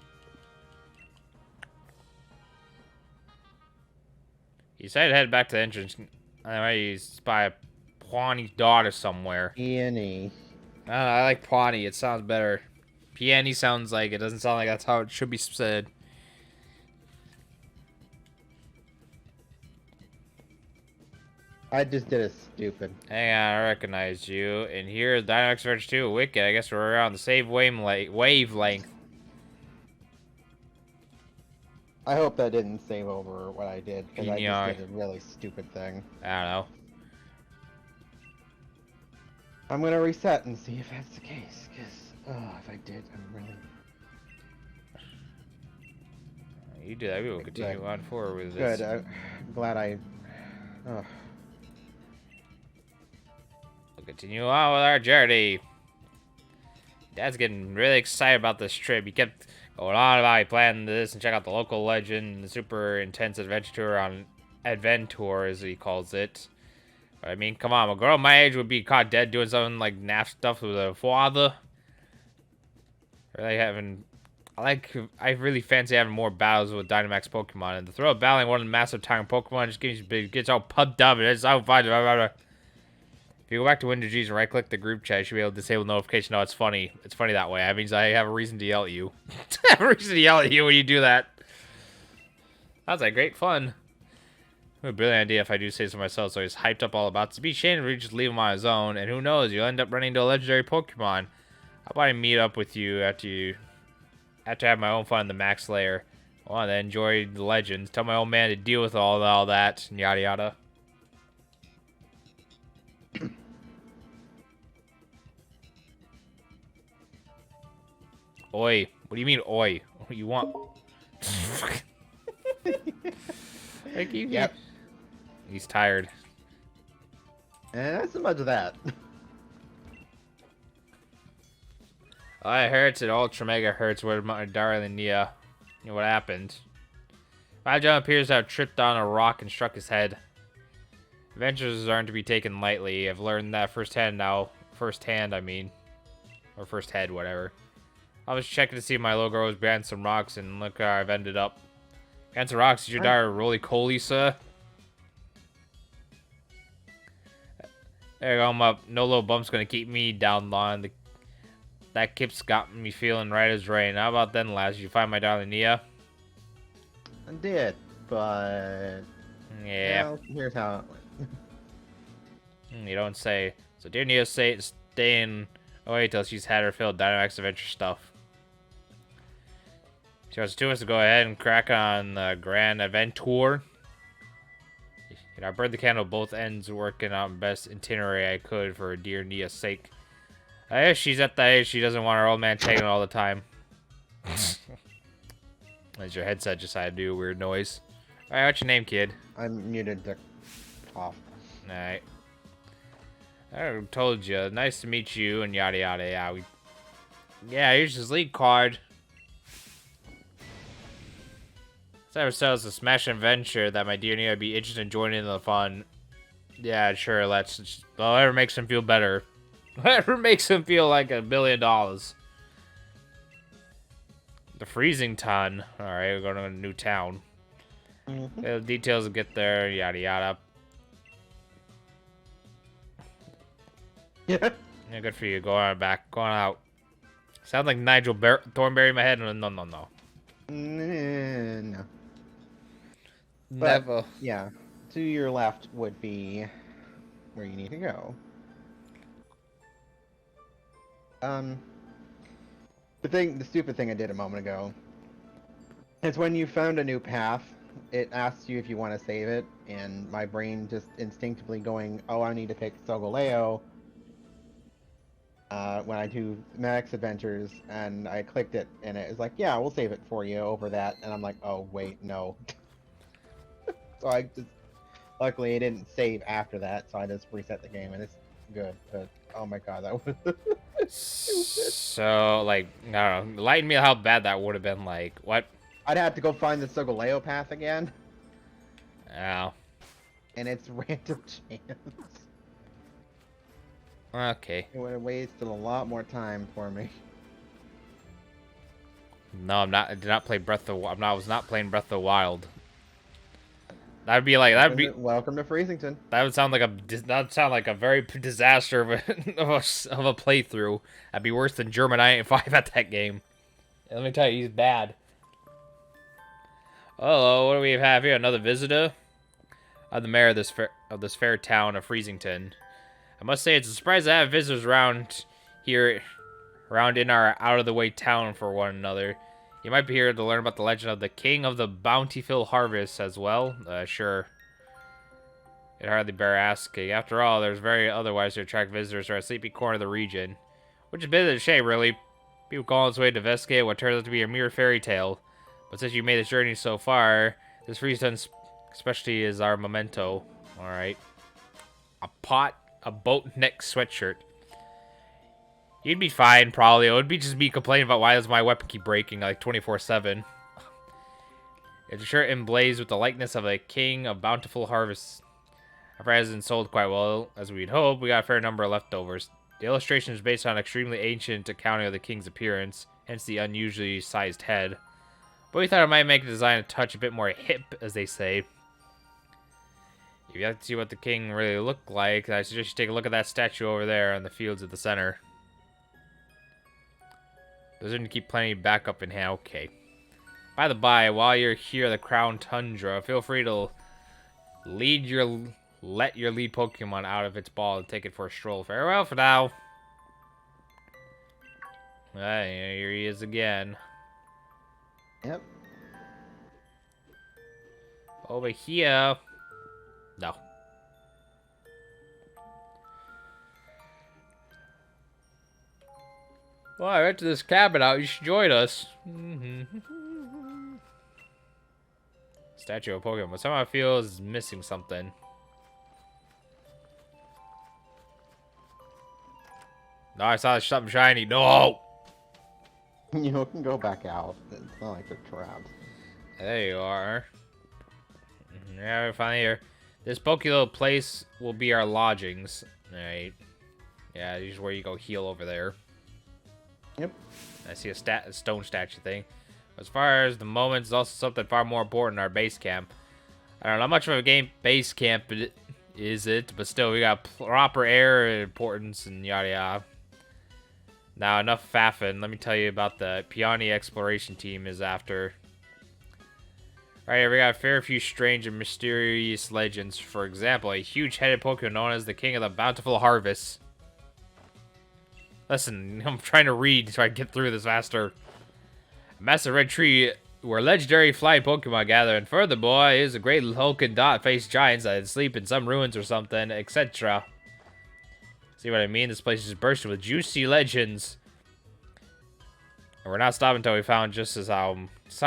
He said to head back to the entrance. Anyway, he's by a Pawnee's daughter somewhere. Peony. I don't know, I like Pawnee. It sounds better. Peony sounds like it. Doesn't sound like that's how it should be said. I just did a stupid. Hang on, I recognize you. And here's Dynamax Search 2. Wicked. I guess we're around the same wavelength. I hope that didn't save over what I did, because I Yeah. just did a really stupid thing. I don't know. I'm gonna reset and see if that's the case, because, oh, if I did, I'm really... You do that. We will continue Good. on forward with this. Good, I'm glad I... Oh. We'll continue on with our journey. Dad's getting really excited about this trip. He kept going on about he planned this and check out the local legend, the super intense adventure tour on Adventure, as he calls it. But I mean, come on, a girl my age would be caught dead doing something like naff stuff with her father. Really having I really fancy having more battles with Dynamax Pokemon, and to throw a battling one of the massive Titan Pokemon just gets all pumped up, and it's so fun. If you go back to Winter G's and right-click the group chat, you should be able to disable notification. No, it's funny. It's funny that way. That means I have a reason to yell at you. I have a reason to yell at you when you do that. That's like great fun. A brilliant idea if I do say so myself. So he's hyped up all about it. To be ashamed if we just leave him on his own, and who knows, you'll end up running into a legendary Pokemon. How about I meet up with you after I have my own fun in the max layer? I want to enjoy the legends. Tell my old man to deal with all that, and yada yada. Oi. What do you mean, oi? What do you want? Like you. Yep. He's tired. And not so much of that. I hurts at Ultra Mega hurts with my darling Nia. You know what happened? Rajan appears to have tripped on a rock and struck his head. Adventures aren't to be taken lightly. I've learned that firsthand now. Firsthand, I mean. Or first head, whatever. I was checking to see if my little girl was behind some rocks, and look where I've ended up. Behind some rocks, is your daughter roly coly, sir? There you go, I'm up. No little bump's gonna keep me down long. That kip's got me feeling right as rain. How about then, lads? Did you find my darling Nia? I did, but... Yeah. Well, here's how it went. You don't say. So dear Nia, staying away till she's had her fill of Dynamax Adventure stuff. She wants to go ahead and crack on the Grand Adventure. You know, I burned the candle both ends, working on best itinerary I could for dear Nia's sake. I guess she's at the age she doesn't want her old man taking all the time. As your headset decided to do a weird noise. Alright, what's your name, kid? I'm muted to off. Alright. I told you. Nice to meet you, and yada yada. Yeah, here's his lead card. This episode is a smash adventure that my dear Nia would be interested in joining in the fun. Yeah, sure, whatever makes him feel better. Whatever makes him feel like $1 billion. The freezing ton. Alright, we're going to a new town. The details will get there, yada yada. Yeah. Yeah, good for you. Go on back. Go on out. Sounds like Nigel Thornberry in my head. No. No. Never. Yeah. To your left would be where you need to go. The stupid thing I did a moment ago is when you found a new path, it asks you if you want to save it, and my brain just instinctively going, oh, I need to pick Solgaleo when I do Max Adventures, and I clicked it, and it was like, yeah, we'll save it for you over that, and I'm like, oh, wait, no. So I just, luckily it didn't save after that, so I just reset the game, and it's good, but oh my god, that was stupid. So, like, I don't know, enlighten me how bad that would have been, like, what? I'd have to go find the Solgaleo path again, Oh. and it's random chance. Okay. It would have wasted a lot more time for me. No, I'm not. I did not play Breath of. I was not playing Breath of the Wild. That'd be like Welcome to Freezington. That would sound like a very disaster of a playthrough. That'd be worse than German 95 at that game. And let me tell you, he's bad. Hello, what do we have here? Another visitor? I'm the mayor of this fair town of Freezington. I must say, it's a surprise to have visitors around here, around in our out-of-the-way town for one another. You might be here to learn about the legend of the King of the Bountiful Harvest as well. Sure. It hardly bear asking. After all, there's very otherwise to attract visitors to our sleepy corner of the region. Which is a bit of a shame, really. People go on its way to investigate what turns out to be a mere fairy tale. But since you made this journey so far, this Freezington especially is our memento. Alright. A boat neck sweatshirt. You'd be fine, probably. It would be just me complaining about why does my weapon keep breaking like 24/7. It's a shirt emblazed with the likeness of a king of bountiful harvests. After it hasn't sold quite well as we'd hoped, we got a fair number of leftovers. The illustration is based on an extremely ancient accounting of the king's appearance. hence the unusually sized head. But we thought it might make the design a touch a bit more hip, as they say. If you have to see what the king really looked like, I suggest you take a look at that statue over there in the fields at the center. Those are going to keep plenty of backup in hand. Okay. By the by, while you're here at the Crown Tundra, feel free to let your lead Pokemon out of its ball and take it for a stroll. Farewell for now. Here he is again. Yep. Over here. No. Well, I went to this cabin out. You should join us. Statue of Pokemon. But somehow I feel is missing something. No, I saw something shiny. No! You can go back out. It's not like they're trapped. There you are. Yeah, we're finally here. This Pokelo place will be our lodgings. Alright. Yeah, this is where you go heal over there. Yep. I see a stone statue thing. As far as the moment, there's also something far more important in our base camp. I don't know how much of a game base camp is it, but still, we got proper air importance and yada yada. Now, enough faffing. Let me tell you about the Peony exploration team is after. Right here, we got a fair few strange and mysterious legends. For example, a huge-headed Pokemon known as the King of the Bountiful Harvest. Listen, I'm trying to read so I can get through this faster. A massive red tree where legendary flying Pokemon gather, and furthermore, is a great hulking dot-faced giants that sleep in some ruins or something, etc. See what I mean? This place is bursting with juicy legends. And we're not stopping until we found just how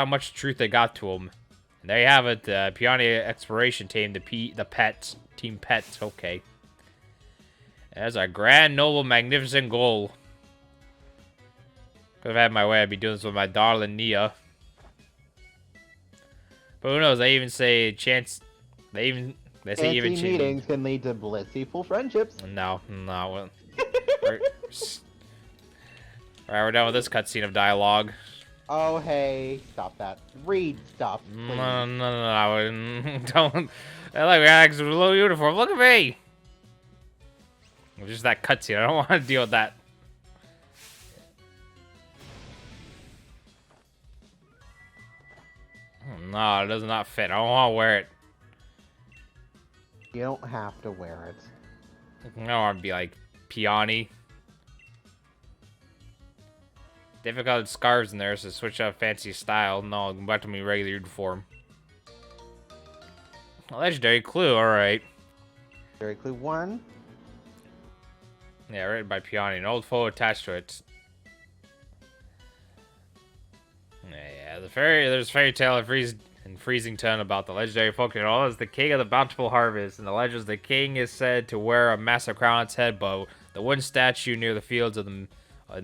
much truth they got to them. And there you have it, the Peony Exploration Team, Team Pet, okay. That's our grand, noble, magnificent goal. Could have had my way, I'd be doing this with my darling Nia. But who knows, they even say chance, they say even meetings can lead to blissful friendships. No. Alright, we're done with this cutscene of dialogue. Oh, hey, stop that. Read stuff, please. No, don't. I like Alex with a low uniform. Look at me! It's just that cutscene. I don't want to deal with that. No, it does not fit. I don't want to wear it. You don't have to wear it. I don't want to be like Peony. Difficult scarves in there, so switch up fancy style. No, go back to my regular uniform. A legendary clue, alright. Legendary clue 1. Yeah, written by Peony. An old photo attached to it. Yeah, there's a fairy tale in Freezington about the legendary Pokemon as the King of the Bountiful Harvest. And the legends, the king is said to wear a massive crown on its head, but the wooden statue near the fields of in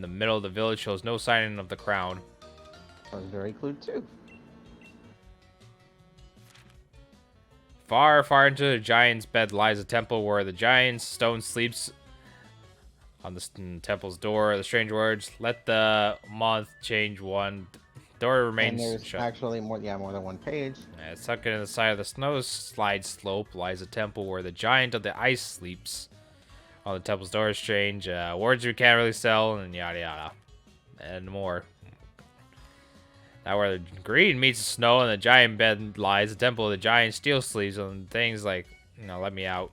the middle of the village shows no sign of the crown. Legendary clue 2. Far, far into the giant's bed lies a temple where the giant's stone sleeps. On the temple's door, the strange words, "Let the month change one." Door remains and there's shut. Actually more than one page. Tucked in the side of the snow slide slope lies a temple where the giant of the ice sleeps. On the temple's door is strange words we can't really sell, and yada yada, and more. Now where the green meets the snow and the giant bed lies the temple of the giant steel sleeves, and things like, let me out.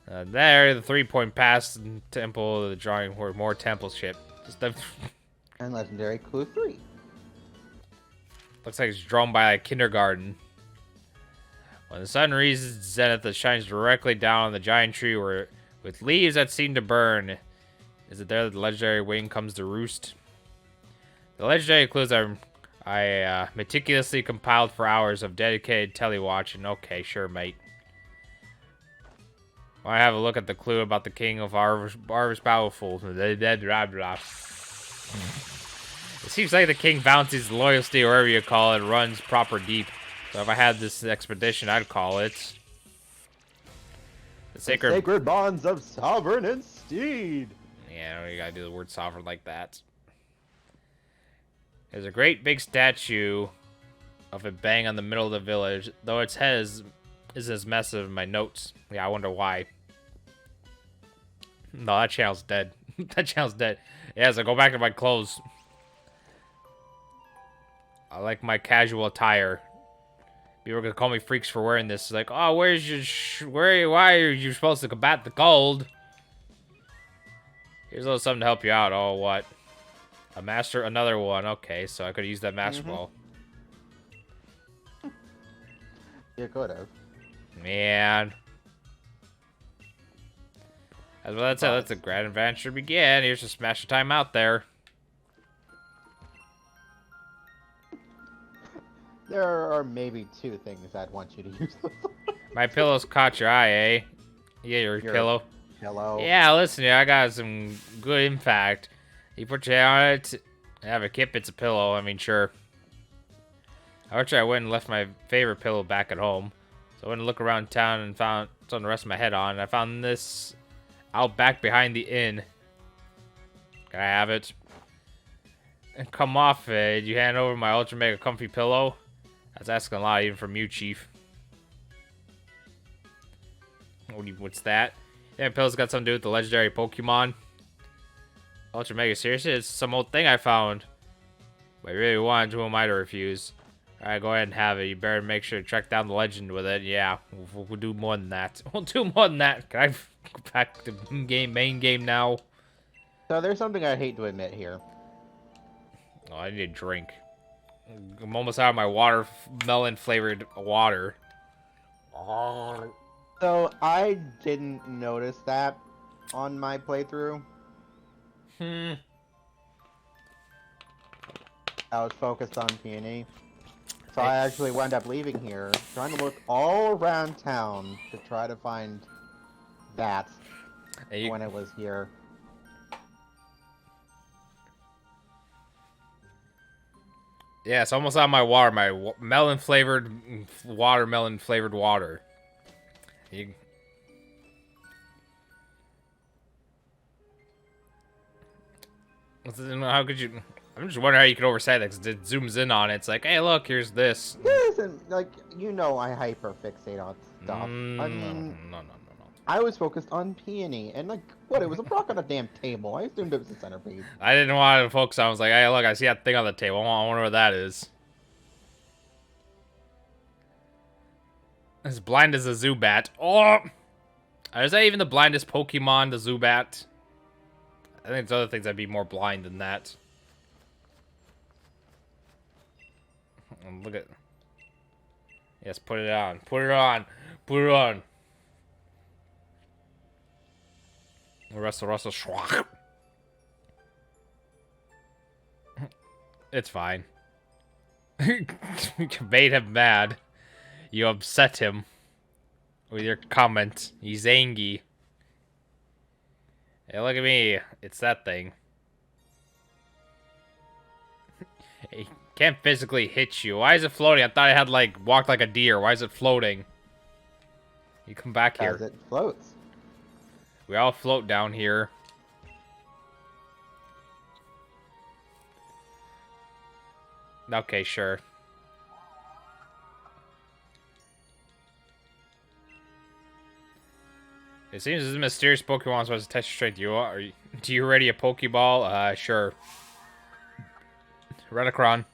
There, the 3-point pass temple of the drawing where more temple ship. And legendary clue 3. Looks like it's drawn by a kindergarten. When the sun reaches zenith, it shines directly down on the giant tree with leaves that seem to burn. Is it there that the legendary wing comes to roost? The legendary clues I meticulously compiled for hours of dedicated telewatching. Okay, sure, mate. I have a look at the clue about the King of Harvest Powerful. It seems like the king bounties loyalty, or whatever you call it, runs proper deep. So if I had this expedition, I'd call it the Sacred Bonds of Sovereign and Steed. Yeah, you gotta do the word sovereign like that. There's a great big statue of a bang on the middle of the village, though its head is as massive as my notes. Yeah, I wonder why. No, that channel's dead. That channel's dead. Yeah, so go back to my clothes. I like my casual attire. People are gonna call me freaks for wearing this. It's like, oh, where's your why are you supposed to combat the cold? Here's a little something to help you out. Oh, what? A master, another one. Okay, so I could use that master ball. You could have. Man. As well, that's it. Let the grand adventure begin. Here's a smash time out there. There are maybe 2 things I'd want you to use. My pillow's caught your eye, eh? Yeah, your pillow. Hello. Yeah, listen here. I got some good impact. You put your hand on it. Have a kip. It's a pillow. I mean, sure. I wish I went and left my favorite pillow back at home. So I went and looked around town and found something to rest my head on. I found this out back behind the inn. Can I have it? And come off it. You hand over my ultra mega comfy pillow? That's asking a lot even from you, Chief. What's that? Yeah, pillow's got something to do with the legendary Pokemon. Ultra mega seriously? It's some old thing I found. But I really wanted, who am I to refuse? Alright, go ahead and have it. You better make sure to track down the legend with it. Yeah, we'll do more than that. We'll do more than that. Can I go back to main game now? So there's something I hate to admit here. Oh, I need a drink. I'm almost out of my watermelon flavored water. So I didn't notice that on my playthrough. I was focused on Peony. So I actually wound up leaving here, trying to look all around town to try to find that when it was here. Yeah, it's almost out of my water. My melon flavored watermelon flavored water. How could you? I'm just wondering how you could oversight that, because it zooms in on it. It's like, hey, look, here's this. Listen, like, you know I hyperfixate on stuff. I mean, No. I was focused on Peony, and like, what, it was a rock on a damn table. I assumed it was a centerpiece. I didn't want to focus on it. I was like, hey, look, I see that thing on the table. I wonder what that is. As blind as a Zubat. Oh! Is that even the blindest Pokemon, the Zubat? I think there's other things that'd be more blind than that. Look at... Yes, put it on. Put it on. Put it on. Russell. Schwach. It's fine. You made him mad. You upset him with your comment. He's angry. Hey, look at me. It's that thing. He can't physically hit you. Why is it floating? I thought it had, like, walked like a deer. Why is it floating? You come back here. As it floats. We all float down here. Okay, sure. It seems this mysterious Pokemon is supposed to test your strength. Do you ready a Pokeball? Sure. Redicron.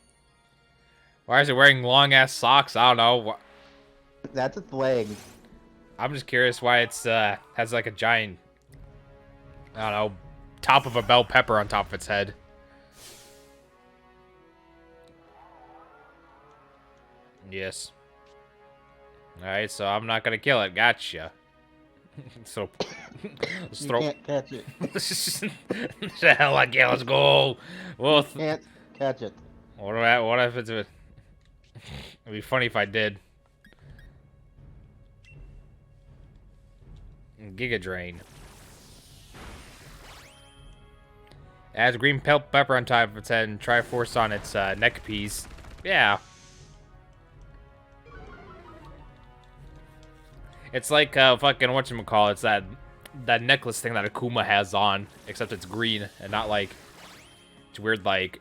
Why is it wearing long-ass socks? I don't know. That's its legs. I'm just curious why it's, has like a giant, I don't know, top of a bell pepper on top of its head. Yes. Alright, so I'm not gonna kill it. Gotcha. So, let's You throw... can't catch it. The hell, okay, let's go. Well, Can't catch it. what if it's a... It'd be funny if I did. Giga Drain. Adds green pepper on top of its head and Triforce on its neck piece. Yeah. It's like fucking whatchamacallit. It's that necklace thing that Akuma has on, except it's green and not like it's weird like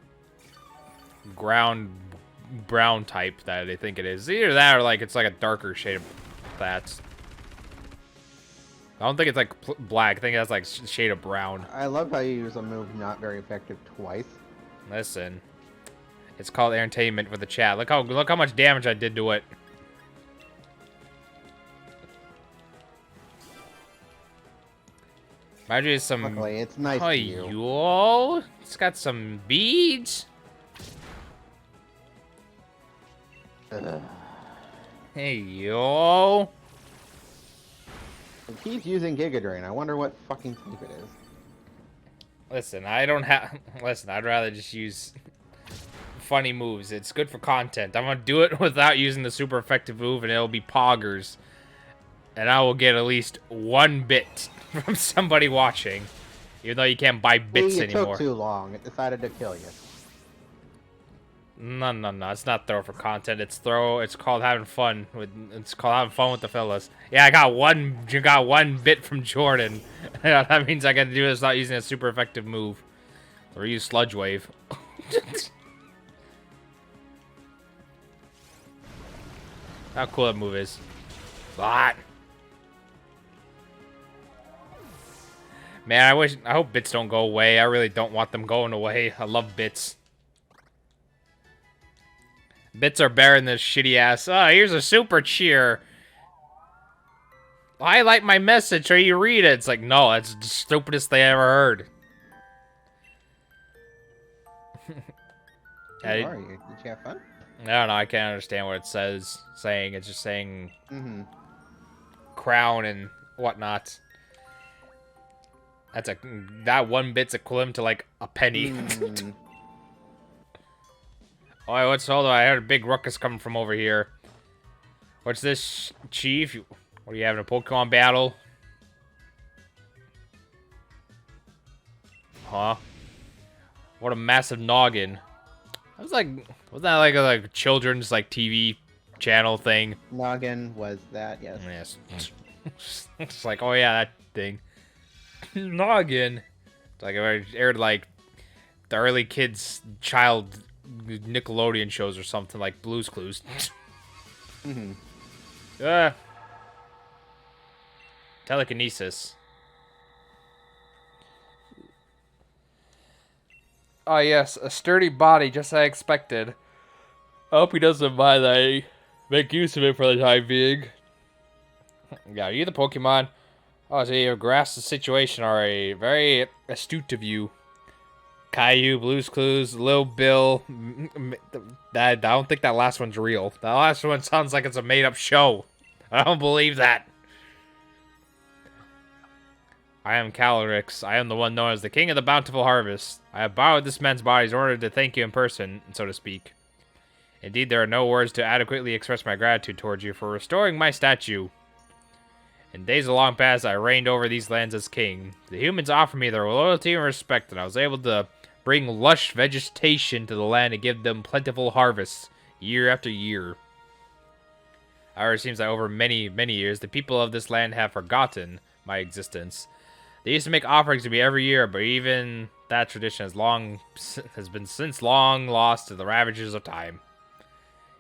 ground brown type that they think it is. Either that or like it's like a darker shade of that. I don't think it's like black. I think it has like shade of brown. I love how you use a move not very effective twice. Listen, it's called entertainment for the chat. Look how much damage I did to it. Imagine some. Luckily, it's nice Oh, to you. yo, it's got some beads. Hey yo. It keeps using Giga Drain. I wonder what fucking type it is. Listen, I don't have. Listen, I'd rather just use funny moves. It's good for content. I'm gonna do it without using the super effective move, and it'll be poggers. And I will get at least 1 bit from somebody watching, even though you can't buy bits It anymore. took too long. It decided to kill you. No. It's not throw for content. It's throw. It's called having fun. It's called having fun with the fellas. Yeah, I got one. You got 1 bit from Jordan. That means I got to do this not using a super effective move, or use Sludge Wave. How cool that move is. Hot. Man, I hope bits don't go away. I really don't want them going away. I love bits. Bits are better than this shitty ass. Oh, here's a super cheer. Highlight my message or you read it. It's like, no, that's the stupidest thing I ever heard. Who are you? Did you have fun? I don't know. I can't understand what it says. It's just saying crown and whatnot. That 1 bit's equivalent to like a penny. Oh, hold on? I heard a big ruckus coming from over here. What's this, Chief? What are you having, a Pokemon battle? Huh? What a massive noggin. I was like, wasn't that like a children's like TV channel thing? Noggin was that, yes. Yes. It's like, oh yeah, that thing. Noggin. It's like it aired like the early kids child Nickelodeon shows or something like Blue's Clues. Telekinesis. Oh yes, a sturdy body, just as I expected. I hope he doesn't mind that I make use of it for the time being. Yeah, are you the Pokemon? Oh, so you grasped the situation already. Very astute of you. Caillou, Blue's Clues, Lil Bill. I don't think that last one's real. That last one sounds like it's a made-up show. I don't believe that. I am Calyrex. I am the one known as the King of the Bountiful Harvest. I have borrowed this man's body in order to thank you in person, so to speak. Indeed, there are no words to adequately express my gratitude towards you for restoring my statue. In days of long past, I reigned over these lands as king. The humans offered me their loyalty and respect, and I was able to bring lush vegetation to the land and give them plentiful harvests, year after year. However, it seems that over many, many years, the people of this land have forgotten my existence. They used to make offerings to me every year, but even that tradition has been since long lost to the ravages of time.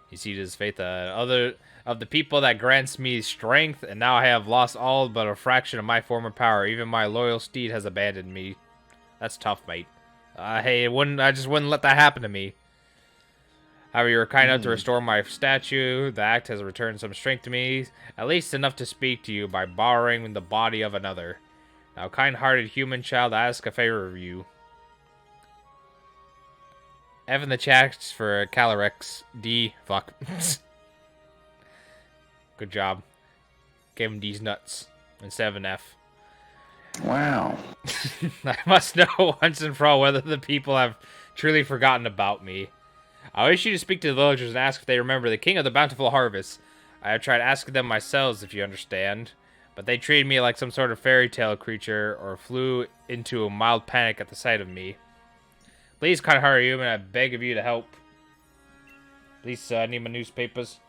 You see, it is fate that other of the people that grants me strength, and now I have lost all but a fraction of my former power. Even my loyal steed has abandoned me. That's tough, mate. Hey, I just wouldn't let that happen to me. However, you were kind enough to restore my statue. The act has returned some strength to me, at least enough to speak to you by borrowing the body of another. Now, kind-hearted human child, I ask a favor of you. F in the chat for Calyrex. D. Fuck. Good job. Gave him D's nuts instead of an F. Wow. I must know once and for all whether the people have truly forgotten about me. I wish you to speak to the villagers and ask if they remember the King of the Bountiful Harvest. I have tried asking them myself, if you understand. But they treated me like some sort of fairy tale creature or flew into a mild panic at the sight of me. Please, kind-hearted human, I beg of you to help. Please, I need my newspapers.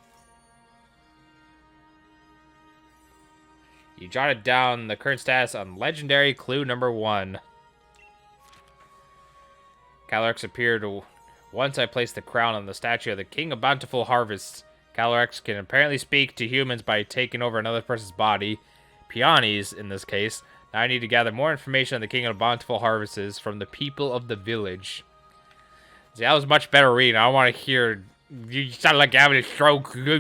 You jotted down the current status on legendary clue number 1. Calyrex appeared Once I place the crown on the statue of the King of Bountiful Harvests. Calyrex can apparently speak to humans by taking over another person's body. Peonies, in this case. Now I need to gather more information on the King of Bountiful Harvests from the people of the village. See, that was much better reading. I want to hear... You sound like you're having a stroke. What do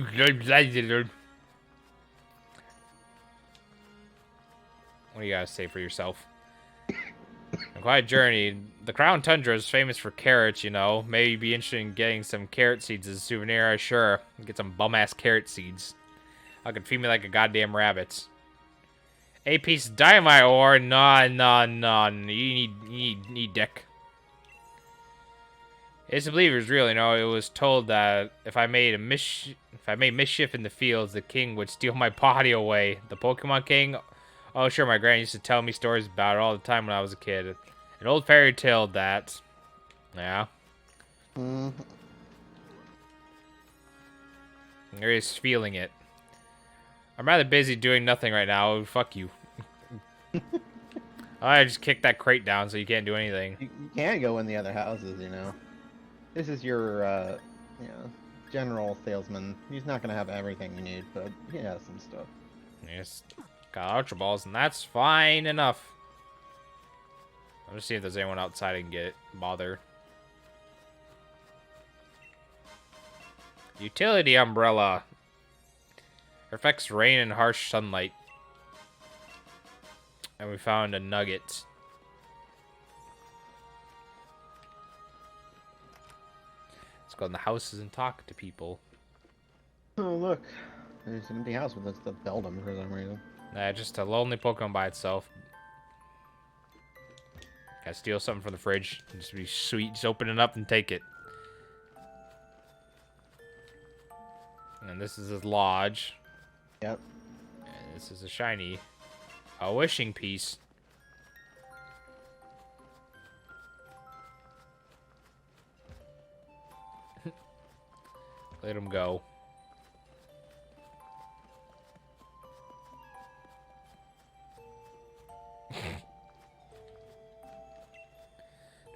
you gotta say for yourself? A quiet journey. The Crown Tundra is famous for carrots, you know. Maybe you'd be interested in getting some carrot seeds as a souvenir. Sure. Get some bum-ass carrot seeds. I could feed me like a goddamn rabbit. A piece of dynamite ore? No. You need dick. It's a believer is real, you know. It was told that if I made mischief in the fields, the king would steal my body away. The Pokemon King? Oh, sure, my granny used to tell me stories about it all the time when I was a kid. An old fairy tale that... Yeah. Gary's feeling it. I'm rather busy doing nothing right now. Fuck you. I just kicked that crate down so you can't do anything. You can go in the other houses, you know. This is your, you know, general salesman. He's not gonna have everything you need, but he has some stuff. Yes. Got Ultra Balls, and that's fine enough. I'm just seeing if there's anyone outside I can get bother. Utility umbrella. Affects rain and harsh sunlight. And we found a nugget. Let's go in the houses and talk to people. Oh, look. There's an empty house with the Beldum for some reason. Nah, just a lonely Pokemon by itself. Gotta steal something from the fridge. Just be sweet. Just open it up and take it. And this is his lodge. Yep. And this is a shiny. A wishing piece. Let him go.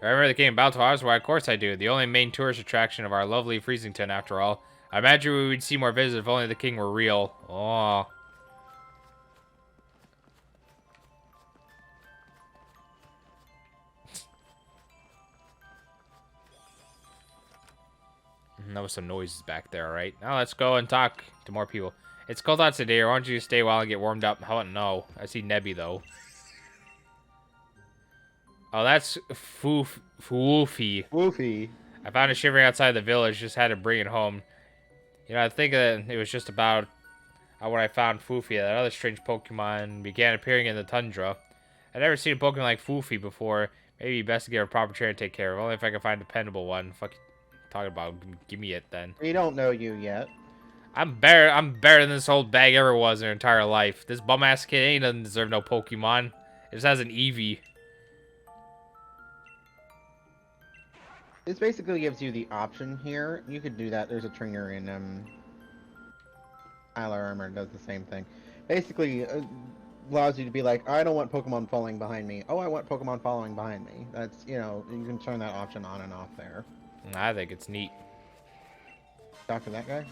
Do I remember the King of Baltimore? Why, of course I do. The only main tourist attraction of our lovely Freezington, after all. I imagine we would see more visitors if only the king were real. Oh. That was some noises back there, right? Now let's go and talk to more people. It's cold out today. Why don't you stay a while and get warmed up? How about no? I see Nebby, though. Oh, that's Foofy. Woofy. I found it shivering outside the village. Just had to bring it home. You know, I think that it was just about when I found Foofy that other strange Pokemon began appearing in the tundra. I'd never seen a Pokemon like Foofy before. Maybe best to get a proper trainer to take care of. Only if I can find a dependable one. Fuck you talking about. Give me it then. We don't know you yet. I'm better than this whole bag ever was in her entire life. This bum ass kid ain't doesn't deserve no Pokemon. It just has an Eevee. This basically gives you the option here. You could do that. There's a trainer in Isla Armor does the same thing. Basically, allows you to be like, I don't want Pokemon falling behind me. Oh, I want Pokemon following behind me. That's, you know, you can turn that option on and off there. I think it's neat. Talk to that guy.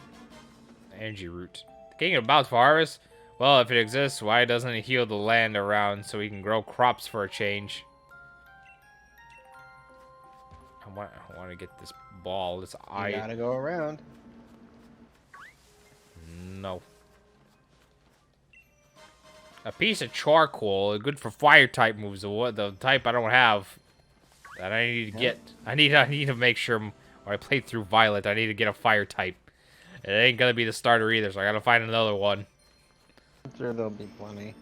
Energy root. The King of Bountiful Harvest? Well, if it exists, why doesn't it heal the land around so we can grow crops for a change? I want to get this ball. This eye. You gotta go around. No. A piece of charcoal, good for fire type moves. The type I don't have that I need to get. I need to make sure when I play through Violet, I need to get a fire type. It ain't gonna be the starter either, so I gotta find another one. I'm sure there'll be plenty.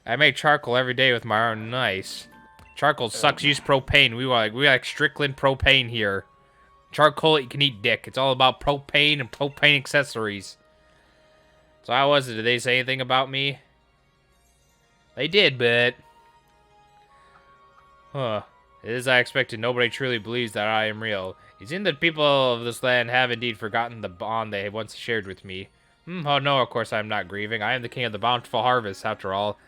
I make charcoal every day with my own nice. Charcoal sucks. Use propane. We like Strickland propane here. Charcoal, you can eat dick. It's all about propane and propane accessories. So how was it? Did they say anything about me? They did, but... Huh. It is I expected. Nobody truly believes that I am real. It seems that people of this land have indeed forgotten the bond they once shared with me. Oh no, of course I am not grieving. I am the king of the bountiful harvest, after all.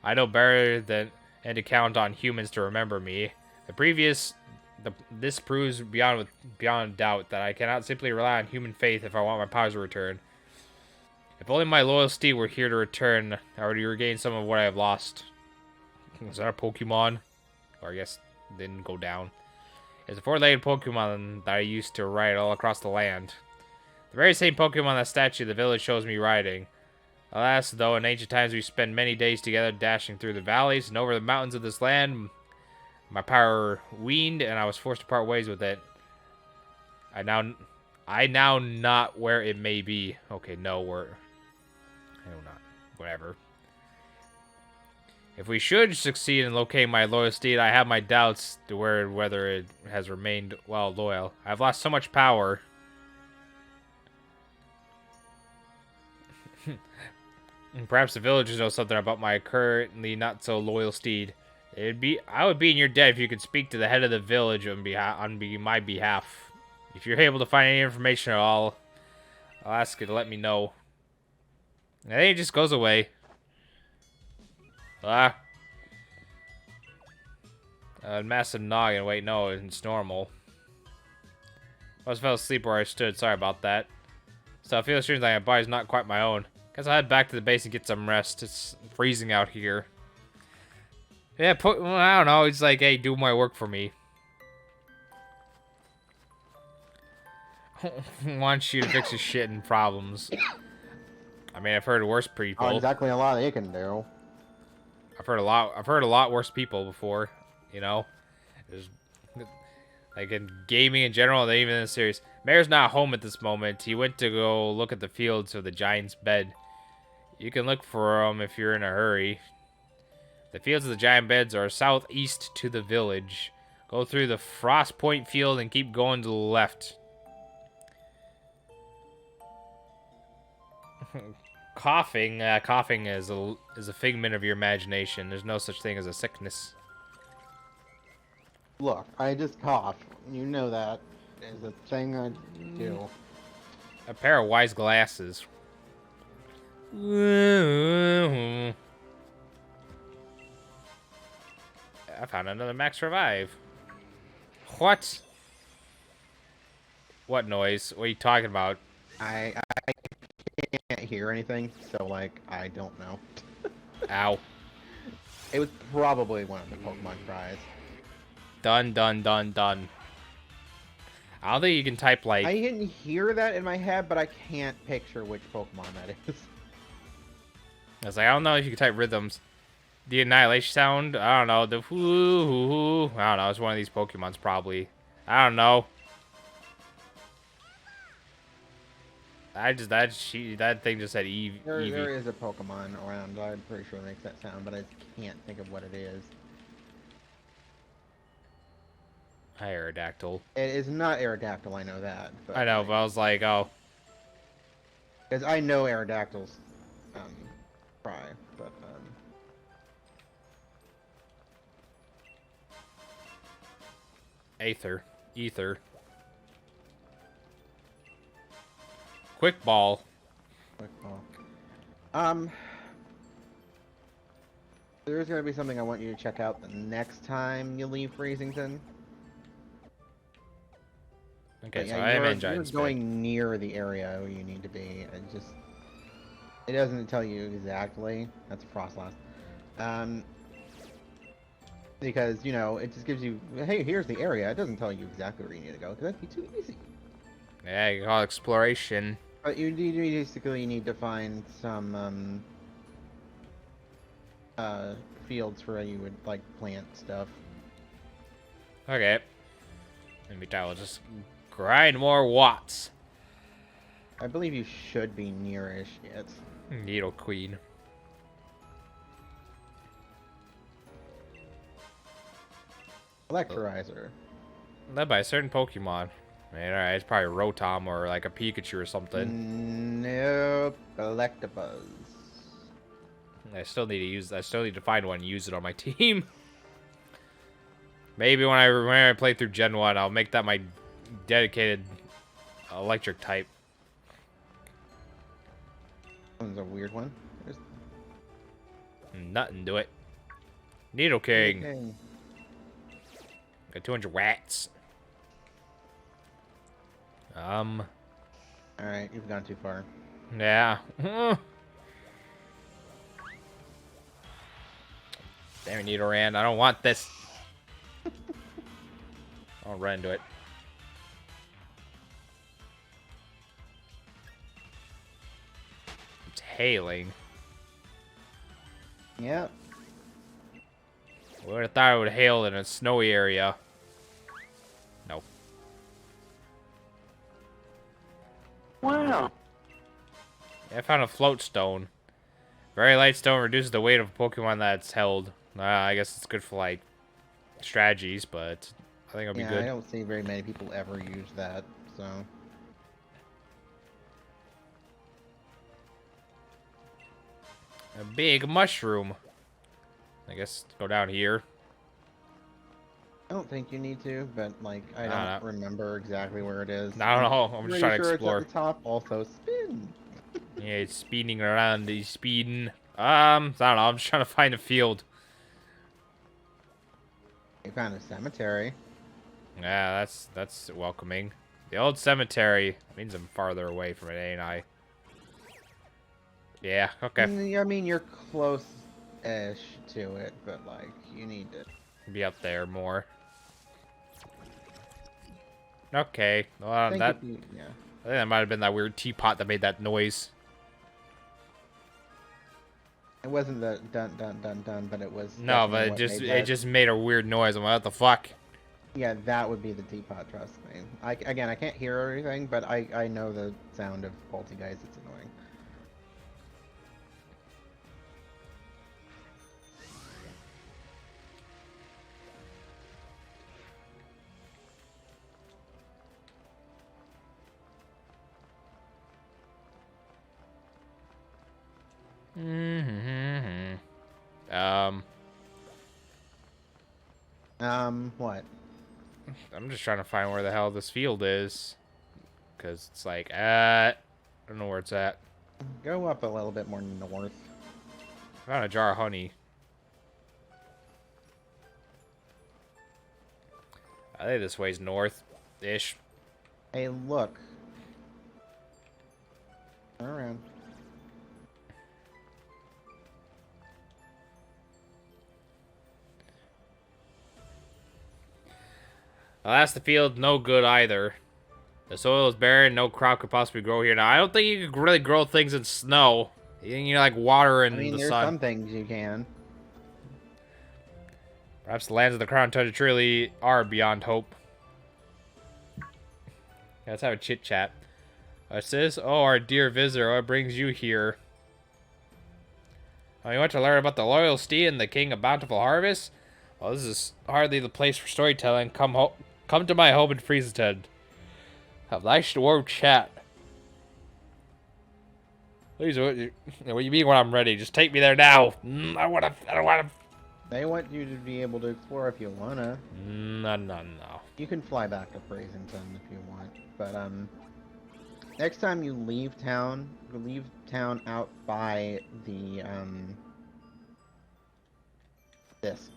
I know better than to count on humans to remember me. The This proves beyond doubt that I cannot simply rely on human faith if I want my powers to return. If only my loyal steed were here to return, I already regained some of what I have lost. Was that a Pokemon? Or I guess it didn't go down. It's a four-legged Pokemon that I used to ride all across the land. The very same Pokemon that statue the village shows me riding. Alas, though, in ancient times we spent many days together dashing through the valleys and over the mountains of this land, my power waned and I was forced to part ways with it. I now not where it may be. Okay, no, where... I know not. Whatever. If we should succeed in locating my loyal steed, I have my doubts to whether it has remained, well, loyal. I've lost so much power. Perhaps the villagers know something about my currently not so loyal steed. I would be in your debt if you could speak to the head of the village on my behalf. If you're able to find any information at all, I'll ask you to let me know. And then it just goes away. Massive noggin. Wait, no, it's normal. I just fell asleep where I stood. Sorry about that. So I feel strange like my body's not quite my own. Guess I'll head back to the base and get some rest. It's freezing out here. Yeah, well, I don't know. It's like, hey, do my work for me. Wants you to fix his shit and problems. I mean, I've heard of worse people. Oh, exactly a lot they can do. I've heard a lot worse people before. You know, there's like in gaming in general, and even in the series. Mayor's not home at this moment. He went to go look at the fields of the giant's bed. You can look for him if you're in a hurry. The fields of the giant beds are southeast to the village. Go through the Frost Point field and keep going to the left. Coughing is a figment of your imagination. There's no such thing as a sickness. Look, I just coughed. You know that is a thing I do. A pair of wise glasses. I found another Max Revive. What? What noise? What are you talking about? I can't hear anything, so like I don't know. Ow. It was probably one of the Pokemon cries. Done. I don't think you can type like... I didn't hear that in my head, but I can't picture which Pokemon that is. I was like, I don't know if you can type rhythms. The Annihilation sound? I don't know. The whoo. I don't know. It's one of these Pokemons probably. I don't know. That thing just said Eevee. There is a Pokemon around. I'm pretty sure it makes that sound, but I can't think of what it is. Aerodactyl. It is not Aerodactyl, I know that. But I know, but I was like, oh. Because I know Aerodactyl's cry, but Ether. Quick Ball. There's gonna be something I want you to check out the next time you leave Freezington. Okay, but so yeah, I am you're enjoying going near the area where you need to be. It doesn't tell you exactly. That's a Frostlass. Because, you know, it just gives you, hey, here's the area. It doesn't tell you exactly where you need to go, because that'd be too easy. Yeah, you call it exploration. But you basically need to find some, fields where you would, like, plant stuff. Okay. Maybe I will just grind more watts. I believe you should be nearish yet. Needle Queen. Electrizer. Led by a certain Pokemon. Man, alright, it's probably Rotom or like a Pikachu or something. Nope. Electabuzz. I still need to find one and use it on my team. Maybe when I play through Gen 1, I'll make that my dedicated electric type. That one's a weird one. There's... Nothing to it. Needle King. Okay. Got 200 watts. Alright, you've gone too far. Yeah. Damn it, Nidoran. I don't want this. I'll run into it. It's hailing. Yep. We would have thought it would hail in a snowy area. No. Wow. Yeah, I found a float stone. Very light stone reduces the weight of a Pokemon that's held. I guess it's good for, like, strategies, but I think it'll be Yeah, good. I don't see very many people ever use that, so... A big mushroom. I guess go down here. I don't think you need to, but, like, I Nah, don't remember exactly where it is. I don't know. I'm just trying to Pretty sure explore. it's at the top. Also, spin! Yeah, it's speeding around. He's speeding. I don't know. I'm just trying to find a field. You found a cemetery. Yeah, that's welcoming. The old cemetery means I'm farther away from it, ain't I? Yeah. Okay. I mean, you're close-ish to it, but, like, you need to... Be up there more. Okay. Well, I think that. if you, yeah. I think that might have been that weird teapot that made that noise. It wasn't the dun dun dun dun, but it was... No, but it just made a weird noise. I'm like, what the fuck? Yeah, that would be the teapot, trust me. Again, I can't hear everything, but I know the sound of poltergeist. It's annoying. What? I'm just trying to find where the hell this field is. Because it's like, I don't know where it's at. Go up a little bit more north. I found a jar of honey. I think this way's north-ish. Hey, look. Turn around. Well, that's the field, no good either. The soil is barren, no crop could possibly grow here. Now, I don't think you could really grow things in snow. You need, like, water and I mean, the there's sun. some things you can. Perhaps the lands of the Crown Tundra truly are beyond hope. Yeah, let's have a chit-chat. Sis, oh, our dear visitor, what brings you here? Oh, you want to learn about the loyal steed and the king of bountiful harvest? Well, this is hardly the place for storytelling. Come to my home in Friesland. Have nice warm chat. Please, what you mean when I'm ready? Just take me there now. I don't wanna. They want you to be able to explore if you wanna. No. You can fly back to Brazenton if you want, but next time you leave town out by the this.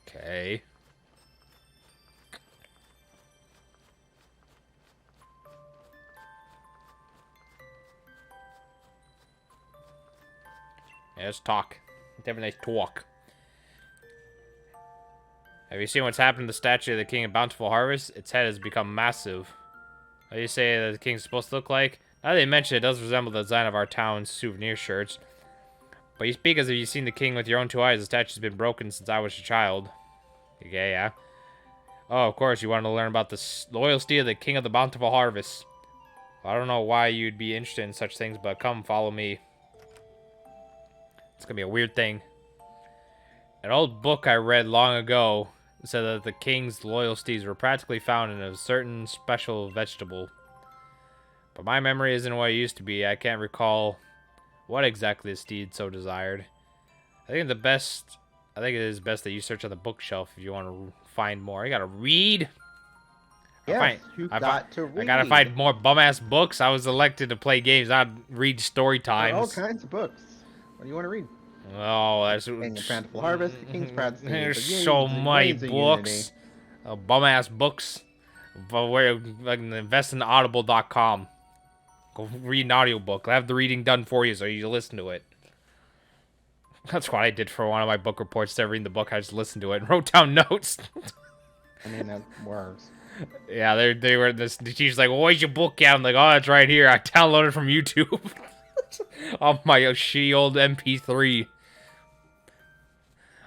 Okay. Yeah, let's talk. Let's have a nice talk. Have you seen what's happened to the statue of the King of Bountiful Harvest? Its head has become massive. What do you say that the king's supposed to look like? Now that you mention it, does resemble the design of our town's souvenir shirts. But you speak as if you've seen the king with your own two eyes. The statue's been broken since I was a child. Okay, yeah. Oh, of course, you want to learn about the loyalty of the King of the Bountiful Harvest. Well, I don't know why you'd be interested in such things, but come, follow me. It's gonna be a weird thing. An old book I read long ago said that the king's loyalties were practically found in a certain special vegetable. But my memory isn't what it used to be. I can't recall what exactly this deed so desired. I think it is best that you search on the bookshelf if you want to find more. You gotta read. Yes, you got to read. I gotta find more bum-ass books. I was elected to play games, not read story There are all times. kinds of books. What do you want to read? Oh, that's King of Bountiful Harvest, the King's Proud Steed. There's the so Games- many Ways of books. Bum-ass books. But where, like, invest in audible.com. Go read an audiobook. I have the reading done for you so you listen to it. That's what I did for one of my book reports. Instead of reading the book, I just listened to it and wrote down notes. I mean, that works. Yeah, they were this. She's like, well, "Where's your book at?" I'm like, "Oh, it's right here. I downloaded it from YouTube on my shitty old MP3."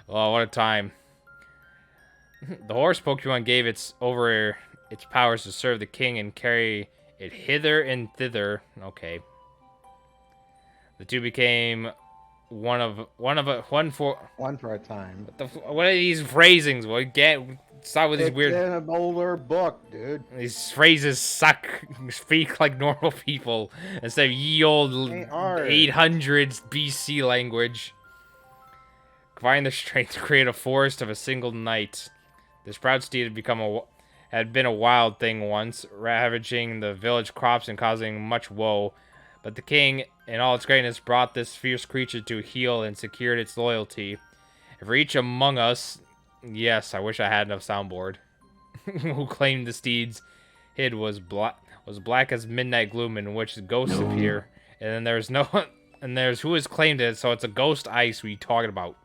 Oh, what a time! The horse Pokemon gave its powers to serve the king and carry it hither and thither. Okay. The two became one for a time. What are these phrasings? Stop with these It's weird. in an older book, dude. These phrases suck. Speak like normal people instead of ye old They are. 800s BC language. Combine the strength to create a forest of a single night. This proud steed had been a wild thing once, ravaging the village crops and causing much woe. But the king, in all its greatness, brought this fierce creature to heel and secured its loyalty. And for each among us, yes, I wish I had enough soundboard, who claimed the steed's hid was black as midnight gloom in which ghosts appear. And then there's who has claimed it, so it's a ghost ice we talking about.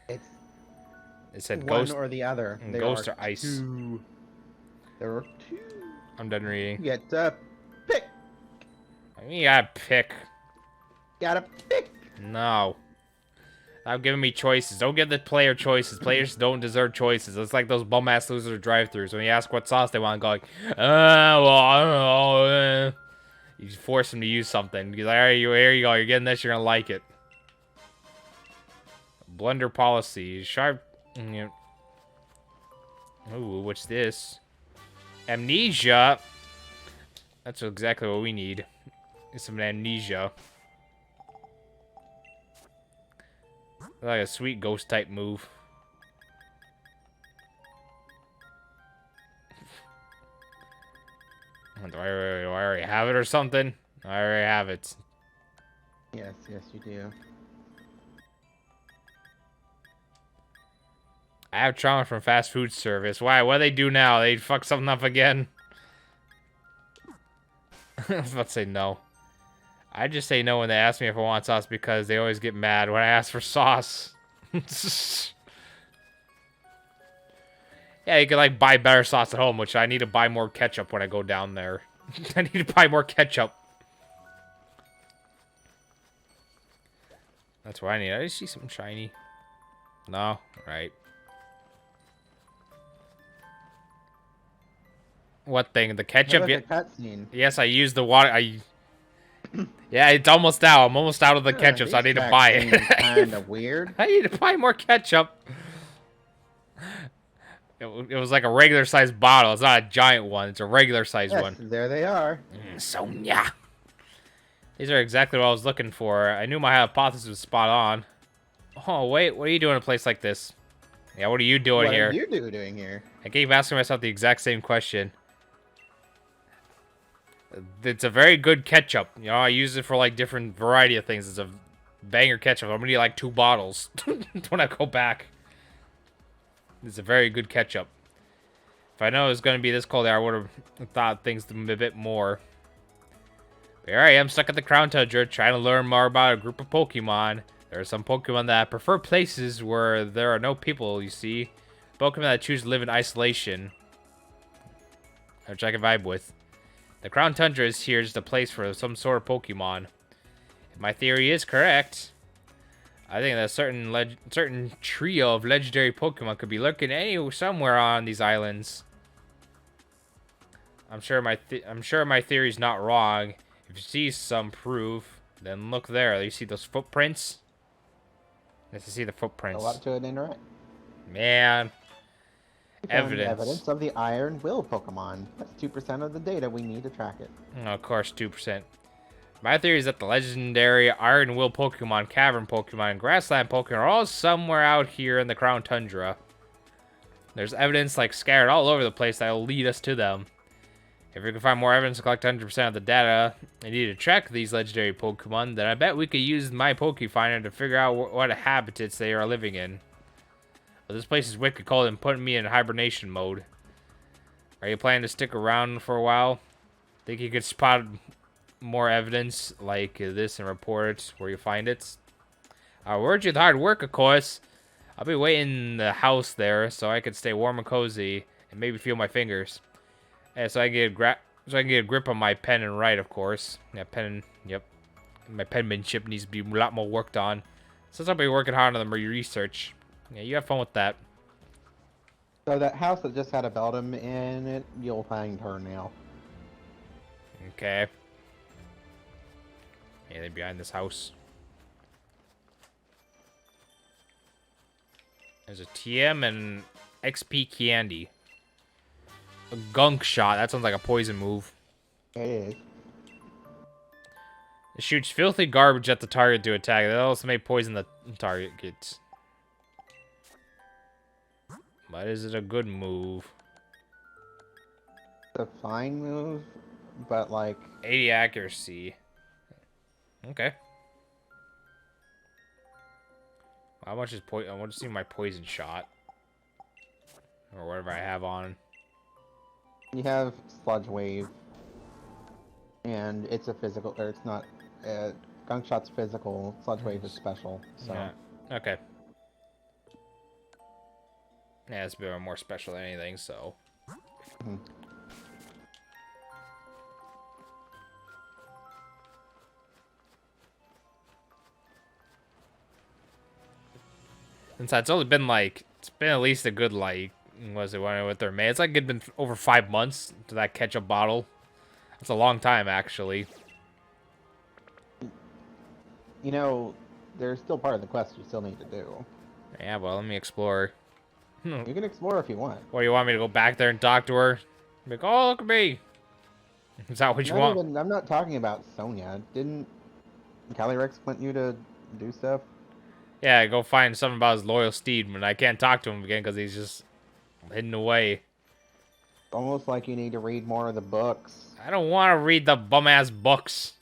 It said One ghost or the other. There ghost are or ice. two. There are two. I'm done reading. You get to pick. You gotta pick. Gotta pick. No. Stop giving me choices. Don't give the player choices. Players don't deserve choices. It's like those bum-ass loser drive-thrus. When you ask what sauce they want, go like, well, I don't know. You force them to use something. You're like, alright, here you go. You're getting this. You're gonna like it. Blender policy. Sharp. Ooh, what's this? Amnesia. That's exactly what we need. Is some amnesia. Like a sweet ghost type move. Do I already have it or something? I already have it. Yes, you do. I have trauma from fast food service. Why? What do they do now? They fuck something up again? I was about to say no. I just say no when they ask me if I want sauce because they always get mad when I ask for sauce. Yeah, you can like buy better sauce at home, which I need to buy more ketchup when I go down there. I need to buy more ketchup. That's what I need. I just see something shiny. No? Right. What thing? The ketchup? Like a cutscene. Yes, I used the water. Yeah, it's almost out. I'm almost out of the ketchup, so I need to buy it. Kind of weird. I need to buy more ketchup. It was like a regular sized bottle. It's not a giant one. It's a regular sized one. There they are. Sonya. These are exactly what I was looking for. I knew my hypothesis was spot on. Oh, wait. What are you doing in a place like this? Yeah, what are you doing here? What are you doing here? I keep asking myself the exact same question. It's a very good ketchup. You know, I use it for like different variety of things. It's a banger ketchup. I'm gonna need like 2 bottles when I go back. It's a very good ketchup. If I know it was gonna be this cold there, I would have thought things a bit more. But here I am, stuck at the Crown Tundra, trying to learn more about a group of Pokemon. There are some Pokemon that prefer places where there are no people, you see. Pokemon that choose to live in isolation, which I can vibe with. The Crown Tundra is here just a place for some sort of Pokemon. If my theory is correct, I think that a certain trio of legendary Pokemon could be lurking somewhere on these islands. I'm sure my theory's not wrong. If you see some proof, then look there. You see those footprints? Let's see the footprints. Go up to it and interact. Man. Evidence of the Iron Will Pokemon. That's 2% of the data we need to track it. Oh, of course, 2%. My theory is that the legendary Iron Will Pokemon, Cavern Pokemon, and Grassland Pokemon are all somewhere out here in the Crown Tundra. There's evidence like scattered all over the place that will lead us to them. If we can find more evidence to collect 100% of the data and need to track these legendary Pokemon, then I bet we could use my Pokefinder to figure out what habitats they are living in. But this place is wicked cold and putting me in hibernation mode. Are you planning to stick around for a while? Think you could spot more evidence like this and report it where you find it? I reward you the hard work, of course. I'll be waiting in the house there so I can stay warm and cozy and maybe feel my fingers. Yeah, so I can get a grip on my pen and write, of course. Yeah, pen. Yep. My penmanship needs to be a lot more worked on. Since I'll be working hard on the research. Yeah, you have fun with that. So that house that just had a Beldam in it, you'll find her now. Okay. Yeah, they're behind this house. There's a TM and XP candy. A gunk shot. That sounds like a poison move. It is. It shoots filthy garbage at the target to attack. It also may poison the target gets. But is it a good move? It's a fine move, but like 80 accuracy. Okay. How much is poison? I want to see my poison shot. Or whatever I have on. you have Sludge Wave, and it's a physical, or it's not. Gunk Shot's physical. Sludge Wave is special. So. Yeah. Okay. Yeah, it's a bit more special than anything, so. Mhm. Since it's only been like, it's been at least a good, like, was it when with their May? It's like it'd been over 5 months to that ketchup bottle. That's a long time, actually. You know, there's still part of the quest you still need to do. Yeah, well, let me explore. You can explore if you want. What, do you want me to go back there and talk to her? Be like, oh, look at me. Is that what you want? I'm not talking about Sonya. Didn't Calyrex want you to do stuff? Yeah, go find something about his loyal steed, but I can't talk to him again because he's just hidden away. It's almost like you need to read more of the books. I don't want to read the bum-ass books.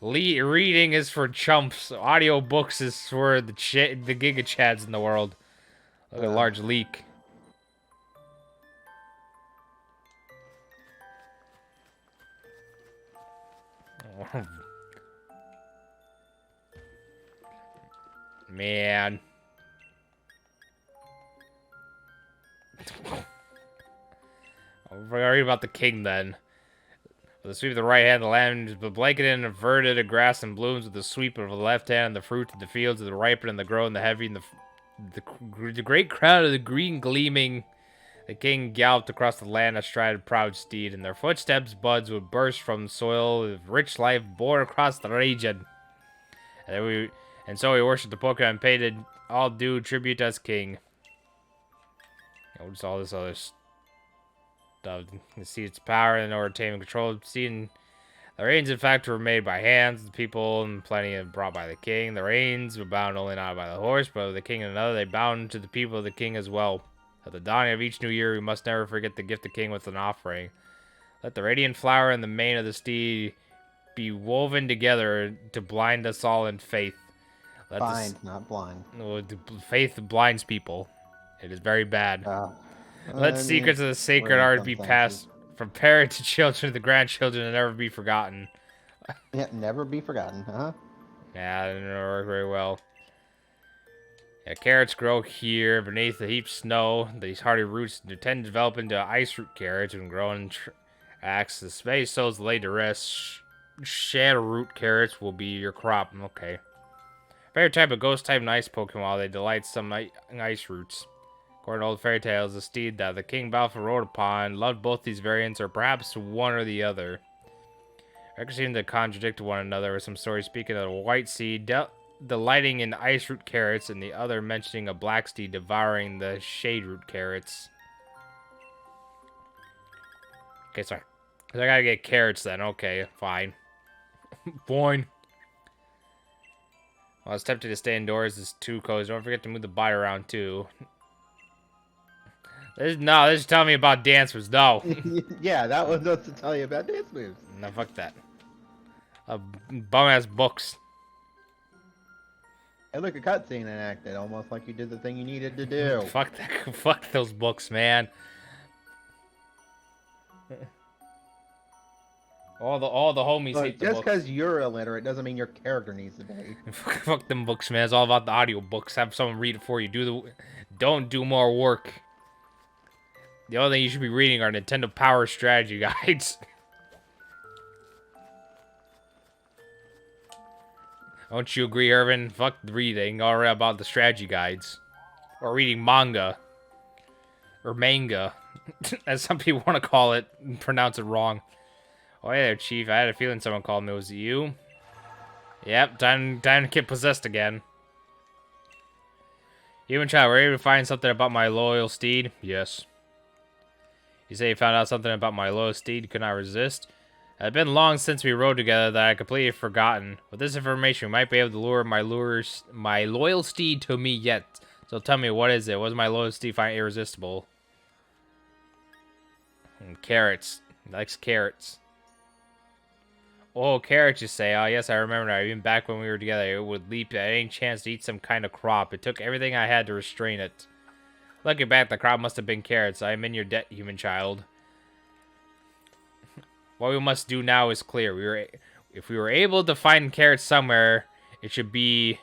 Reading is for chumps. Audio books is for the Giga Chads in the world. Look at a large leak. Man. I'll read about the king then. With a sweep of the right hand, the land is blanketed and inverted of grass and blooms. With the sweep of the left hand, the fruit of the fields, of the ripen and the grow and the heavy, and the great crown of the green gleaming. The king galloped across the land astride a proud steed, and their footsteps buds would burst from the soil of rich life born across the region. And so he worshipped the Pokemon and paid all due tribute as king. Just all this other stuff. The seed's power and overtame and control. The reins, in fact, were made by hands, the people, and plenty of brought by the king. The reins were bound only not by the horse, but of the king and another. They bound to the people of the king as well. At the dawning of each new year, we must never forget to gift the king with an offering. Let the radiant flower and the mane of the steed be woven together to blind us all in faith. Blind, not blind. Faith blinds people. It is very bad. Let secrets of the sacred art be passed from parent to children to the grandchildren and never be forgotten. Yeah, never be forgotten, huh? Yeah, that didn't work very well. Yeah, carrots grow here beneath the heaped snow. These hardy roots tend to develop into ice root carrots and grow in tracks. The space sows laid to rest. Shadow root carrots will be your crop. Okay. Favorite type of ghost type and ice Pokemon. They delight some ice roots. According to old fairy tales, the steed that the King Balfour rode upon loved both these variants, or perhaps one or the other. Records seem to contradict one another, with some stories speaking of a white steed delighting in ice root carrots, and the other mentioning a black steed devouring the shade root carrots. Okay, sorry. I gotta get carrots then. Okay, fine. Fine. Well, I was tempted to stay indoors. It's too cozy. Don't forget to move the body around, too. This is telling me about dance moves. No. Yeah, that was just to tell you about dance moves. No, fuck that. Bum-ass books. Hey, look, a cutscene enacted, almost like you did the thing you needed to do. Fuck that. Fuck those books, man. All the homies Look, hate the just books. because you're illiterate doesn't mean your character needs to be. Fuck them books, man. It's all about the audio books. Have someone read it for you. Don't do more work. The only thing you should be reading are Nintendo Power Strategy guides. Don't you agree, Irvin? Fuck reading all about the strategy guides. Or reading manga. Or manga. As some people want to call it. And pronounce it wrong. Oh, hey there, Chief. I had a feeling someone called me. Was it you? Yep, time to get possessed again. Human child, were you able to find something about my loyal steed? Yes. You say you found out something about my loyal steed you could not resist? It had been long since we rode together that I completely forgotten. With this information, we might be able to lure my loyal steed to me yet. So tell me, what is it? Was my loyal steed find irresistible? Carrots. He likes carrots. Oh, carrots, you say? Oh, yes, I remember now. Even back when we were together, it would leap at any chance to eat some kind of crop. It took everything I had to restrain it. Looking back, the crop must have been carrots. I am in your debt, human child. What we must do now is clear. If we were able to find carrots somewhere, it should be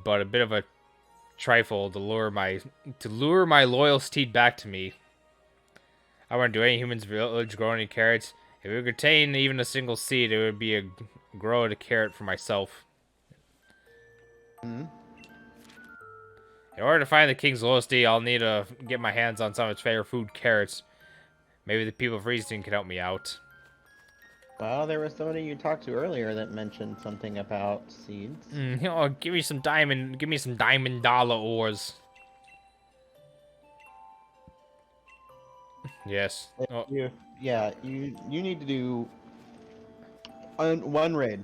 but a bit of a trifle to lure my loyal steed back to me. I wouldn't do any human's village grow any carrots. If it would contain even a single seed, it would be a grow a carrot for myself. Hmm? In order to find the king's loyalty, I'll need to get my hands on some of its favorite food, carrots. Maybe the people of Frieston can help me out. Well, there was somebody you talked to earlier that mentioned something about seeds. Give me some diamond dollar ores. Yes. Oh. Yeah, you need to do one raid.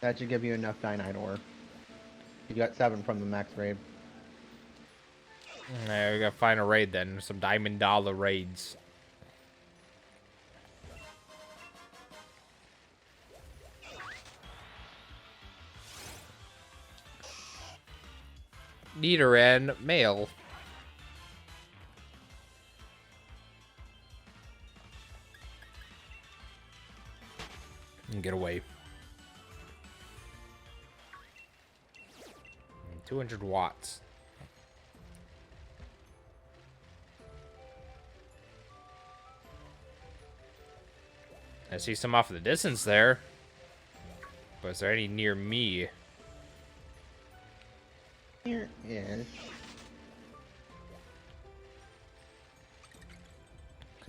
That should give you enough Dynite ore. You got 7 from the max raid. We gotta find a raid then. Some diamond dollar raids. Leader and male. And get away. 200 watts. I see some off in the distance there. But is there any near me? Here is.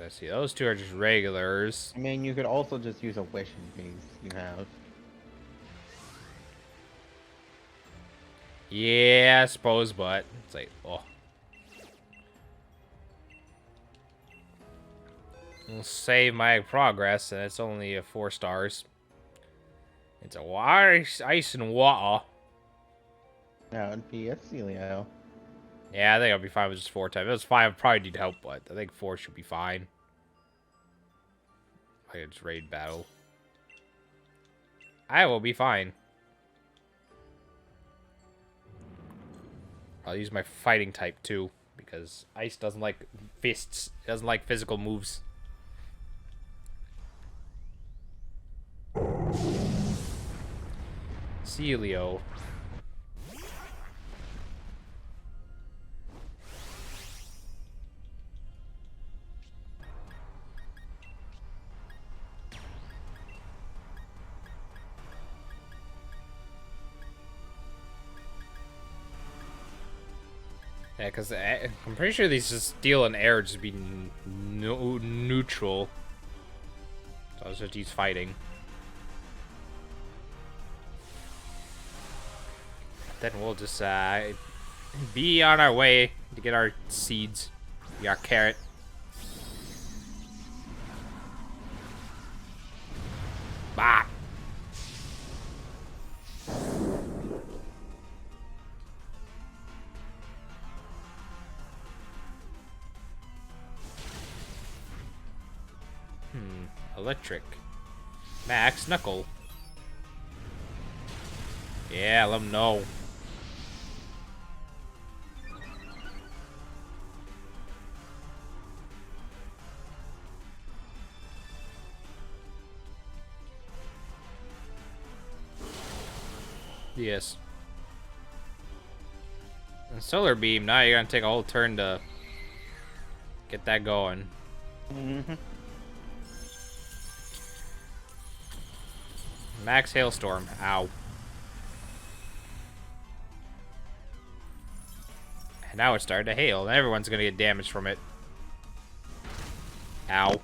I see those two are just regulars. I mean, you could also just use a wish in case you have. Yeah, I suppose, but it's like, oh. We'll save my progress, and it's only 4 stars. It's a ice and water. That would be a Celio. Yeah, I think I'll be fine with just 4 times. If it was 5, I'd probably need help, but I think 4 should be fine. I can just raid battle. I will be fine. I'll use my fighting type too, because ice doesn't like fists. It doesn't like physical moves. Celio. Yeah, because I'm pretty sure these just steel and air just be neutral. So I'll just use fighting. Then we'll just be on our way to get our seeds. We got carrot. Bah! Electric. Max Knuckle. Yeah, let him know. Yes. And solar beam, now you're gonna take a whole turn to get that going. Mm-hmm. Max hailstorm. Ow. And now it's starting to hail, and everyone's gonna get damaged from it. Ow.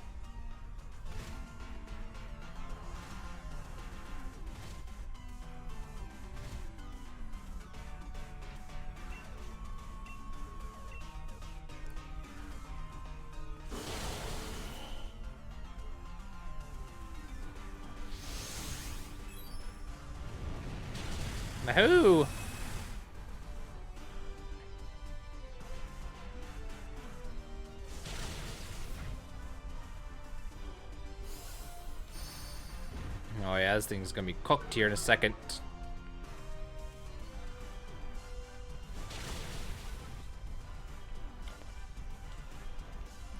Wahoo! Oh yeah, this thing's gonna be cooked here in a second.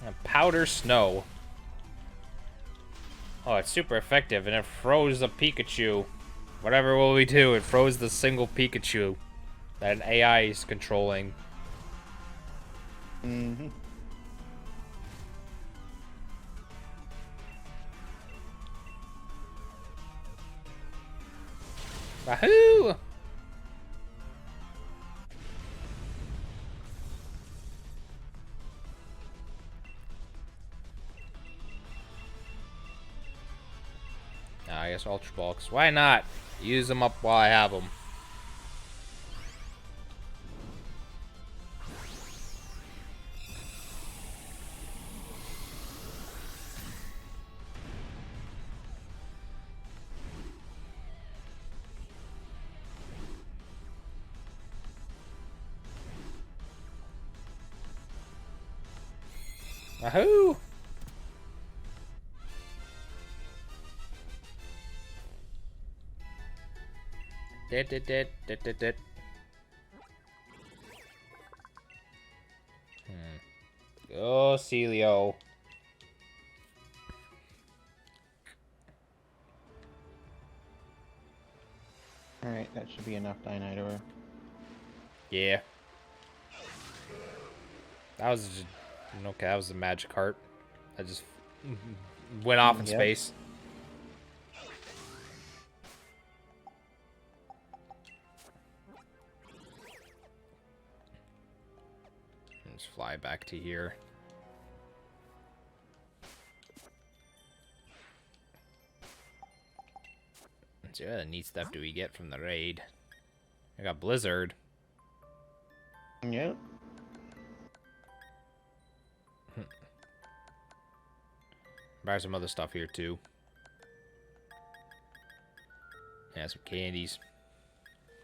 And powder snow. Oh, it's super effective, and it froze the Pikachu. Whatever will we do? It froze the single Pikachu that an AI is controlling. Mm-hmm. Wahoo! I guess Ultra Bulks. Why not? Use them up while I have them. Wahoo! Dit. Go, Celio. Alright, that should be enough Dynite. Yeah. That was just, okay. That was a magic heart. I just went off in Yep. space. Let's fly back to here. Let's see what other neat stuff do we get from the raid. I got Blizzard. Yep. Buy some other stuff here too. Yeah, some candies.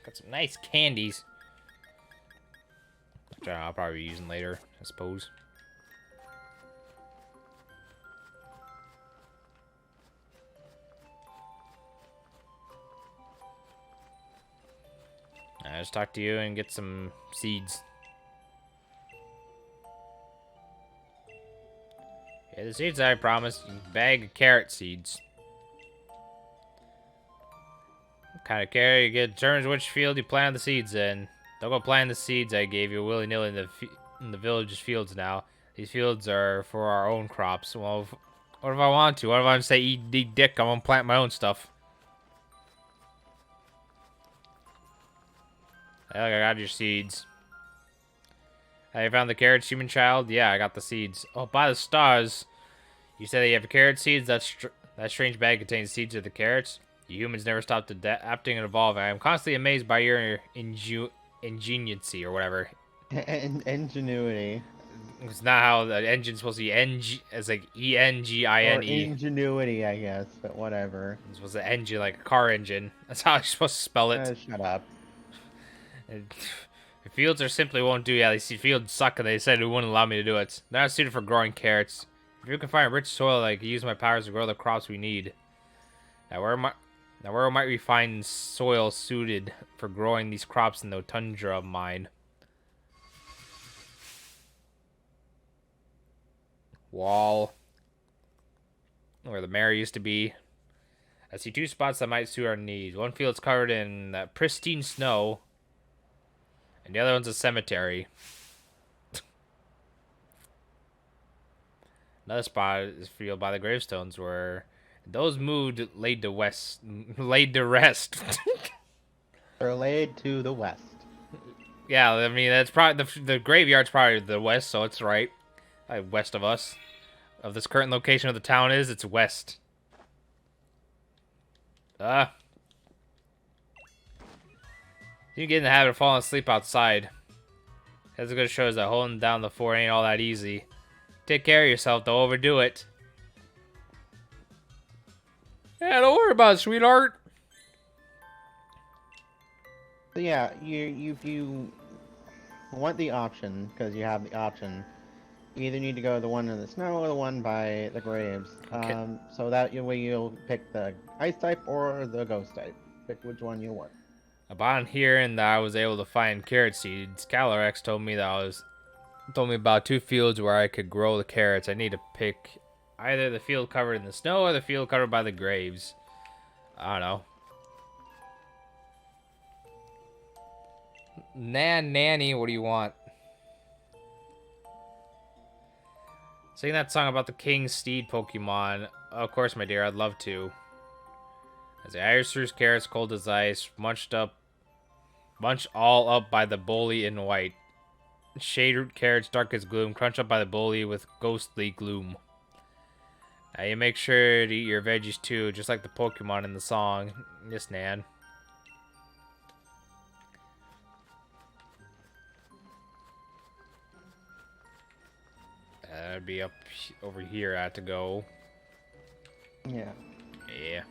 Got some nice candies. Which I'll probably be using later, I suppose. I'll just talk to you and get some seeds. Yeah, the seeds I promised. Bag of carrot seeds. What kind of carrot you get determines which field you plant the seeds in. Don't go plant the seeds I gave you willy-nilly in the village's fields now. These fields are for our own crops. Well, what if I want to? What if I say eat dick? I'm gonna plant my own stuff. Hey, look, I got your seeds. Have you found the carrots, human child? Yeah, I got the seeds. Oh, by the stars. You said that you have carrot seeds? That strange bag contains seeds of the carrots? You humans never stopped adapting and evolving. I am constantly amazed by your ingenuity or whatever. Ingenuity. It's not how the engine's supposed to be. It's like Or ENGINE. ingenuity, I guess, but whatever. It's supposed to engine like a car engine. That's how you're supposed to spell it. Shut up. The fields are simply won't do. Yeah, these fields suck, and they said it wouldn't allow me to do it. They're not suited for growing carrots. If you can find rich soil, I can use my powers to grow the crops we need. Now where might we find soil suited for growing these crops in the tundra of mine? Wall. Where the mayor used to be. I see 2 spots that might suit our needs. One field's covered in pristine snow, and the other one's a cemetery. Another spot is field by the gravestones where those moved laid to west, laid to rest. They're laid to the west. Yeah, I mean that's probably the graveyard's probably the west, so it's right, west of us. Of this current location of the town it's west. You get in the habit of falling asleep outside. That's a good show is that holding down the fort ain't all that easy. Take care of yourself, don't overdo it. Yeah, don't worry about it, sweetheart. So yeah, you want the option, because you have the option. You either need to go the one in the snow or the one by the graves. Okay. So that way you'll pick the ice type or the ghost type. Pick which one you want. Upon hearing that I was able to find carrot seeds, Calyrex told me about 2 fields where I could grow the carrots. I need to pick either the field covered in the snow or the field covered by the graves. I don't know. Nanny, what do you want? Sing that song about the King Steed Pokemon. Of course, my dear, I'd love to. As the Irish Spruce carrots cold as ice, munched all up by the bully in white. Shade root carrots dark as gloom, crunched up by the bully with ghostly gloom. Now you make sure to eat your veggies too, just like the Pokemon in the song. Yes, Nan. That'd be over here. I have to go. Yeah. Yeah.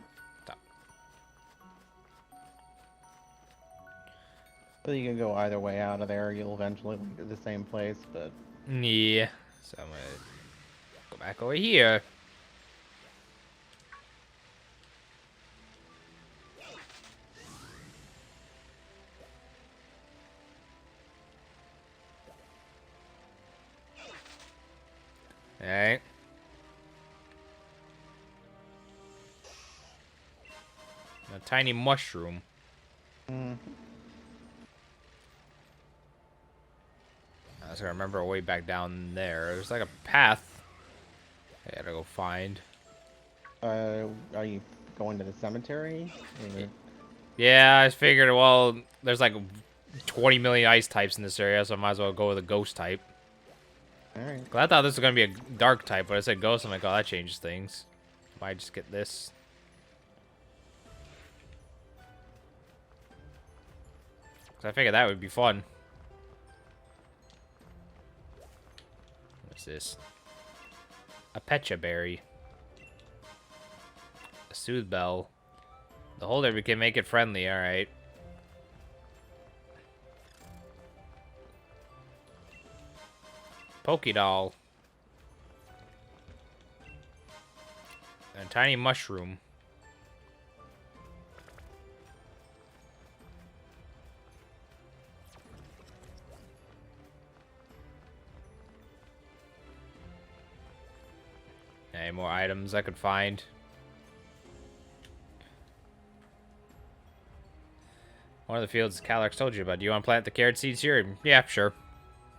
So you can go either way out of there. You'll eventually link to the same place, but Yeah. So I'm gonna go back over here. Alright. A tiny mushroom. mm, I was gonna remember a way back down there. There's like a path I gotta go find. are you going to the cemetery? Or... Yeah, I figured, well, there's like 20 million ice types in this area, so I might as well go with a ghost type. Alright. I thought this was gonna be a dark type, but I said ghost, I'm like, oh, that changes things. Might just get this. Cause I figured that would be fun. What's this? A Pecha Berry. A Soothe Bell. The holder, we can make it friendly, alright. Pokédoll. And a tiny mushroom. Any more items I could find? One of the fields Calyrex told you about. Do you want to plant the carrot seeds here? Yeah, sure.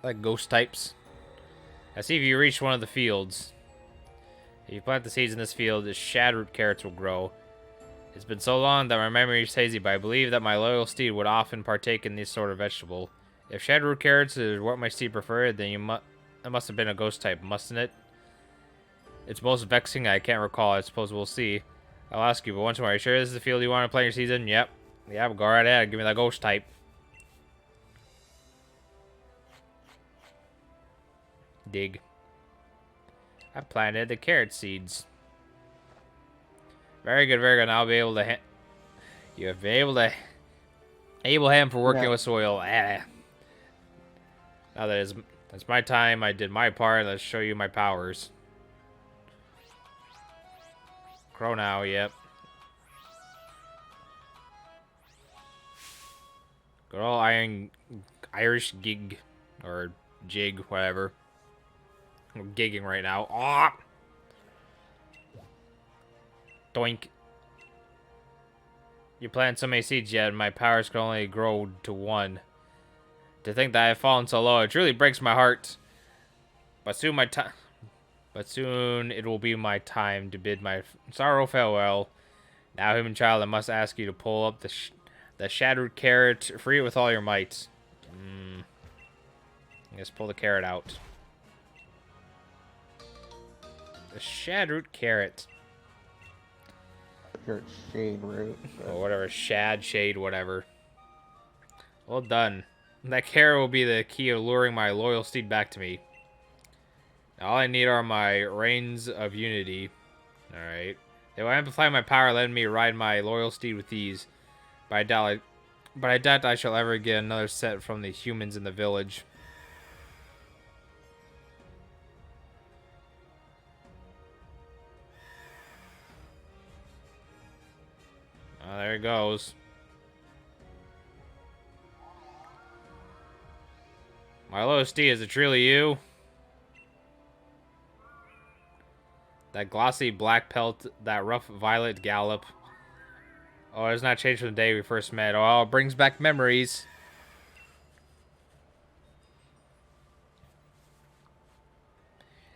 I like ghost types. Now see if you reach one of the fields. If you plant the seeds in this field, the shadroot carrots will grow. It's been so long that my memory is hazy, but I believe that my loyal steed would often partake in this sort of vegetable. If shadroot carrots is what my steed preferred, then it must have been a ghost type, mustn't it? It's most vexing, I can't recall. I suppose we'll see. I'll ask you, but once more, are you sure this is the field you want to plant your seeds in? Yep. Yeah, go right ahead. Give me that ghost type. Dig. I planted the carrot seeds. Very good, very good. Now I'll be able to... You have been able to... Able hand for working with soil. Now that's my time. I did my part. Let's show you my powers. Crow now, yep. Good old Irish gig. Or jig, whatever. I'm gigging right now. Ah! Doink. You planted so many seeds yet, and my powers can only grow to 1. To think that I have fallen so low, it truly breaks my heart. But soon it will be my time to bid my sorrow farewell. Now, human child, I must ask you to pull up the shattered carrot, free it with all your might. Just pull the carrot out. The shattered carrot. Your shade root. Or whatever, shade, whatever. Well done. That carrot will be the key of luring my loyal steed back to me. Now, all I need are my reins of unity. Alright. They will amplify my power, letting me ride my loyal steed with ease. But I doubt I shall ever get another set from the humans in the village. Oh, there it goes. My loyal steed, is it truly you? That glossy black pelt, that rough violet gallop. Oh, it's not changed from the day we first met. Oh, it brings back memories.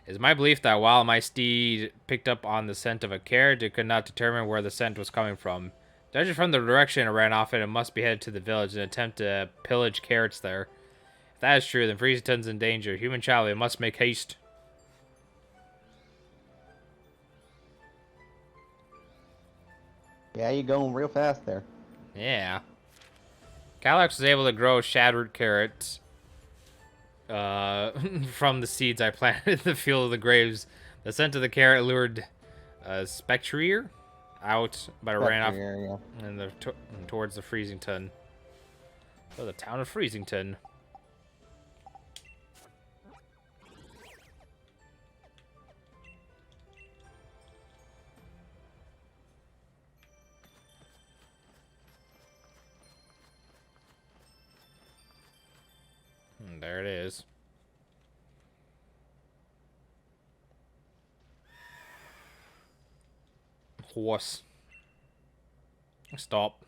It's my belief that while my steed picked up on the scent of a carrot, it could not determine where the scent was coming from. Judging from the direction it ran off in, it must be headed to the village in an attempt to pillage carrots there. If that is true, then Freezeton's in danger. Human child, we must make haste. Yeah, you're going real fast there. Yeah. Calyx was able to grow shattered carrots from the seeds I planted in the field of the graves. The scent of the carrot lured Spectrier out, but it ran off Yeah. towards the Freezington. Oh, the town of Freezington. There it is. Horse. Stop.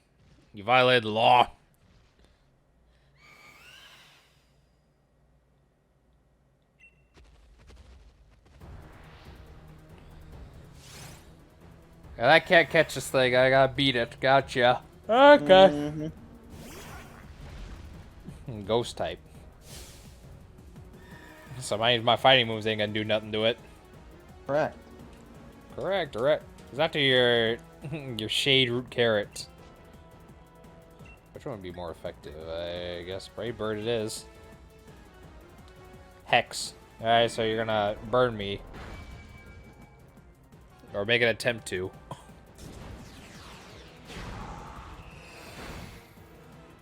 You violated the law. Yeah, that can't catch this thing. I gotta beat it. Gotcha. Okay. Ghost type. So my fighting moves ain't gonna do nothing to it. Correct. Correct. Is that to your your shade root carrot? Which one would be more effective? I guess Brave Bird it is. Hex. Alright, so you're gonna burn me. Or make an attempt to.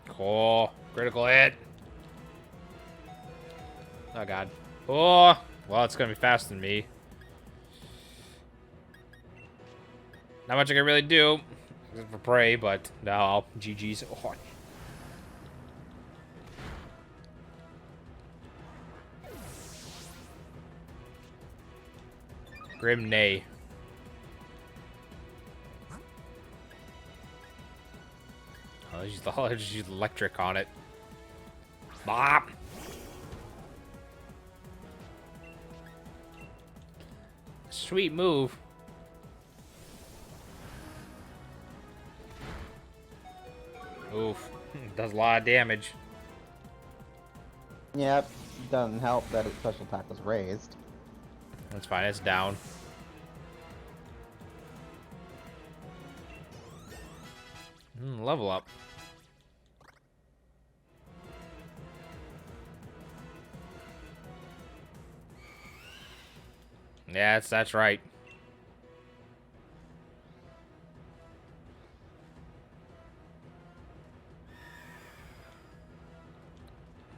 Cool. Critical hit. Oh god. Oh! Well, it's gonna be faster than me. Not much I can really do. Except for pray, but no. GG's. Oh. Grim Nay. I'll just use electric on it. Bop! Sweet move. Oof. Does a lot of damage. Yep. Doesn't help that its special attack was raised. That's fine, it's down. Level up. Yeah, that's right.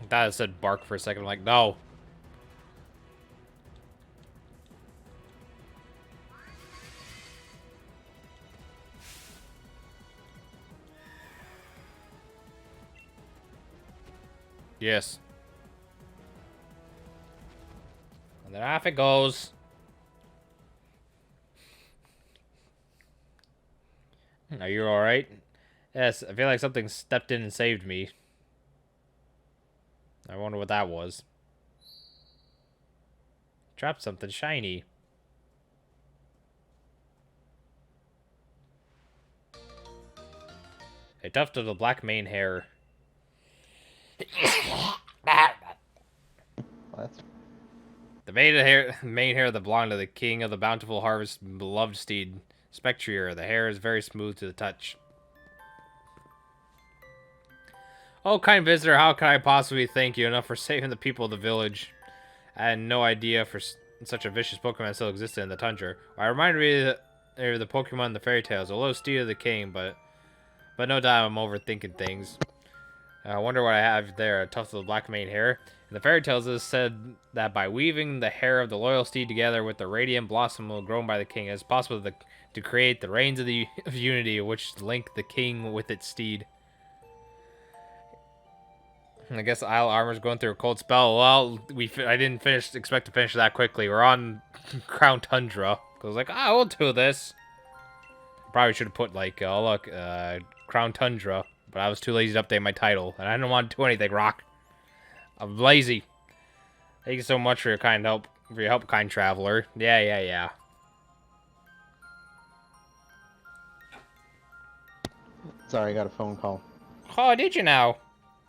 I thought it said bark for a second. I'm like, no. Yes. And then off it goes. Are you alright? Yes, I feel like something stepped in and saved me. I wonder what that was. Dropped something shiny. A tuft of the black mane hair. That's The mane hair that belonged to the king of the bountiful harvest, beloved steed, Spectrier. The hair is very smooth to the touch. Oh, kind visitor, how can I possibly thank you enough for saving the people of the village? I had no idea for such a vicious Pokemon still existed in the tundra. I reminded me of the Pokemon in the fairy tales, a low steed of the king, but no doubt I'm overthinking things. I wonder what I have there, a tuft of black mane hair. In the fairy tales, it is said that by weaving the hair of the loyal steed together with the radiant blossom grown by the king, it is possible to create the reins of unity, which link the king with its steed. I guess Isle Armor's going through a cold spell. Well, I didn't expect to finish that quickly. We're on Crown Tundra. I was like, we'll do this. Probably should have put, like, oh, look, Crown Tundra. But I was too lazy to update my title. And I didn't want to do anything, Rock. I'm lazy. Thank you so much for your help, kind traveler. Yeah. sorry, I got a phone call. Oh, did you now?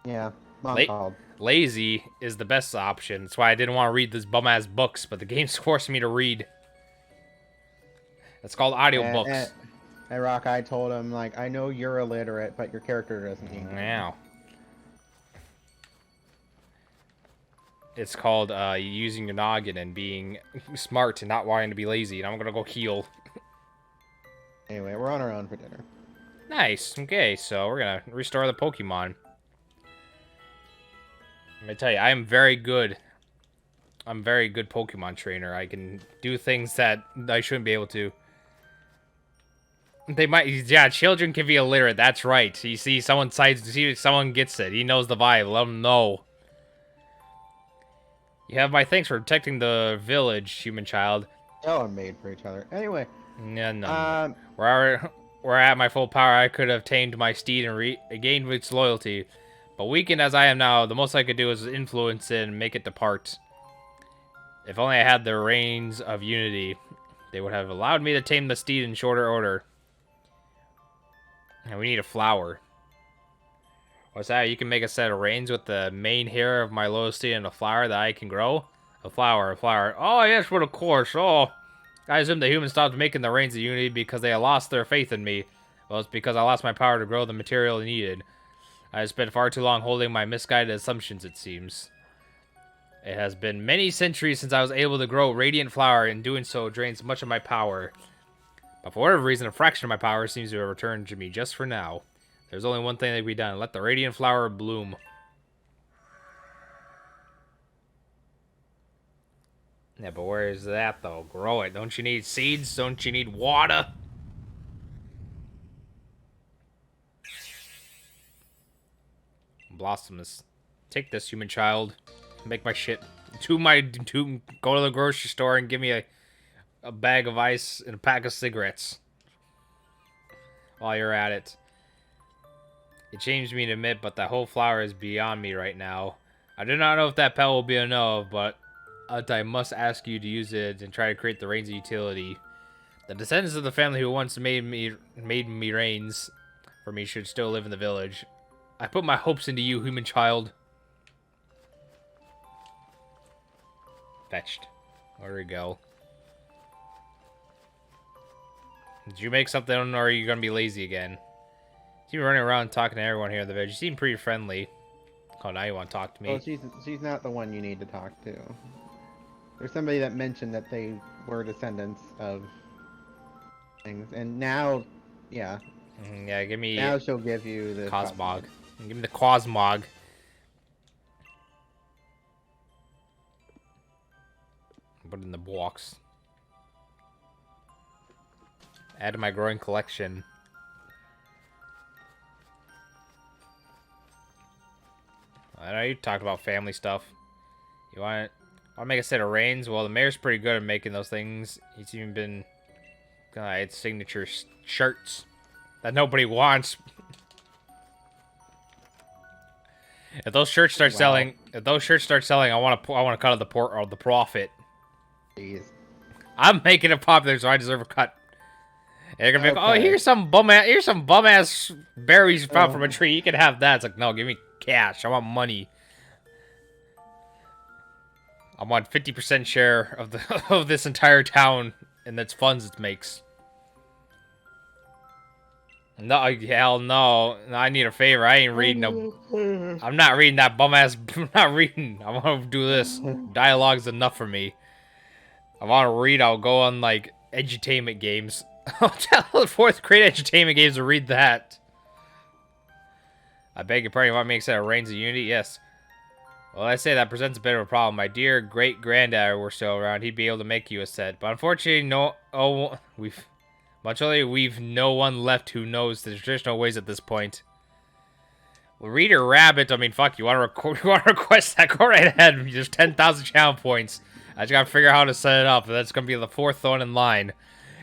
Yeah, Mom called. Lazy is the best option. That's why I didn't want to read these bum-ass books, but the game's forcing me to read. It's called audiobooks. Hey, Rock, I told him, like, I know you're illiterate, but your character doesn't need to. Now. It's called using your noggin and being smart and not wanting to be lazy. And I'm going to go heal. Anyway, we're on our own for dinner. Nice. Okay, so we're going to restore the Pokemon. Let me tell you, I am very good. I'm a very good Pokemon trainer. I can do things that I shouldn't be able to. They might, yeah, children can be illiterate. That's right. You see someone gets it. He knows the vibe. Let him know. You have my thanks for protecting the village, human child. Oh, I'm made for each other. Anyway. No. Where at my full power, I could have tamed my steed and regained its loyalty. But weakened as I am now, the most I could do is influence it and make it depart. If only I had the reins of unity, they would have allowed me to tame the steed in shorter order. And we need a flower. What's that? You can make a set of reins with the main hair of my loyal steed and a flower that I can grow? A flower. Oh, yes, but of course. Oh, I assume the humans stopped making the reins of unity because they lost their faith in me. Well, it's because I lost my power to grow the material needed. I spent far too long holding my misguided assumptions, it seems. It has been many centuries since I was able to grow radiant flower, and doing so drains much of my power. But for whatever reason, a fraction of my power seems to have returned to me just for now. There's only one thing that can be done. Let the radiant flower bloom. Yeah, but where is that, though? Grow it. Don't you need seeds? Don't you need water? Blossomus. Take this, human child. Make my shit. Go to the grocery store and give me a bag of ice and a pack of cigarettes. While you're at it. It changed me to admit, but the whole flower is beyond me right now. I do not know if that pell will be a no, but I must ask you to use it and try to create the reins of utility. The descendants of the family who once made me reins for me should still live in the village. I put my hopes into you, human child. Fetched. There we go. Did you make something, or are you gonna be lazy again? You were running around talking to everyone here in the village. You seem pretty friendly. Oh, now you want to talk to me? Well, she's not the one you need to talk to. There's somebody that mentioned that they were descendants of things, and now, yeah. Yeah, give me. Now she'll give you the Cosmog. Give me the Cosmog. Put it in the box. Add to my growing collection. I know you talked about family stuff. You want to make a set of reins? Well, the mayor's pretty good at making those things. He's even been signature shirts that nobody wants. If those shirts start Wow. selling, I want to cut of the profit. Jeez. I'm making it popular, so I deserve a cut. And they're gonna be like, oh, Okay. here's some bum ass berries you found from a tree. You can have that. It's like, no, give me cash. I want money. I want 50% share of the of this entire town and its funds it makes. No, hell no. I need a favor. I ain't reading I'm not reading that bum ass. I'm not reading. I want to do this. Dialogue's enough for me. I want to read. I'll go on like edutainment games. I'll tell the 4th grade edutainment games to read that. I beg your pardon. You want me to accept Reigns of Unity? Yes. Well, I say that presents a bit of a problem. My dear great granddad were still around. He'd be able to make you a set, but unfortunately, we've no one left who knows the traditional ways at this point. Well, Reader Rabbit, I mean, fuck, you want to request that? Go right ahead. There's 10,000 channel points. I just gotta figure out how to set it up. That's gonna be the 4th one in line.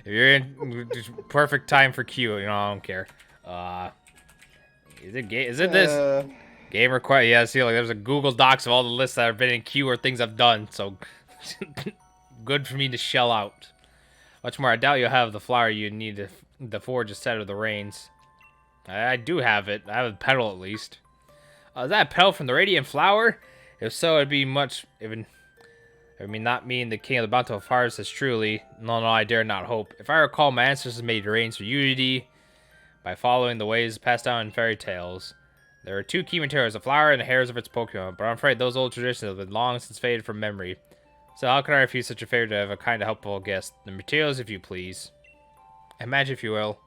If you're in, perfect time for queue. You know, I don't care. Is it this? Game request? Yeah, see, like, there's a Google Docs of all the lists that have been in queue or things I've done, so good for me to shell out. Much more, I doubt you'll have the flower you need to forge a set of the reins. I do have it. I have a petal, at least. Is that a petal from the Radiant Flower? If so, it'd be much... not mean the King of the Bountiful Harvest is truly... No, I dare not hope. If I recall, my ancestors made reins for unity by following the ways passed down in fairy tales. There are 2 key materials, the flower and the hairs of its Pokemon, but I'm afraid those old traditions have been long since faded from memory. So how can I refuse such a favor to have a kind of helpful guest? The materials, if you please. Imagine, if you will.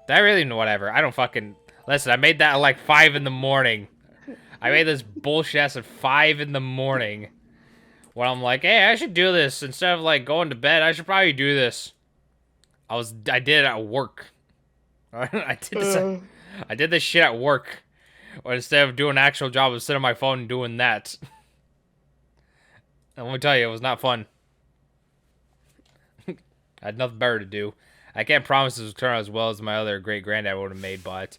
That really, whatever. I don't fucking... Listen, I made that at like 5 in the morning. I made this bullshit ass at 5 in the morning. When I'm like, hey, I should do this. Instead of like going to bed, I should probably do this. I did it at work. I did this shit at work. Or instead of doing an actual job, I was sitting on my phone and doing that. And let me tell you, it was not fun. I had nothing better to do. I can't promise this will turn out as well as my other great-granddad would have made, but...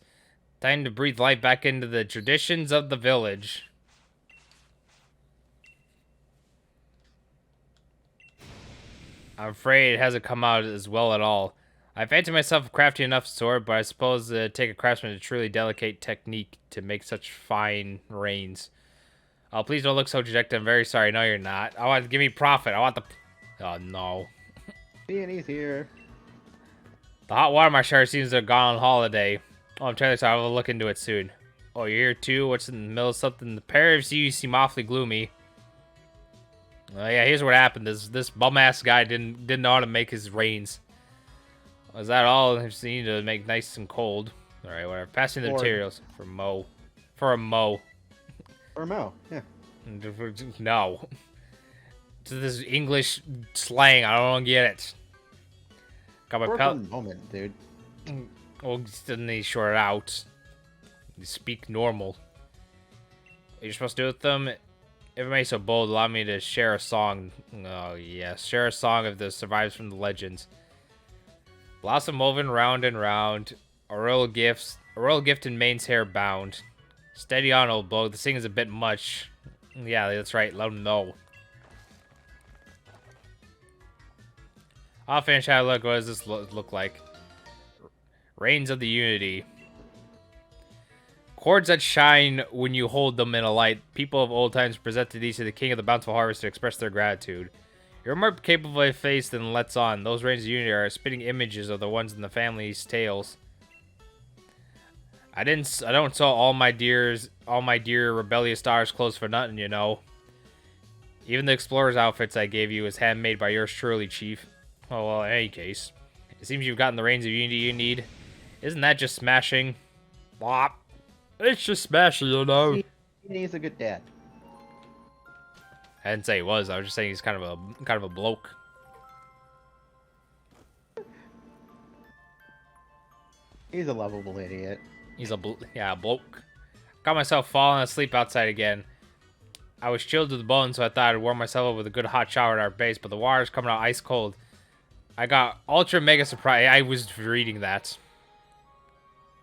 Time to breathe life back into the traditions of the village. I'm afraid it hasn't come out as well at all. I fancy myself a crafty enough sword, but I suppose it take a craftsman to truly delicate technique to make such fine reins. Oh, please don't look so dejected. I'm very sorry. No, you're not. I want to give me profit. I want the... Oh, no. Peony's here. The hot water my shower seems to have gone on holiday. Oh, I'm trying to I will look into it soon. Oh, you're here too? What's in the middle of something? The pair of you seem awfully gloomy. Yeah, here's what happened. This bum-ass guy didn't know how to make his reins. Was that all? I just need to make nice and cold. Alright, whatever. Passing the materials. For Mo. For a Mo. For a Mo, yeah. No. To this English slang, I don't get it. Got my For a moment, dude. Well, didn't he short it out? You speak normal. You're supposed to do with them? If it may so bold, allow me to share a song. Oh, yes. Share a song of the survives from the legends. Blossom woven round and round. A royal gift in Maine's hair bound. Steady on, old bloke. The sing is a bit much. Yeah, that's right. Let him know. I'll finish how I look. What does this look like? Reins of the Unity. Cords that shine when you hold them in a light. People of old times presented these to the King of the Bountiful Harvest to express their gratitude. You're more capable of a face than lets on. Those reins of unity are spitting images of the ones in the family's tales. I don't sell all my dear rebellious daughters clothes for nothing, you know. Even the explorer's outfits I gave you is handmade by yours truly, Chief. Oh well, in any case, it seems you've gotten the reins of unity you need. Isn't that just smashing? Bop. It's just smashing, you know. He's a good dad. I didn't say he was. I was just saying he's kind of a bloke. He's a lovable idiot. He's a bloke. Got myself falling asleep outside again. I was chilled to the bone, so I thought I'd warm myself up with a good hot shower at our base, but the water's coming out ice cold. I got ultra mega surprised. I was reading that.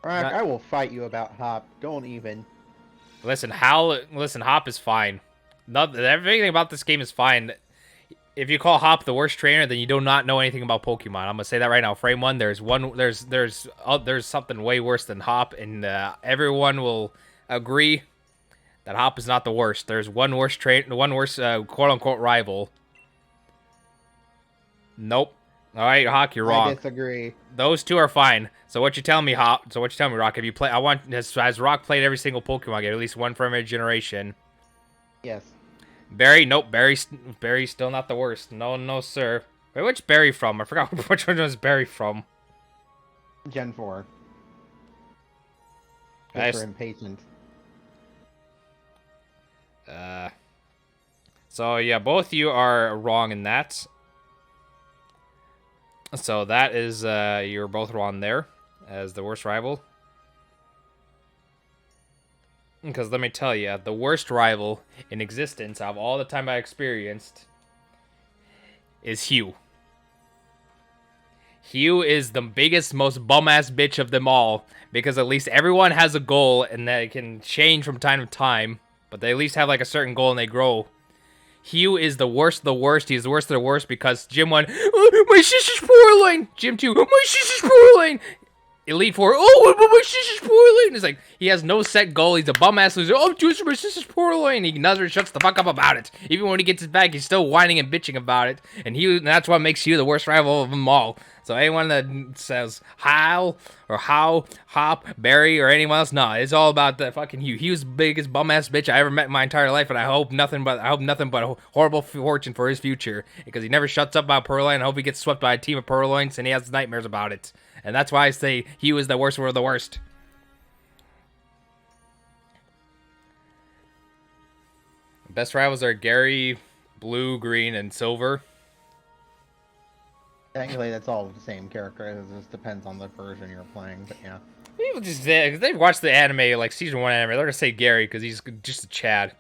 Rock, Not- I will fight you about Hop. Don't even. Listen, Hop is fine. Everything about this game is fine. If you call Hop the worst trainer, then you do not know anything about Pokemon. I'm gonna say that right now. Frame one, there's something way worse than Hop, and everyone will agree that Hop is not the worst. There's one worse quote unquote rival. Nope. All right, Hawk, you're wrong. I disagree. Those two are fine. So what you tell me, Hop? So what you tell me, Rock? Have you played? Has Rock played every single Pokemon game, at least one from every generation? Yes. Barry, nope. Barry's still not the worst. No, sir. Wait, which Barry from? I forgot which one was Barry from. Gen 4. Nice. Super impatient. So yeah, both you are wrong in that. So that is, you're both wrong there as the worst rival. Because let me tell you, the worst rival in existence of all the time I experienced is Hugh. Hugh is the biggest, most bum-ass bitch of them all. Because at least everyone has a goal and they can change from time to time. But they at least have like a certain goal and they grow. Hugh is the worst of the worst. He's the worst of the worst because Gym 1, oh, my sister's spoiling. Gym 2, oh, my sister's spoiling. Elite 4, oh, my sister's spoiling. It's like, he has no set goal. He's a bum-ass loser. Oh, I'm doing my sister's spoiling. He never shuts the fuck up about it. Even when he gets his back, he's still whining and bitching about it. And that's what makes Hugh the worst rival of them all. So anyone that says Hal or Hop, Barry, or anyone else, no, it's all about the fucking Hugh. He was the biggest bum-ass bitch I ever met in my entire life, and I hope nothing but horrible fortune for his future. Because he never shuts up about Purloin. I hope he gets swept by a team of Purloins, and he has nightmares about it. And that's why I say Hugh is the worst of the worst. Best rivals are Gary, Blue, Green, and Silver. Technically, that's all the same character. It just depends on the version you're playing, but yeah. People just, cause they've watched the anime, like season 1 anime, they're gonna say Gary because he's just a Chad.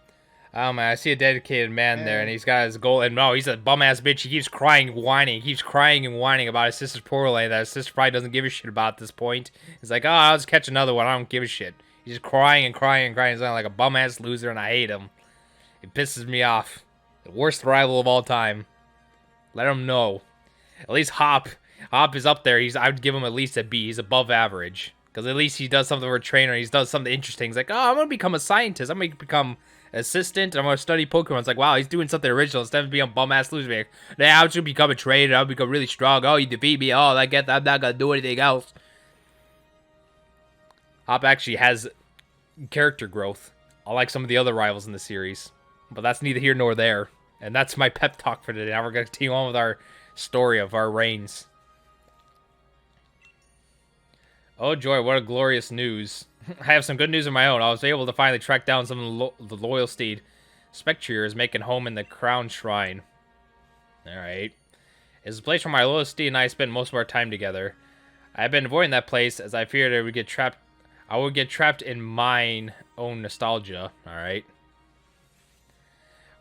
Oh man, I see a dedicated man there, and he's got his goal. And no, he's a bum ass bitch. He keeps crying, whining. He keeps crying and whining about his sister's poor lane that his sister probably doesn't give a shit about at this point. He's like, oh, I'll just catch another one. I don't give a shit. He's just crying and crying and crying. He's like a bum ass loser, and I hate him. It pisses me off. The worst rival of all time. Let him know. At least Hop is up there. I would give him at least a B. He's above average. Because at least he does something for a trainer. He does something interesting. He's like, oh, I'm going to become a scientist. I'm going to become assistant. I'm going to study Pokemon. It's like, wow, he's doing something original instead of being a bum-ass loser. Like, yeah, I should become a trainer. I'll become really strong. Oh, you defeat me. Oh, I'm not going to do anything else. Hop actually has character growth. Unlike some of the other rivals in the series. But that's neither here nor there. And that's my pep talk for today. Now we're going to continue on with our story of our reigns. Oh joy, what a glorious news. I have some good news of my own. I was able to finally track down some of the loyal steed. Spectrier is making home in the Crown Shrine. Alright. It's a place where my loyal steed and I spent most of our time together. I've been avoiding that place as I feared I would get trapped in mine own nostalgia. Alright.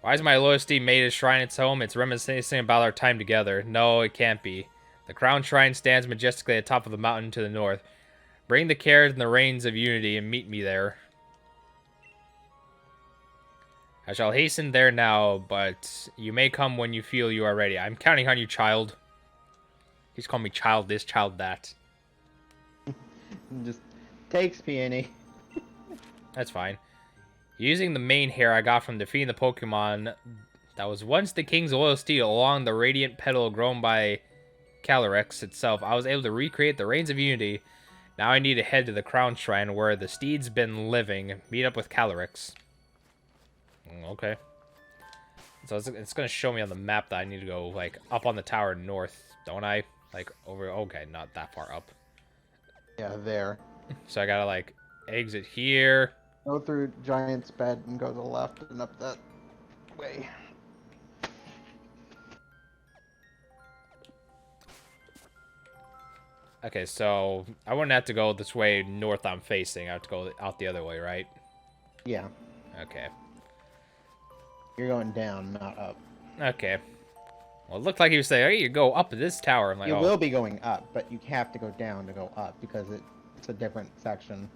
Why has my loyal steed made his shrine its home? It's reminiscing about our time together. No, it can't be. The Crown Shrine stands majestically at the top of the mountain to the north. Bring the cares and the reins of unity and meet me there. I shall hasten there now, but you may come when you feel you are ready. I'm counting on you, child. He's calling me child this, child that. Just takes peony. That's fine. Using the main hair I got from defeating the Pokemon that was once the King's Loyal Steed along the radiant petal grown by Calyrex itself, I was able to recreate the Reigns of Unity. Now I need to head to the Crown Shrine where the steed's been living. Meet up with Calyrex. Okay. So it's going to show me on the map that I need to go, like, up on the tower north, don't I? Like, over... Okay, not that far up. Yeah, there. So I got to, like, exit here. Go through Giant's Bed and go to the left and up that way. Okay, so I wouldn't have to go this way north I'm facing. I have to go out the other way, right? Yeah. Okay. You're going down, not up. Okay. Well, it looked like he was saying, hey, you go up this tower. I'm like, You oh. will be going up, but you have to go down to go up because It's a different section.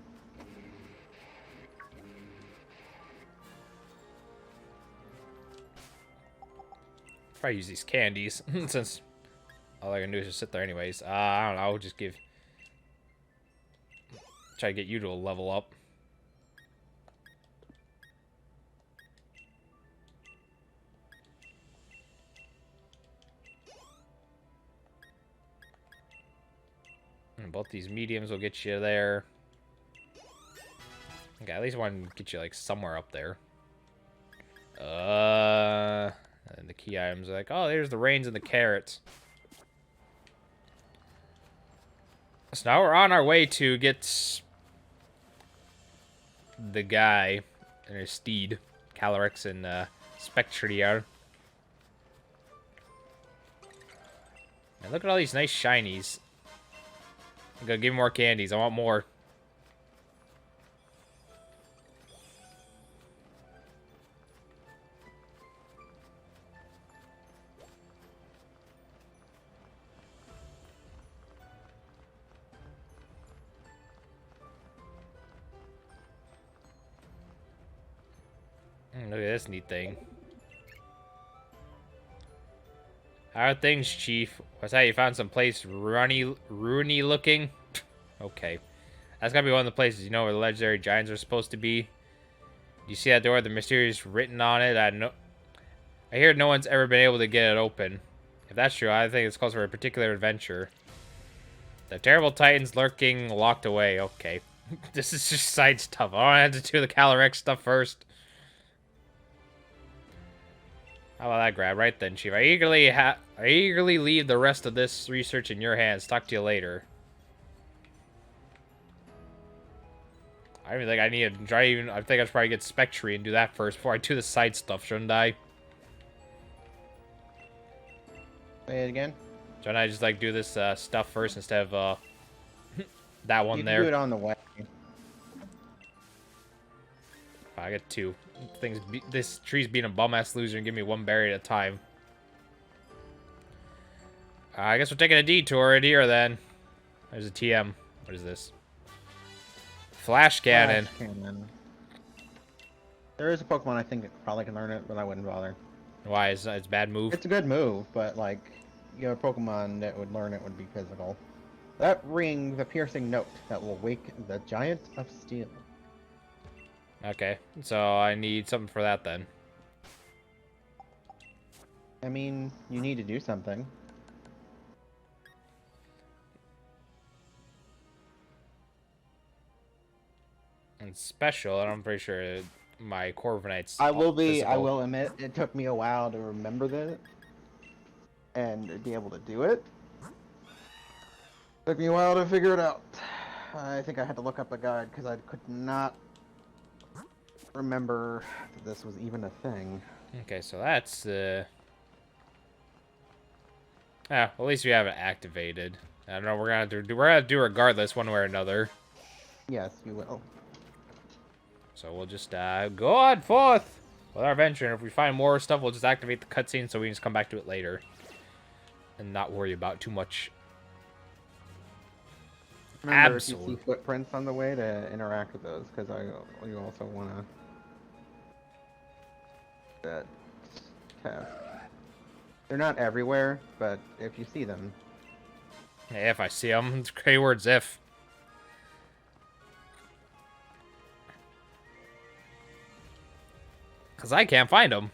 Probably use these candies since all I can do is just sit there anyways. I don't know. I'll just try to get you to a level up. And both these mediums will get you there. Okay, at least one get you like somewhere up there. And the key items are like, oh, there's the reins and the carrots. So now we're on our way to get the guy and his steed, Calyrex and Spectrier. And look at all these nice shinies. I'm gonna give me more candies. I want more. Look at this neat thing. How are things, Chief? What's that? You found some place ruiny looking? Okay. That's gotta be one of the places, you know, where the legendary giants are supposed to be. You see that door with the mysterious written on it? I hear no one's ever been able to get it open. If that's true, I think it's close for a particular adventure. The terrible titans lurking locked away. Okay. This is just side stuff. I want to do the Calyrex stuff first. How about that grab? Right then, Chief. I eagerly leave the rest of this research in your hands. Talk to you later. I don't even think I need to try even. I think I should probably get Spectre and do that first before I do the side stuff, shouldn't I? Say it again. Shouldn't I just like do this stuff first instead of that one you there? can do it on the way. I get two. This tree's being a bum-ass loser and give me one berry at a time. I guess we're taking a detour in here then. There's a TM. What is this? Flash cannon. Flash cannon. There is a Pokemon I think that probably can learn it, but I wouldn't bother. Why? It's a bad move? It's a good move, but like, you have a Pokemon that would learn it would be physical. That ring, the piercing note that will wake the Giant of Steel. Okay, so I need something for that then. I mean, you need to do something. And special, and I'm pretty sure my Corviknight's I will physical. admit, it took me a while to remember that and be able to do it. Took me a while to figure it out. I think I had to look up a guide because I could not remember that this was even a thing. Okay, so that's at least we have it activated. I don't know. We're gonna do regardless, one way or another. Yes, you will. So we'll just go on forth with our adventure, and if we find more stuff, we'll just activate the cutscene so we can just come back to it later and not worry about too much. Remember, if Absolutely. you see footprints on the way, to interact with those, because you also want to that task. They're not everywhere, but if you see them. Hey, if I see them, it's great words if. Because I can't find them.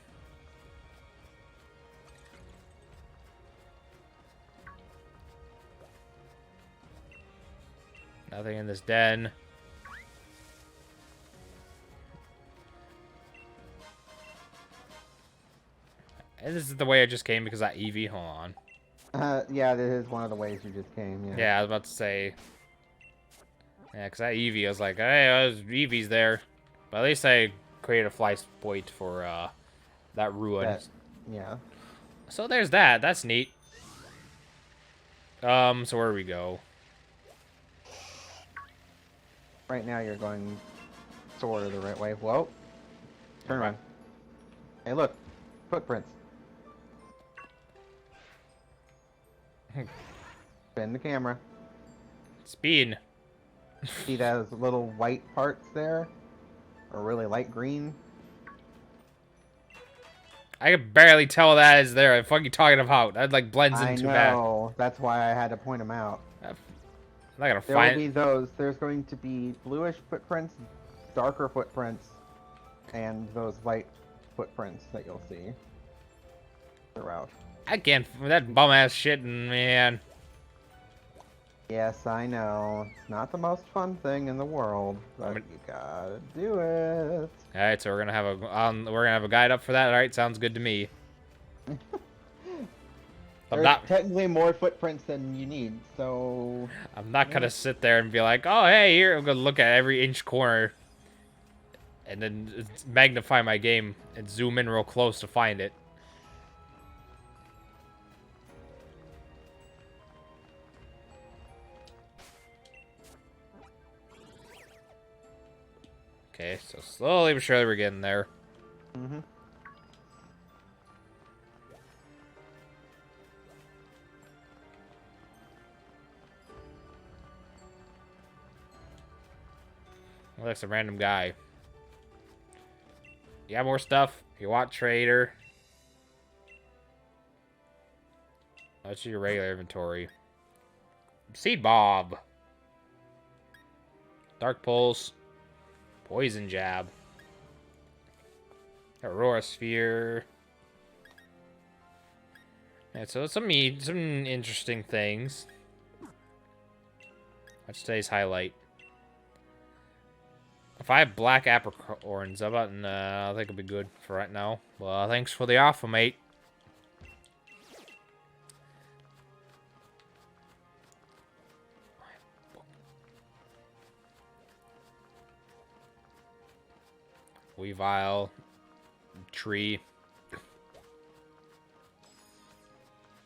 Nothing in this den. And this is the way I just came because that Eevee. Hold on. Yeah, this is one of the ways you just came. Yeah. Yeah, I was about to say. Yeah, because that Eevee, I was like, hey, Eevee's there. But at least I created a fly point for that ruin. Yeah. So there's that. That's neat. So where do we go? Right now you're going sort of the right way. Whoa. Turn around. Hey, look. Footprints. Spin the camera. Speed. See those little white parts there? Or really light green? I can barely tell that is there. I'm fucking talking about. That like blends in I too bad. know. That's why I had to point them out. I'm not gonna There will find. be those. There's going to be bluish footprints, darker footprints, and those light footprints that you'll see throughout. I can't. That bum ass shit, man. Yes, I know. It's not the most fun thing in the world, but you gotta do it. All right, so we're gonna have a guide up for that. All right, sounds good to me. I'm There's not. technically more footprints than you need, so... I'm not gonna sit there and be like, oh hey, here. I'm gonna look at every inch corner, and then magnify my game and zoom in real close to find it. Okay, so slowly but surely we're getting there. Mm-hmm. Looks like some random guy. You got more stuff? You want trader? That's your regular inventory. Seed Bob. Dark Pulse. Poison Jab. Aurora Sphere. Yeah, so some interesting things. That's today's highlight. If I have black apricorns, how about, I think it'll be good for right now. Well, thanks for the offer, mate. Weavile. Tree.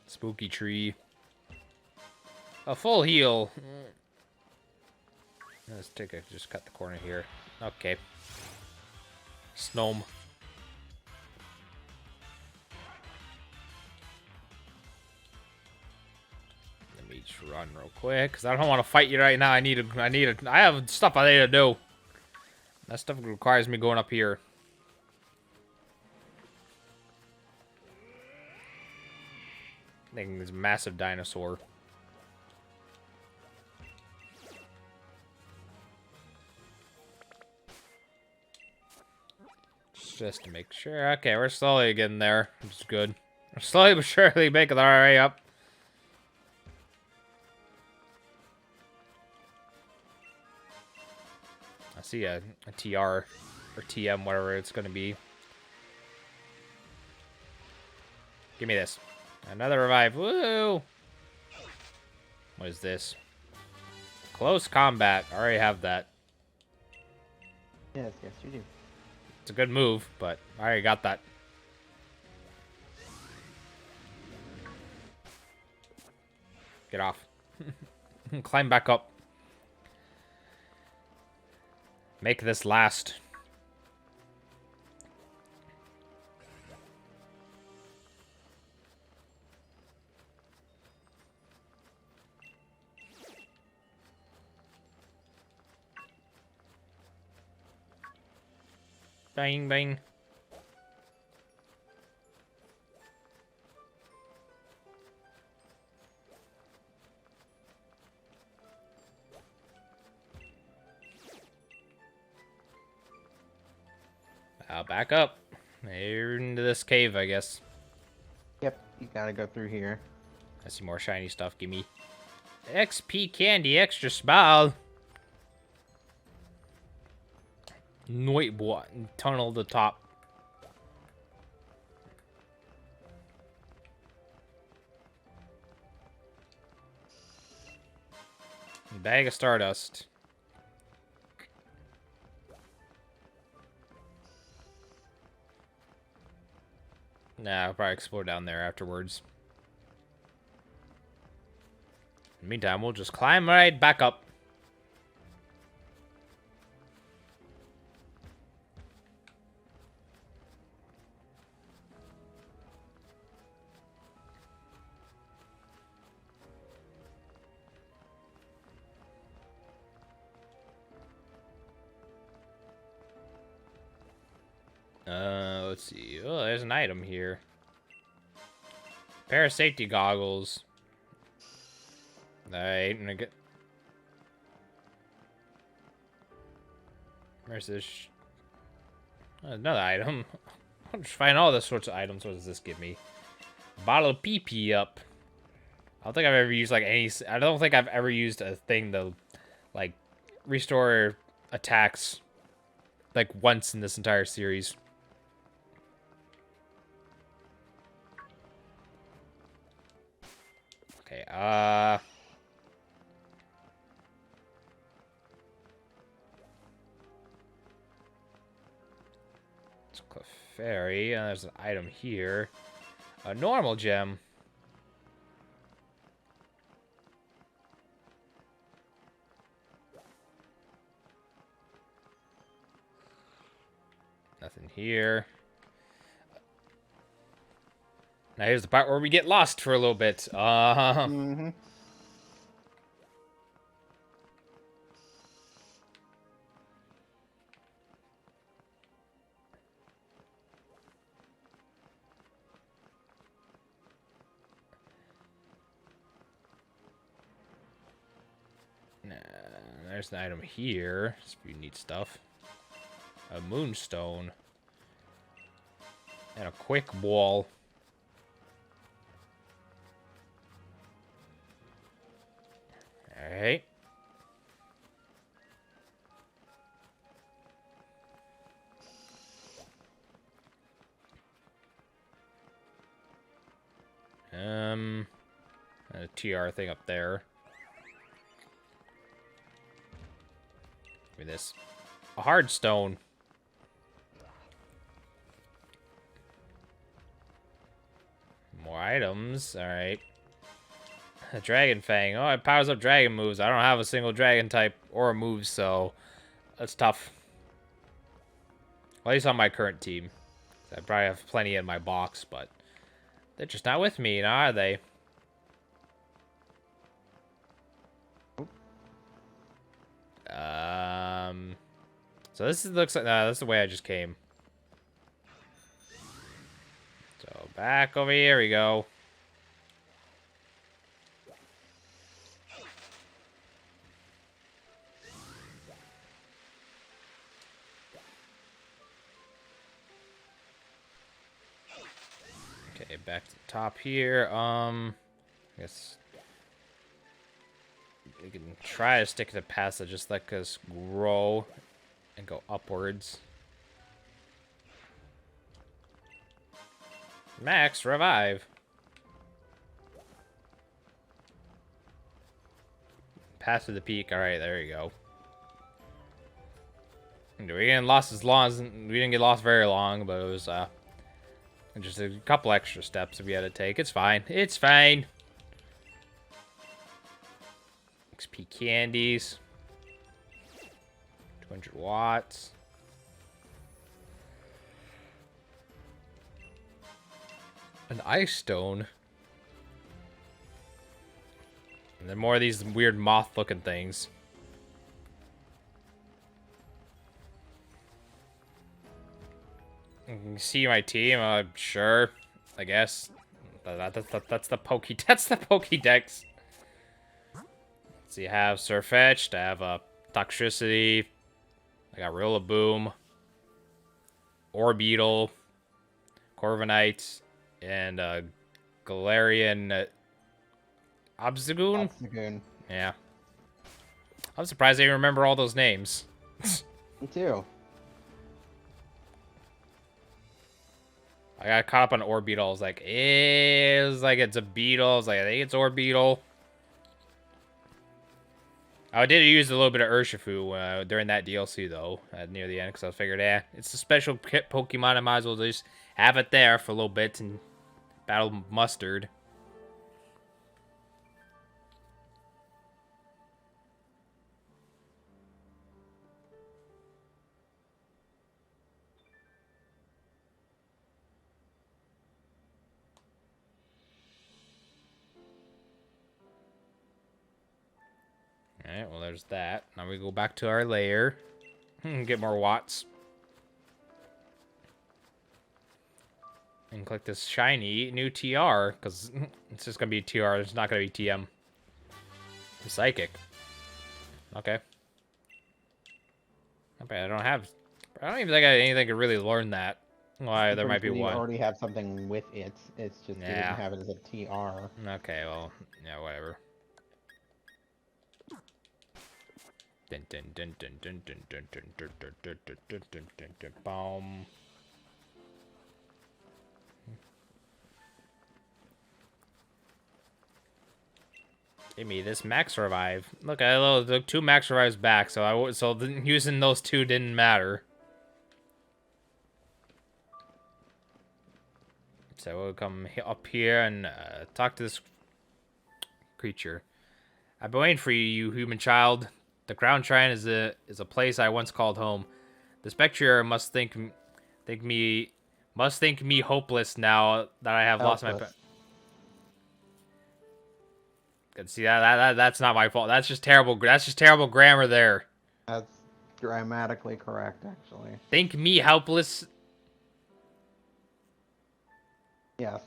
Spooky tree. A full heal. Let's just cut the corner here. Okay. Snome. Let me just run real quick, cause I don't want to fight you right now. I have stuff I need to do. That stuff requires me going up here. I think there's a massive dinosaur. Just to make sure. Okay, we're slowly getting there, which is good. We're slowly but surely making our way up. I see a TR or TM, whatever it's going to be. Give me this. Another revive. Woo! What is this? Close combat. I already have that. Yes, yes, you do. It's a good move, but I already got that. Get off. Climb back up. Make this last. Bang, bang. I'll back up. Here into this cave, I guess. Yep, you gotta go through here. I see more shiny stuff. Gimme. XP candy, extra small. Wait, what? Tunnel to top. Bag of Stardust. Nah, I'll probably explore down there afterwards. In the meantime, we'll just climb right back up. Let's see. Oh, there's an item here. Pair of safety goggles. Alright, I'm gonna get... Where's this? Another item. I'll just find all the sorts of items. What does this give me? Bottle of PP up. I don't think I've ever used, like, any... I don't think I've ever used a thing to, like, restore attacks, like, once in this entire series. Okay, it's Clefairy, and there's an item here. A normal gem. Nothing here. Now here's the part where we get lost for a little bit. Mm-hmm. There's an item here. It's pretty neat stuff. A moonstone. And a quick wall. Alright. A TR thing up there. Give me this. A hard stone. More items. Alright. A dragon fang. Oh, it powers up dragon moves. I don't have a single dragon type or a move, so that's tough. Well, at least on my current team. I probably have plenty in my box, but they're just not with me, now are they? So this looks like that's the way I just came. So back over here we go. Okay, back to the top here. I guess we can try to stick to the paths that just let us grow and go upwards. Max, revive. Path to the peak. All right, there you go. We didn't lost as long as we didn't get lost very long, but it was just a couple extra steps that we had to take. It's fine. It's fine. XP candies. 200 watts. An ice stone. And then more of these weird moth-looking things. You can see my team. Sure, I guess. That's the That's the Pokédex. So you have Surfetched. I have a Toxtricity. I got Rillaboom, Orbeetle, Corviknight, and Galarian Obstagoon. Yeah. I'm surprised I even remember all those names. Me too. I got caught up on Orbeetle. I was like, it's a beetle. I was like, I think it's Orbeetle. I did use a little bit of Urshifu during that DLC, though, near the end, because I figured, it's a special Pokemon. I might as well just have it there for a little bit and battle Mustard. Alright, well, there's that. Now we go back to our lair. Get more watts. And click this shiny new TR, because it's just going to be TR, it's not going to be TM. Psychic. Okay. Okay, I don't even think I anything could really learn that. Why, I'm there pretty might be sure you one. already have something with it. It's just you Yeah. didn't have it as a TR. Okay, well, yeah, whatever. Dun dun dun dun dun dun dun dun dun dun dun dun dun dun dun dun boom. Give me this max revive. Look, I took 2 max revives back, so using those 2 didn't matter. So we'll come up here and talk to this creature. I've been waiting for you, you human child. The Crown Shrine is a place I once called home. The Spectre must think me hopeless now that I have lost my. See that's not my fault. That's just terrible. That's just terrible grammar there. That's grammatically correct, actually. Think me helpless. Yes.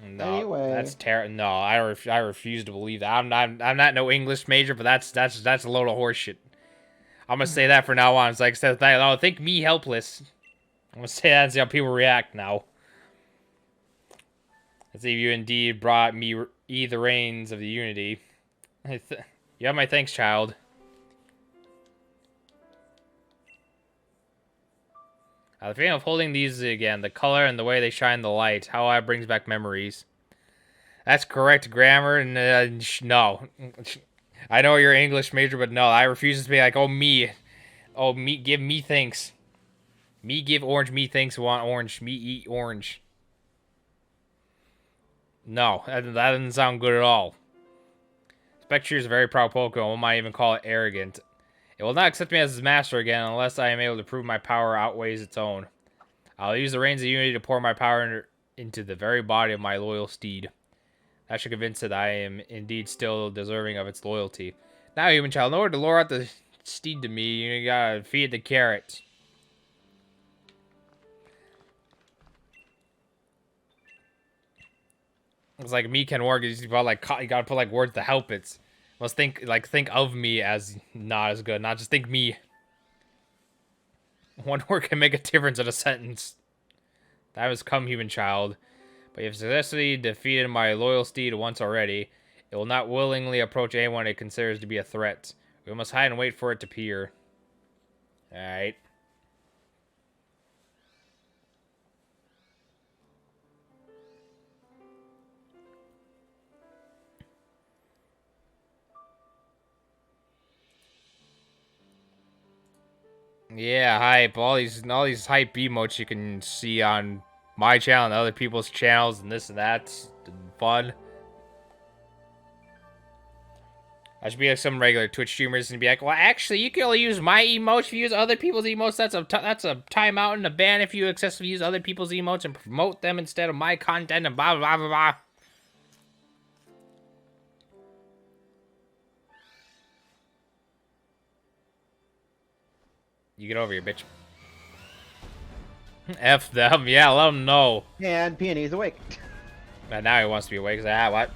No, Anyway. that's terrible. No, I refuse to believe that. I'm not no English major, but that's a load of horseshit. I'm gonna say that for now on. It's like instead of that, oh, think me helpless. I'm gonna say that and see how people react now. Let's see if you indeed brought me the reins of the unity. You have my thanks, child. The feeling of holding these again, the color and the way they shine the light, how it brings back memories. That's correct grammar, and no. I know you're an English major, but no, I refuse to be like, oh, me, give me thanks. Me give orange, me thanks, want orange, me eat orange. No, that doesn't sound good at all. Spectre is a very proud Pokemon, one might even call it arrogant. It will not accept me as its master again unless I am able to prove my power outweighs its own. I'll use the reins of unity to pour my power into the very body of my loyal steed. That should convince it that I am indeed still deserving of its loyalty. Now, human child, in order to lure out the steed to me, you gotta feed the carrot. It's like me can work. You gotta put like words to help it. Let's think of me as not as good, not just think me. One word can make a difference in a sentence. That has come, human child. But you have successfully defeated my loyal steed once already. It will not willingly approach anyone it considers to be a threat. We must hide and wait for it to appear. Alright. Yeah, hype. All these hype emotes you can see on my channel and other people's channels and this and that. Fun. I should be like some regular Twitch streamers and be like, well, actually, you can only use my emotes if you use other people's emotes. That's a timeout and a ban if you excessively use other people's emotes and promote them instead of my content and blah, blah, blah, blah. You get over here, bitch. F them. Yeah, let them know. And Peony's awake. And now he wants to be awake. Ah, what?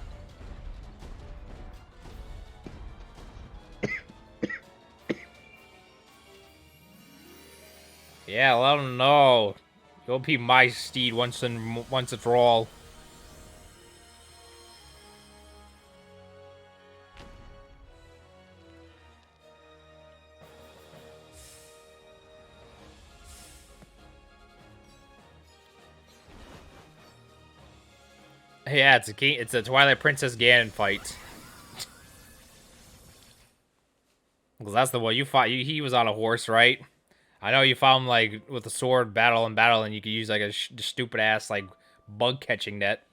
Yeah, let him know. You'll be my steed once and for all. Yeah, it's a Twilight Princess Ganon fight. Because that's the one you fought. He was on a horse, right? I know you fought him like with a sword, battle, and you could use like a stupid ass like bug catching net.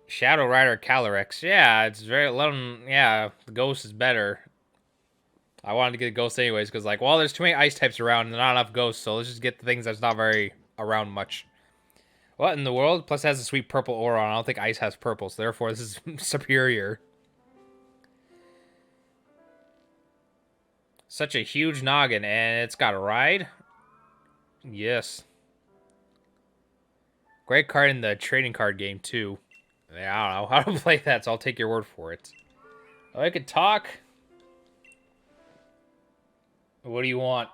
Shadow Rider Calyrex. Yeah, it's very yeah, the ghost is better. I wanted to get a ghost anyways, because like, well, there's too many ice types around and not enough ghosts, so let's just get the things that's not very around much. What in the world? Plus it has a sweet purple aura on. I don't think ice has purple, so therefore this is superior. Such a huge noggin, and it's got a ride? Yes. Great card in the trading card game too. Yeah, I don't know how to play that, so I'll take your word for it. Oh, I could talk. What do you want?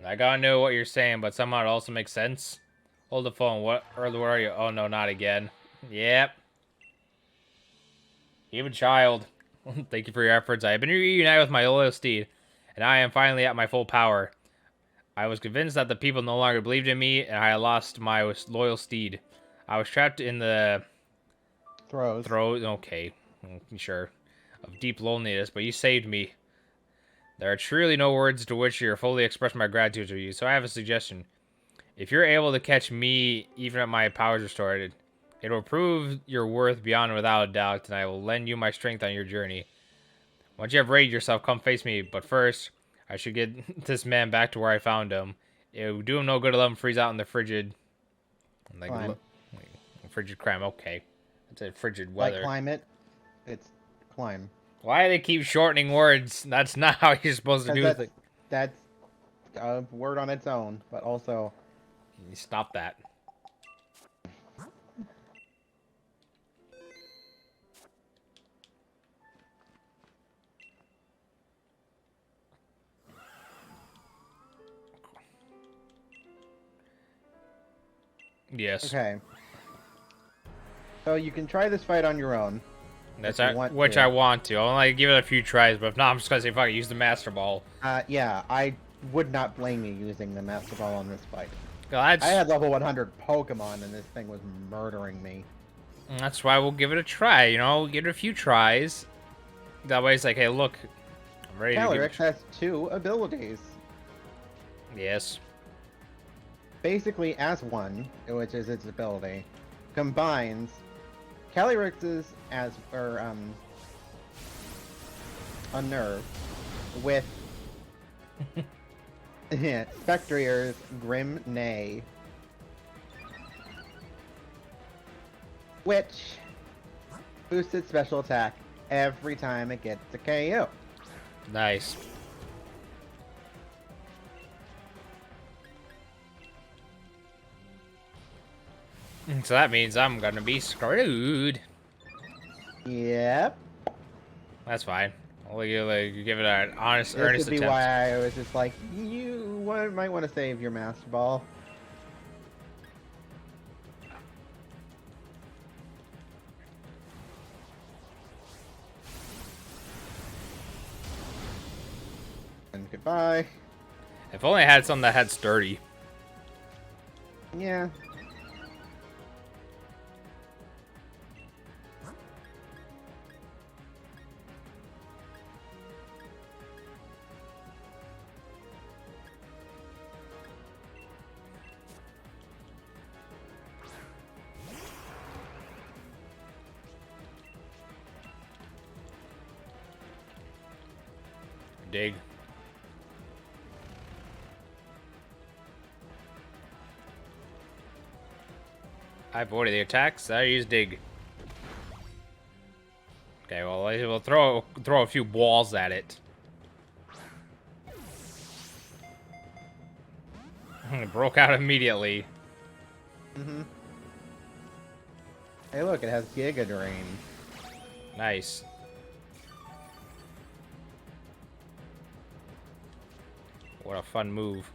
I gotta know what you're saying, but somehow it also makes sense. Hold the phone. What? Or where are you? Oh no, not again. Yep. Even child. Thank you for your efforts. I have been reunited with my loyal steed, and I am finally at my full power. I was convinced that the people no longer believed in me, and I had lost my loyal steed. I was trapped in the Throws. okay, sure, of deep loneliness, but you saved me. There are truly no words to which to fully express my gratitude to you, so I have a suggestion. If you're able to catch me, even at my powers restored, it will prove your worth beyond and without a doubt, and I will lend you my strength on your journey. Once you have raided yourself, come face me, but first, I should get this man back to where I found him. It would do him no good to let him freeze out in the frigid... frigid crime, okay. It's a frigid weather. Like climate, it's climb. Why do they keep shortening words? That's not how you're supposed to do it. That's a word on its own, but also... You stop that. Yes. Okay. So you can try this fight on your own. That's I want to. I'll only give it a few tries, but if not, I'm just gonna say fuck it, use the Master Ball. Yeah, I would not blame you using the Master Ball on this fight. I had level 100 Pokemon and this thing was murdering me. That's why we'll give it a try, you know? Give it a few tries. That way it's like, hey, look, I'm ready Calyrex has 2 abilities. Yes. Basically, as one, which is its ability, combines Calyrex's Unnerve with Spectreer's Grim Neigh, which boosts its special attack every time it gets a KO. Nice. So that means I'm gonna be screwed. Yep. That's fine. I'll give it an honest, This earnest could be attempt. why I was just like, might want to save your Master Ball. And goodbye. If only I had something that had sturdy. Yeah. Dig. I avoided the attacks. I used dig. Okay, well, we'll throw a few balls at it. It broke out immediately. Hey, look, it has Giga Drain. Nice. What a fun move.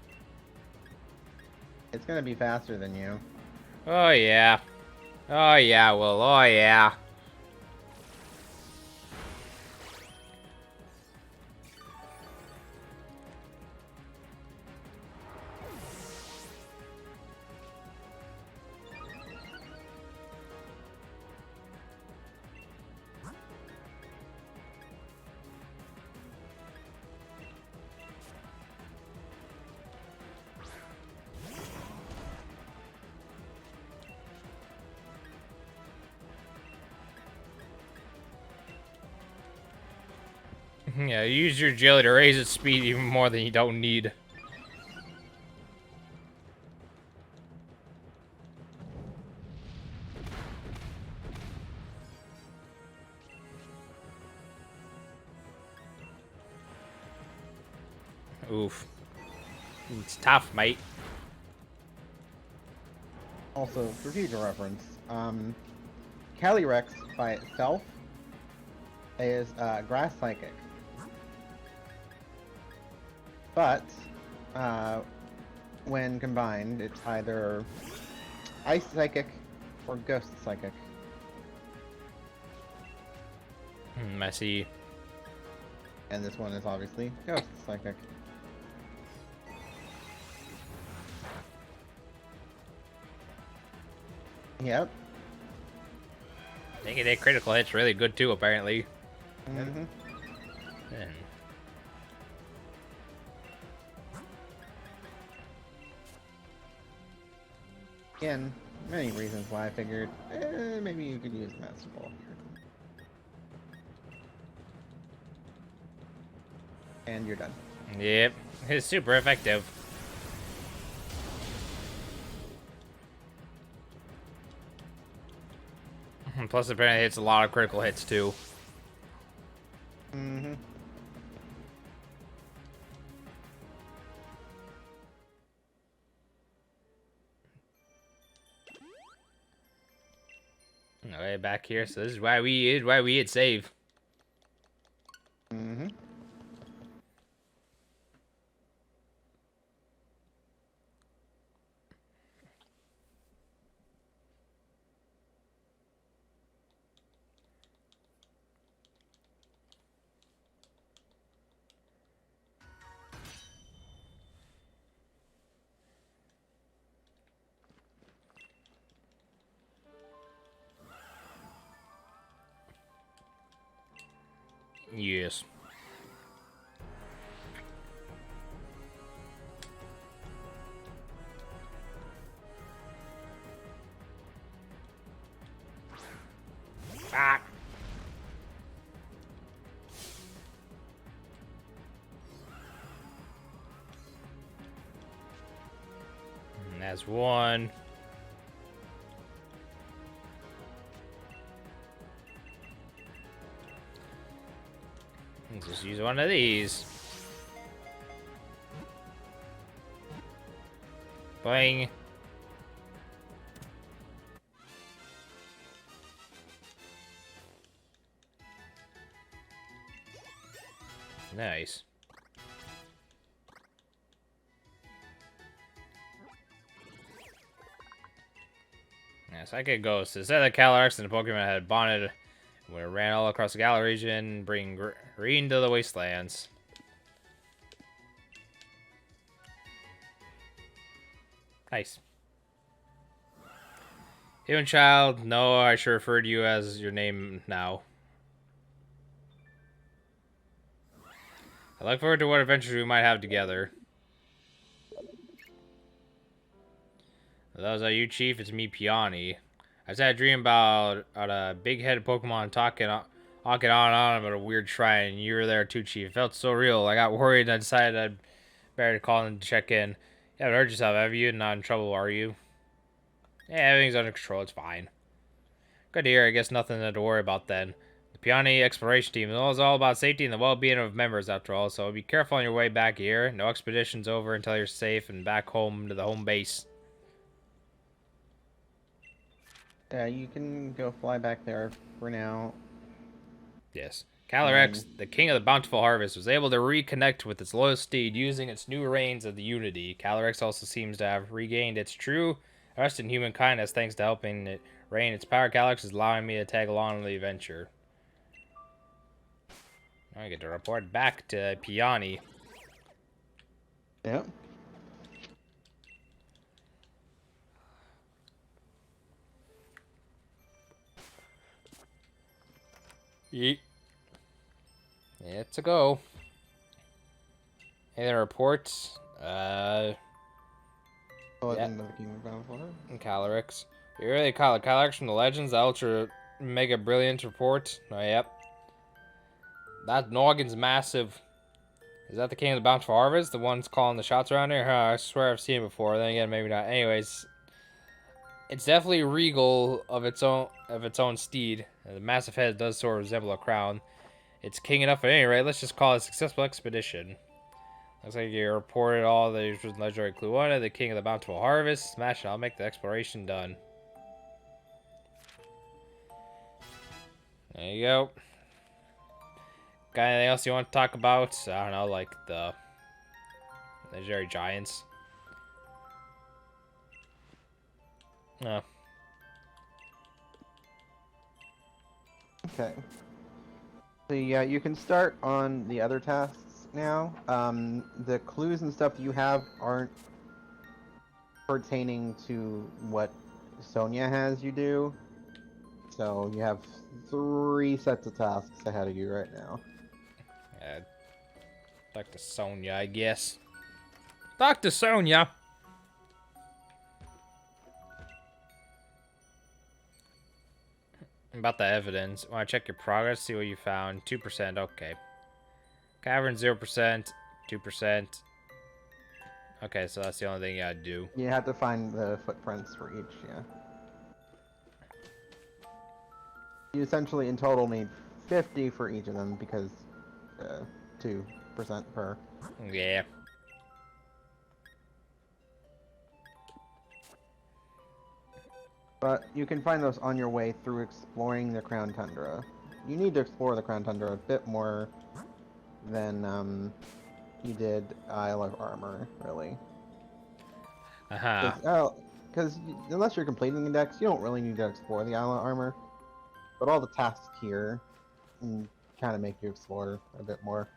It's gonna be faster than you. Oh yeah. Oh yeah, well, oh yeah. Yeah, use your jelly to raise its speed even more than you don't need. Oof. It's tough, mate. Also, for future reference, Calyrex by itself is Grass Psychic. But, when combined, it's either Ice Psychic or Ghost Psychic. I see. And this one is obviously Ghost Psychic. Yep. They can hit critical hits really good too, apparently. Mm-hmm. And Again, many reasons why I figured, maybe you could use Master Ball here. And you're done. yep, it's super effective. Plus, apparently, it's a lot of critical hits too. Mm-hmm. Okay, back here. So this is why we hit save. Mm-hmm. Yes. Ah. And that's one. Let's just use one of these. Boing. Nice. Yeah, Psychic Ghost. It said that Calyrex and the Pokemon had bonded when it ran all across the Galar region, bringing green to the wastelands. Nice. Human child, no, I should refer to you as your name now. I look forward to what adventures we might have together. Those are you, Chief. It's me, Peony. I just had a dream about a big-headed Pokemon talking on about a weird shrine, and you were there too, Chief. It felt so real. I got worried and I decided I'd better call and check in. You haven't hurt yourself, have you? Not in trouble, are you? Yeah, everything's under control. It's fine. Good to hear. I guess nothing to worry about then. The Peony Exploration Team is all about safety and the well-being of members, after all, so be careful on your way back here. No expedition's over until you're safe and back home to the home base. Yeah, you can go fly back there for now. Yes. Calyrex, the king of the bountiful harvest, was able to reconnect with its loyal steed using its new reins of the Unity. Calyrex also seems to have regained its true trust in human kindness thanks to helping it reign its power. Calyrex is allowing me to tag along on the adventure. Now I get to report back to Peony. Yep. Yeet. It's a go. Hey there, reports. Oh, Yeah. in the King of Battle. Calyrex. You're really Calyrex from the Legends, the Ultra Mega Brilliant report. Oh, yep. That Noggin's massive. Is that the king of the bountiful harvest? The one's calling the shots around here? Huh, I swear I've seen it before. Then again, maybe not. Anyways, it's definitely regal of its own steed. The massive head does sort of resemble a crown. It's king enough at any rate. Let's just call it a successful expedition. Looks like you reported all the legendary clue 1 the king of the bountiful harvest. Smash it, I'll make the exploration done. There you go. Got anything else you want to talk about? I don't know, like the legendary giants. No. Okay. So yeah, you can start on the other tasks now. The clues and stuff you have aren't pertaining to what Sonia has you do. So you have 3 sets of tasks ahead of you right now. Dr. Sonia, I guess. Dr. Sonia! About the evidence. Want to check your progress? See what you found. 2%. Okay. Cavern 0%. 2%. Okay, so that's the only thing you gotta do. You have to find the footprints for each, yeah. You essentially in total need 50 for each of them because 2% per. Yeah. But you can find those on your way through exploring the Crown Tundra. You need to explore the Crown Tundra a bit more than you did Isle of Armor, really. Because unless you're completing the decks, you don't really need to explore the Isle of Armor. But all the tasks here kind of make you explore a bit more.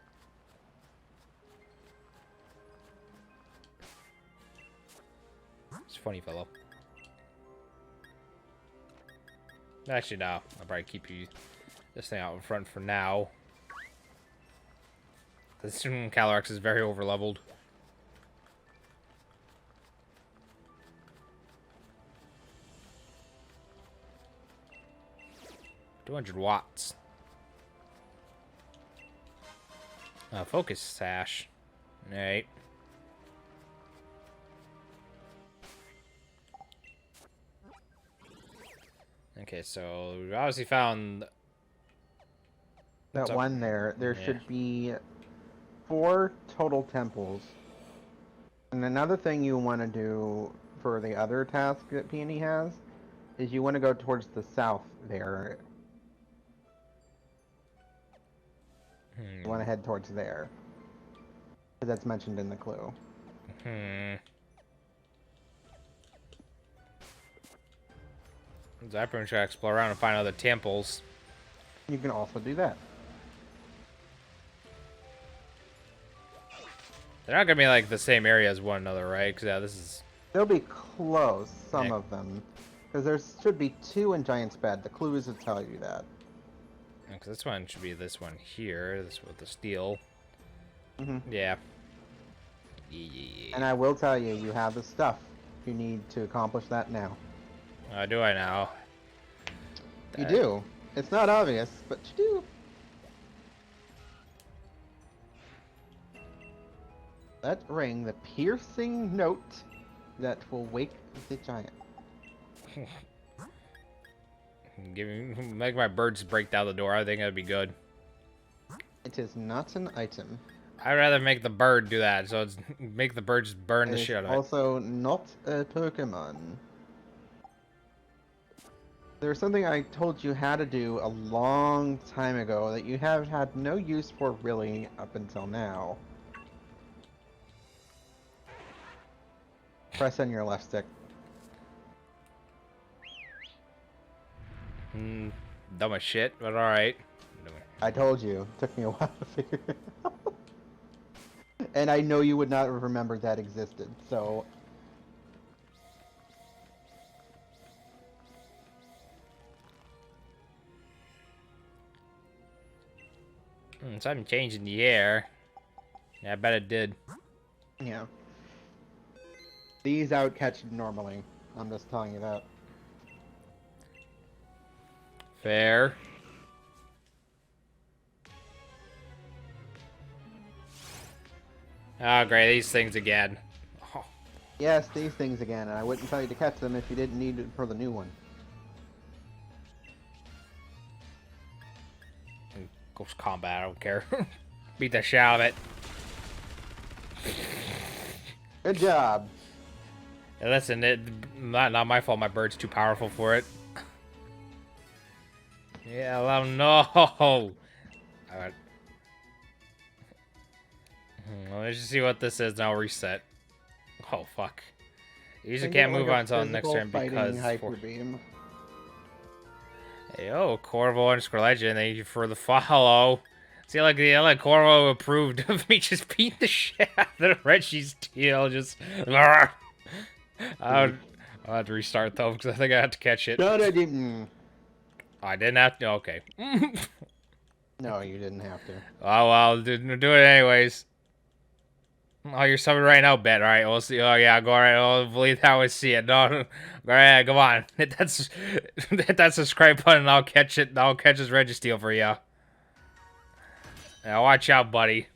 It's a funny fellow. Actually, no. I'll probably keep this thing out in front for now. This Calyrex is very overleveled. $200 focus sash. Alright. Okay, so we obviously found that one there. There should be 4 total temples. And another thing you want to do for the other task that Peony has is you want to go towards the south there. You want to head towards there. Because that's mentioned in the clue. I'm pretty sure I explore around and find other temples. You can also do that. They're not gonna be like the same area as one another, right? Because yeah, this is. They'll be close, some of them. Because there should be 2 in Giant's Bed. The clue is to tell you that. Because this one should be this one here. This with the steel. Mm-hmm. Yeah. And I will tell you, you have the stuff you need to accomplish that now. Do I now? You do. It's not obvious, but you do. Let's ring the piercing note that will wake the giant. Make my birds break down the door. I think that'd be good. It is not an item. I'd rather make the bird do that, so it's make the birds burn the shit out of it. Also not a Pokemon. There's something I told you how to do a long time ago that you have had no use for really up until now. Press on your left stick. Dumb as shit, but alright. I told you. It took me a while to figure it out. And I know you would not have remembered that existed, so... Something changed in the air. Yeah, I bet it did. Yeah. These out catch normally. I'm just telling you that. Fair. Oh, great. These things again. Oh. Yes, these things again, and I wouldn't tell you to catch them if you didn't need it for the new one. Ghost combat, I don't care. Beat the shit out of it. Good job. And listen, not my fault. My bird's too powerful for it. Yeah, let him know. Alright. Let's just see what this is, and I'll reset. Oh, fuck. You usually can't move on until the next turn because... Hyper beam. Hey, oh, Corvo _ legend, thank you for the follow. See, like, Corvo approved of me just beating the shit out of Reggie's tail, just... I'll have to restart, though, because I think I have to catch it. No, I didn't. I didn't have to? Okay. No, you didn't have to. Oh, well, do it anyways. Oh, you're summon right now, bet. All right, we'll see. Oh, yeah, go right. Oh, believe how I see it. No, all right, come on. Hit that subscribe button, and I'll catch it. I'll catch this Registeel for you. Now, watch out, buddy.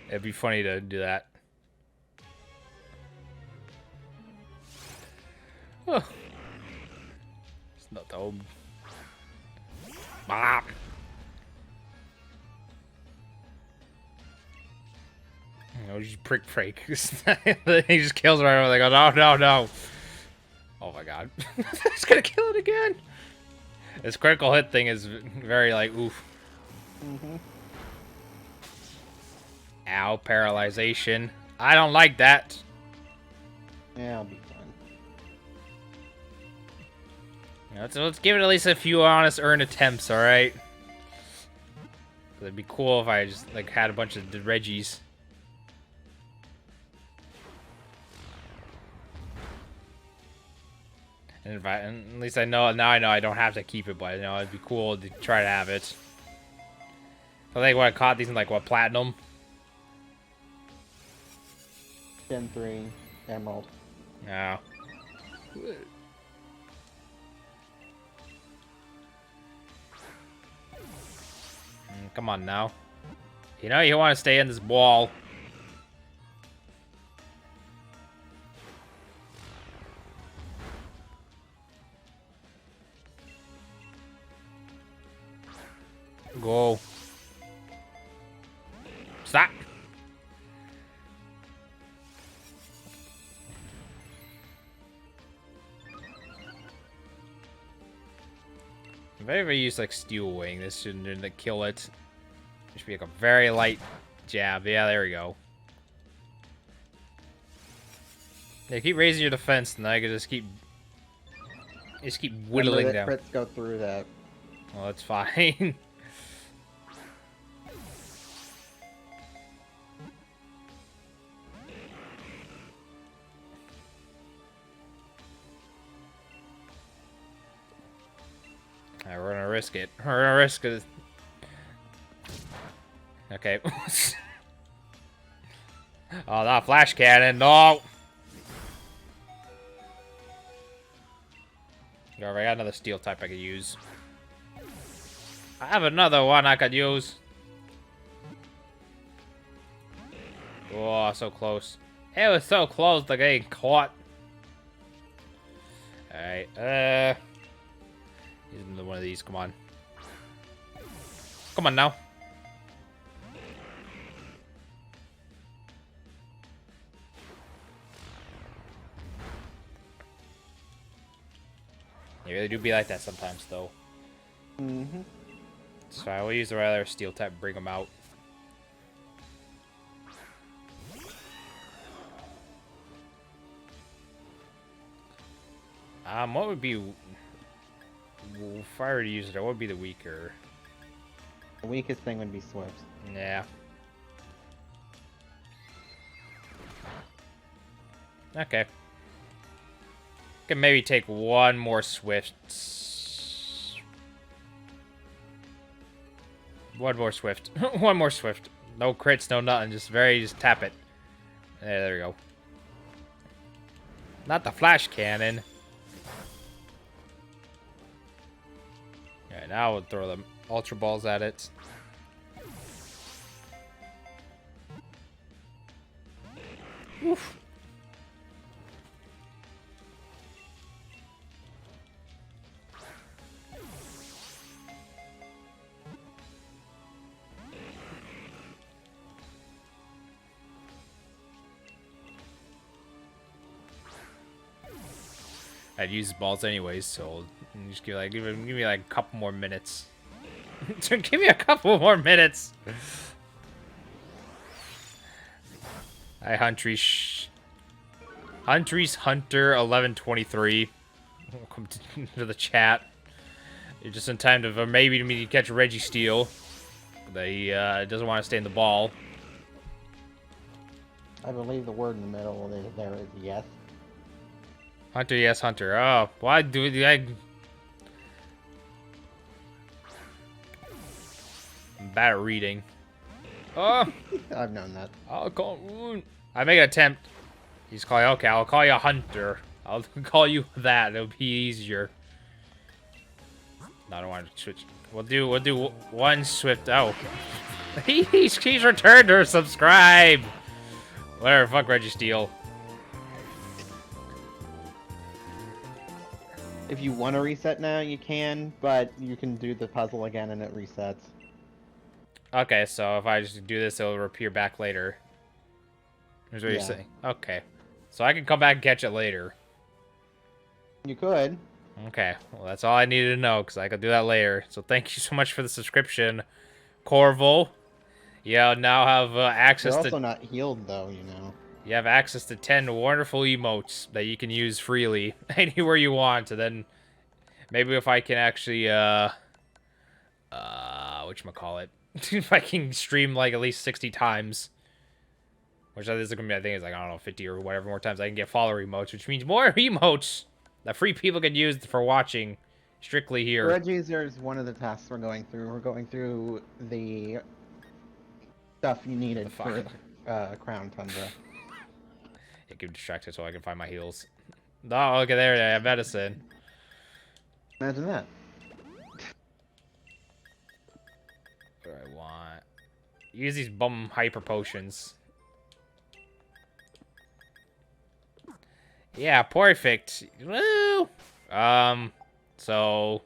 It'd be funny to do that. Oh. It's not the old... Bop. Oh, just prick. He just kills right over. They go, no. Oh my god. It's gonna kill it again. This critical hit thing is very like, oof. Ow, paralyzation. I don't like that. Yeah, I'll be fine. Let's give it at least a few honest earned attempts, alright? It'd be cool if I just like had a bunch of the Reggies. And if at least I know now I know I don't have to keep it, but you know it'd be cool to try to have it. I think when I caught these in like platinum. Gen 3 Emerald. No. Come on now. You know you want to stay in this wall. Go. Stop. If I ever use like Steel Wing, this shouldn't kill it. It should be like a very light jab. Yeah, there we go. Yeah, keep raising your defense, and I can just keep whittling down. Crits go through that. Well, that's fine. Alright, we're gonna risk it. We're gonna risk it. Okay. Oh, not flash cannon. No. Alright, I got another steel type I could use. I have another one I could use. Oh, so close. It was so close to getting caught. Alright, use another one of these, come on. Come on now. They really do be like that sometimes, though. Mm-hmm. So I will use the other steel type to bring them out. What would be... If I were to use it, what would be the weaker? The weakest thing would be Swift. Yeah. Okay. Can maybe take one more Swift. One more Swift. One more Swift. No crits, no nothing. Just tap it. There we go. Not the flash cannon. Alright, now we'll throw the Ultra Balls at it. Oof. I'd use balls anyways, so just give me like a couple more minutes. Give me a couple more minutes. Hi, Huntress. Huntress Hunter 1123. Welcome to the chat. You're just in time to maybe me to catch Reggie Steele. But he doesn't want to stay in the ball. I believe the word in the middle there is yes. Hunter, yes, Hunter. Oh, why do I? I'm bad at reading. Oh, I've known that. I'll call. I make an attempt. He's calling. Okay, I'll call you Hunter. I'll call you that. It'll be easier. No, I don't want to switch. We'll do one swift. Oh, he's returned or subscribe. Whatever. Fuck Reggie Steele. If you want to reset now, you can, but you can do the puzzle again and it resets. Okay, so if I just do this, it'll appear back later. Is what you're Yeah. saying? Okay, so I can come back and catch it later. You could. Okay, well that's all I needed to know because I could do that later. So thank you so much for the subscription, Corval. You now have access You're to. also not healed though, you know. You have access to 10 wonderful emotes that you can use freely anywhere you want. And then maybe if I can actually whatchamacallit, if I can stream like at least 60 times, which is gonna be, I think it's like, I don't know, 50 or whatever more times I can get follower emotes, which means more emotes that free people can use for watching strictly here. Reggie's, there's one of the tasks we're going through. We're going through the stuff you needed for Crown Tundra. It get distracted so I can find my heals. Oh, look at there, I have medicine. Imagine that. What do I want? Use these bum hyper potions. Yeah, perfect. Woo! So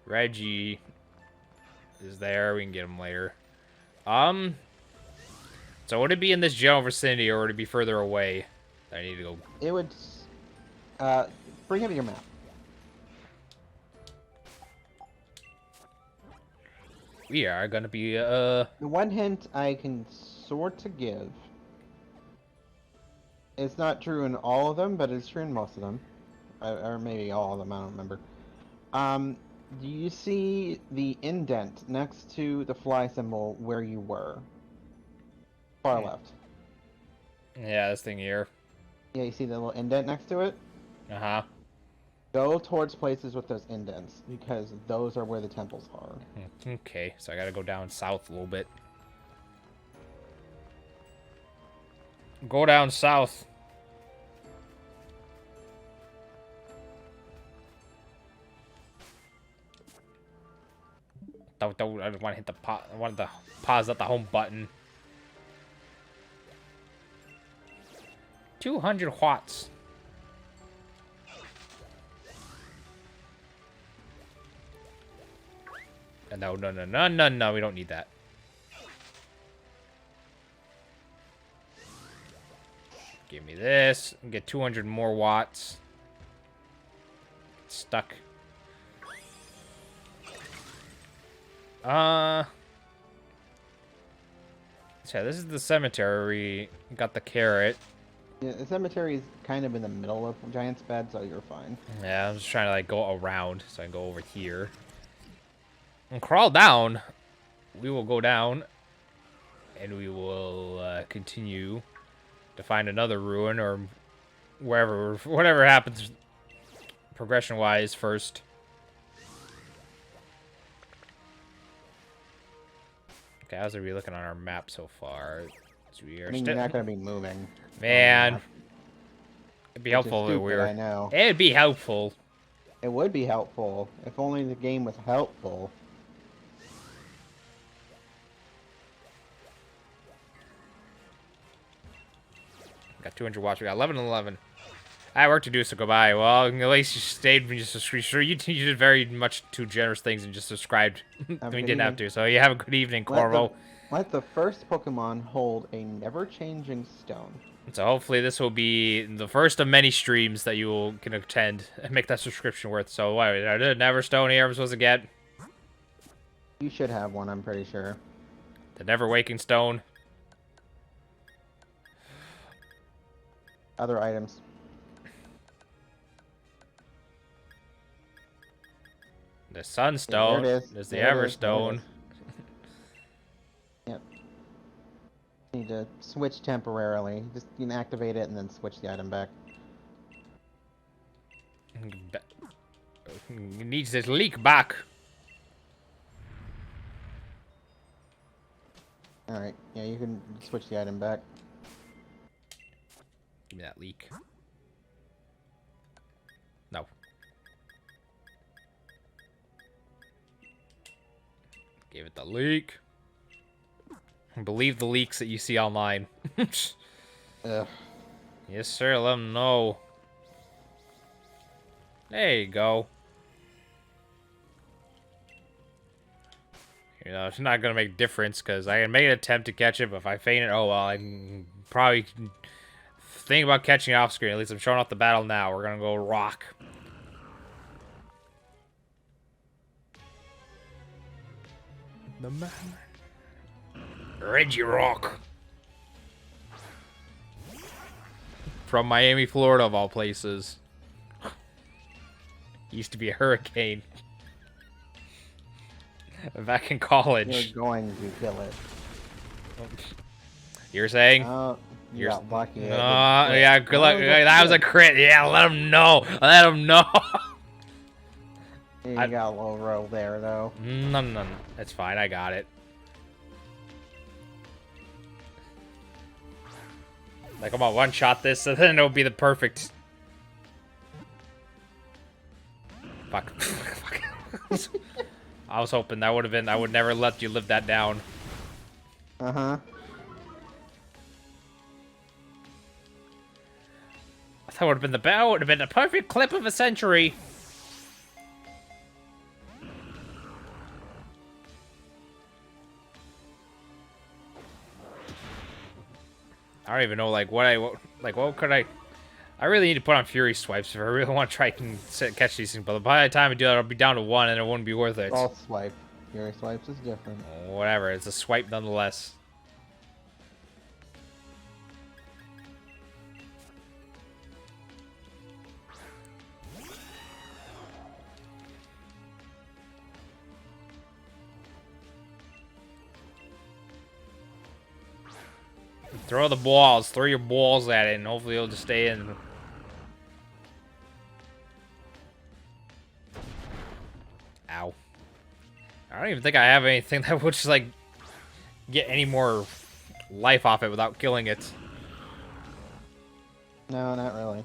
Reggie is there. We can get him later. So would it be in this general vicinity or would it be further away that I need to go? It would. Bring up your map. We are gonna be The one hint I can sort of give. It's not true in all of them, but it's true in most of them, or maybe all of them. I don't remember. Do you see the indent next to the fly symbol where you were? Far left. Yeah, this thing here. Yeah, you see the little indent next to it? Uh-huh. Go towards places with those indents, because those are where the temples are. Okay, so I gotta go down south a little bit. Go down south. Don't, I don't want to hit the pause. I wanted to pause at the home button. 200 watts. No, no, no, no, no, no, we don't need that. Give me this. Get 200 more watts. Stuck. So this is the cemetery. We got the carrot. Yeah, the cemetery is kind of in the middle of Giant's Bed, so you're fine. Yeah, I'm just trying to like go around so I can go over here. And crawl down. We will go down. And we will continue to find another ruin or wherever, whatever happens progression-wise first. Okay, how's we looking on our map so far? So we are I mean, you're not going to be moving. Man, it'd be helpful if we were. I know. It'd be helpful. It would be helpful if only the game was helpful. Got 200 watts. We got 11 and 11. I have work to do, so goodbye. Well, at least you stayed and just subscribed. Sure, you did very much too generous things and just subscribed. We didn't have to. So you have a good evening, Corvo. Let the first Pokemon hold a never-changing stone. So hopefully this will be the first of many streams that can attend and make that subscription worth. So what? I did Neverstone here I'm supposed to get. You should have one, I'm pretty sure. The Never Waking Stone. Other items. The Sunstone. There it is. There's the There it is. There it Everstone. is. Yep. Need to switch temporarily. Just you can activate it and then switch the item back. It needs this leak back. Alright, yeah, you can switch the item back. Give me that leak. No. Give it the leak. Believe the leaks that you see online. Ugh. Yes, sir. Let them know. There you go. You know, it's not gonna make a difference because I can make an attempt to catch it, but if I feign it, oh well. I can probably think about catching it off screen. At least I'm showing off the battle now. We're gonna go rock. The man. Reggie Rock. From Miami, Florida, of all places. Used to be a hurricane. Back in college. You're going to kill it. You're saying? Oh, you got lucky. Yeah, good luck. That was a crit. Yeah, let him know. Let him know. You got a low roll there, though. No. That's fine. I got it. Like, come on, one-shot this, and then it'll be the perfect... Fuck. Fuck. I was hoping that would have been... I would never let you live that down. Uh-huh. That would have been the bell. Would have been the perfect clip of a century. I don't even know, like, what could I really need to put on Fury Swipes if I really want to try and catch these things, but by the time I do that, I'll be down to 1 and it wouldn't be worth it. All swipe. Fury Swipes is different. Whatever, it's a swipe nonetheless. Throw the balls. Throw your balls at it, and hopefully it'll just stay in. Ow. I don't even think I have anything that would just, like, get any more life off it without killing it. No, not really.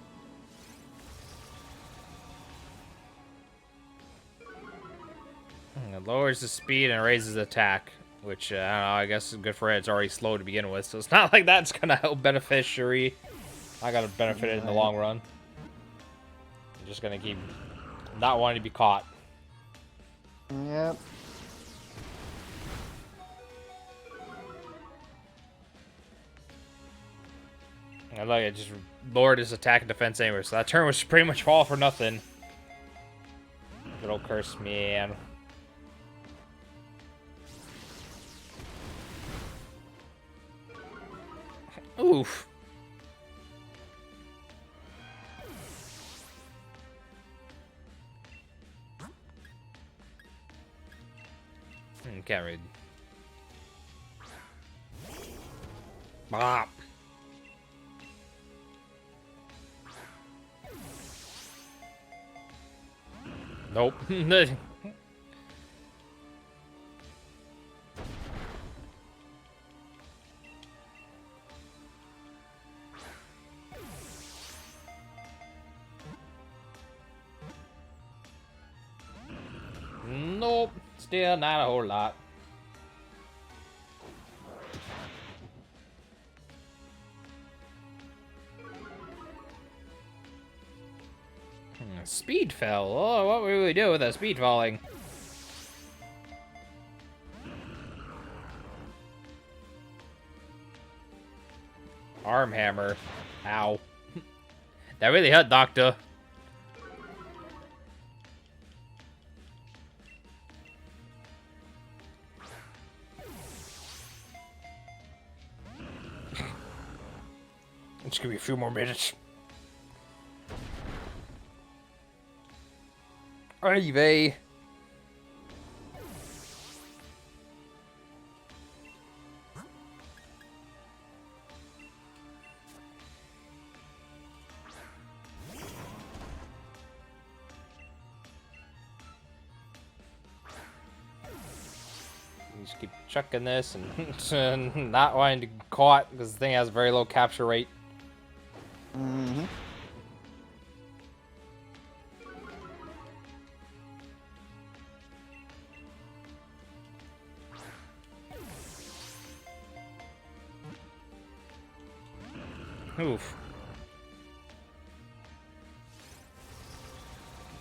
It lowers the speed and raises the attack. Which, I don't know, I guess is good for it. It's already slow to begin with, so it's not like that's gonna help beneficiary. I gotta benefit it in the long run. I'm just gonna keep not wanting to be caught. Yep. I like it, just lowered his attack and defense anyway, so that turn was pretty much all for nothing. Good old curse, man. Oof. Can't read. Bop. Nope. Nope. Still not a whole lot. Speed fell. Oh, what will we do with that speed falling? Arm hammer. Ow. That really hurt, Doctor. Just give me a few more minutes. Arrive. Just keep chucking this and not wanting to get caught because the thing has very low capture rate. Mm-hmm. Oof.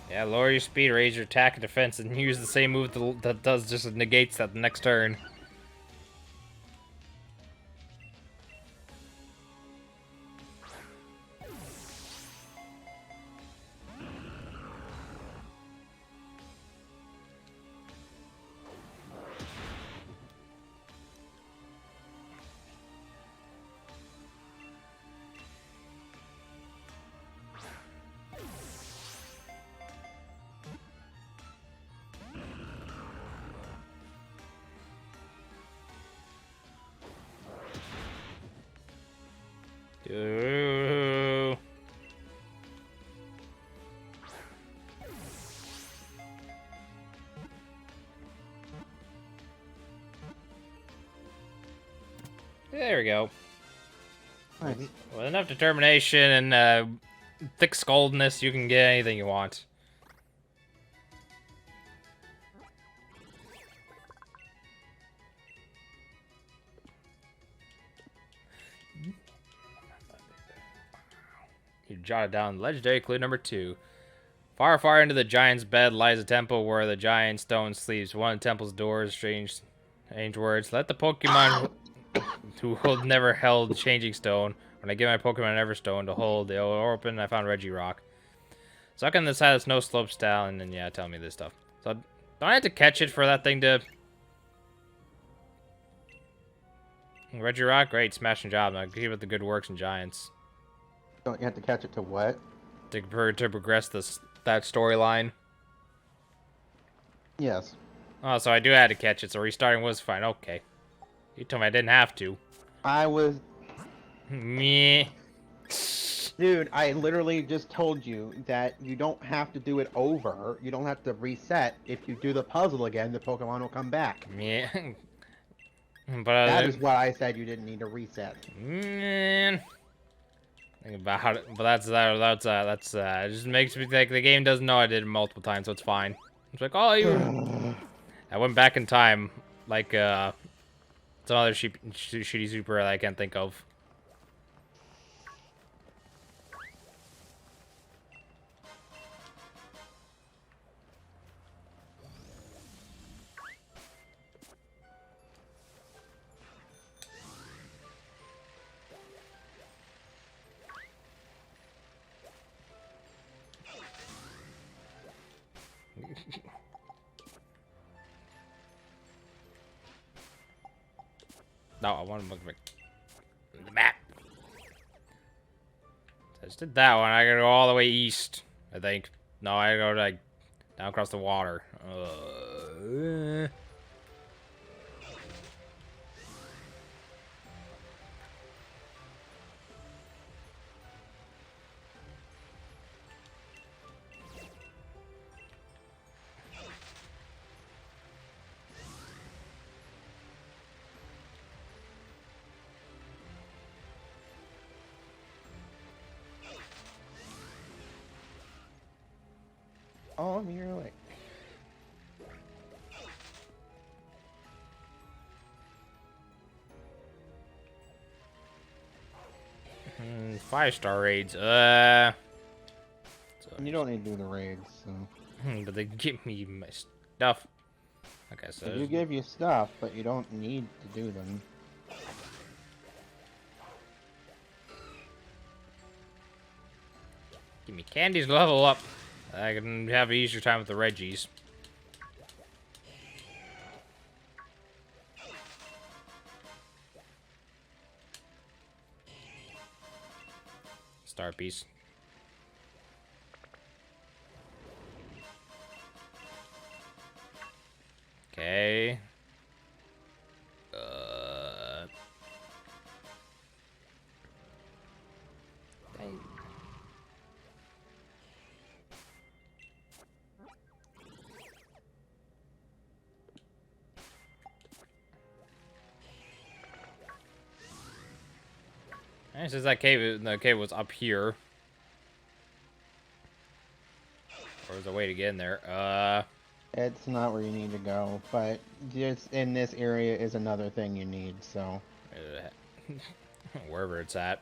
Yeah, lower your speed, raise your attack and defense, and use the same move that does just negates that the next turn. Ooh. There we go. Nice. With enough determination and thick skulledness, you can get anything you want. You jotted down legendary clue number 2. Far, far into the giant's bed lies a temple where the giant stone sleeps. One of the temple's doors, strange words. Let the Pokemon who hold never held changing stone. When I give my Pokemon an Everstone to hold, they will open. I found Regirock. Suck on the side of the snow slopes down, and then yeah, tell me this stuff. So don't I have to catch it for that thing to? Regirock, great, smashing job. Now keep up the good works and giants. Don't you have to catch it to what? To progress that storyline. Yes. Oh, so I do have to catch it, so restarting was fine. Okay. You told me I didn't have to. I was... Meh. Dude, I literally just told you that you don't have to do it over. You don't have to reset. If you do the puzzle again, the Pokemon will come back. Meh. But That is why I said you didn't need to reset. Man. Think about it, but that's it just makes me think the game doesn't know I did it multiple times, so it's fine. It's like, oh, you. I went back in time, like some other shitty super that I can't think of. No, I want to look at the map. I just did that one. I gotta go all the way east, I think. No, I gotta go like down across the water. Oh, you're like... Five-star raids. You don't need to do the raids, so... But they give me my stuff. Okay, so You give you stuff, but you don't need to do them. Give me candies to level up. I can have an easier time with the Reggies. Star piece. Okay. And since that cave, the cave was up here. Or there's a way to get in there. It's not where you need to go, but just in this area is another thing you need, so. Wherever it's at.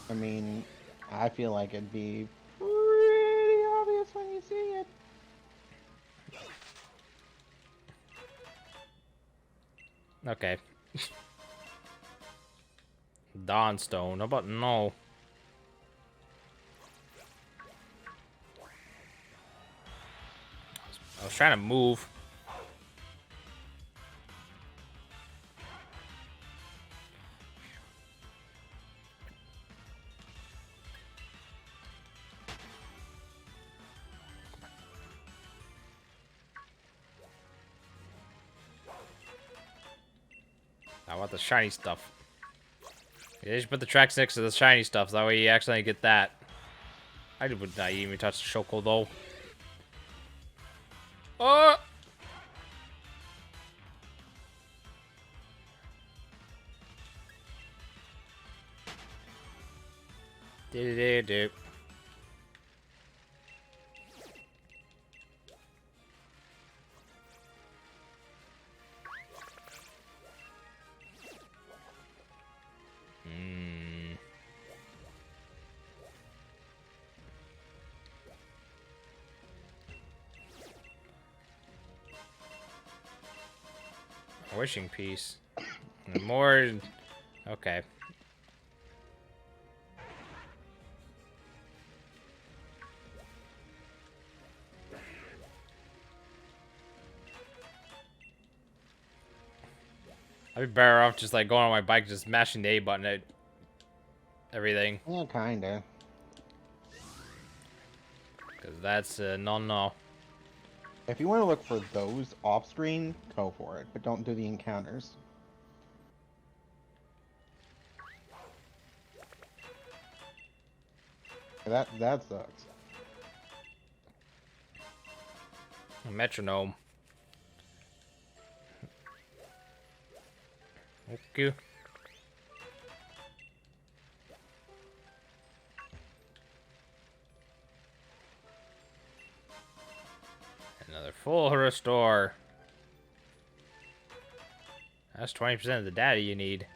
I mean, I feel like it'd be pretty obvious when you see it. Okay. Dawnstone. How about no? I was trying to move. I want the shiny stuff. You just put the tracks next to the shiny stuff, so that way you actually get that. I would not even touch the Shoko though. Oh! Do. Wishing piece. And more. Okay. I'd be better off just like going on my bike, just mashing the A button at everything. Yeah, kinda. Because that's no. If you want to look for those off screen, go for it, but don't do the encounters. That sucks. A metronome. Okay. Another full restore. That's 20% of the data you need.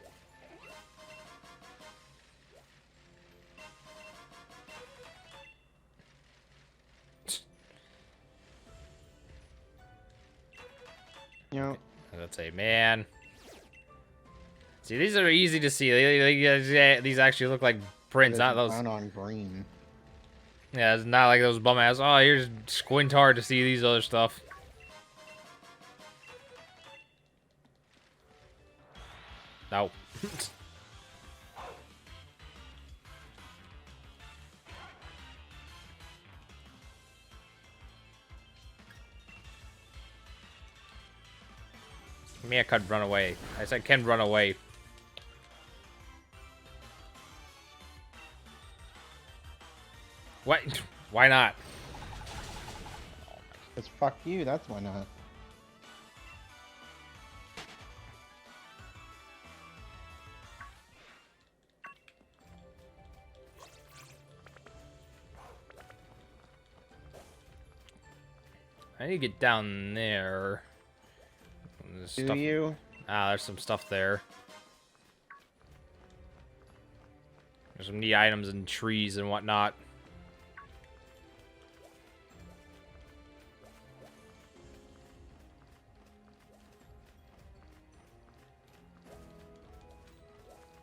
You know, Let's say, man. See, these are easy to see. These actually look like prints, not those. brown on green. Yeah, it's not like those bum ass. Oh, here's squint hard to see these other stuff. No. Mia could run away. I said can run away. What? Why not? Because fuck you, that's why not. I need to get down there. There's Do stuff. you? Ah, there's some stuff there. There's some neat items and trees and whatnot.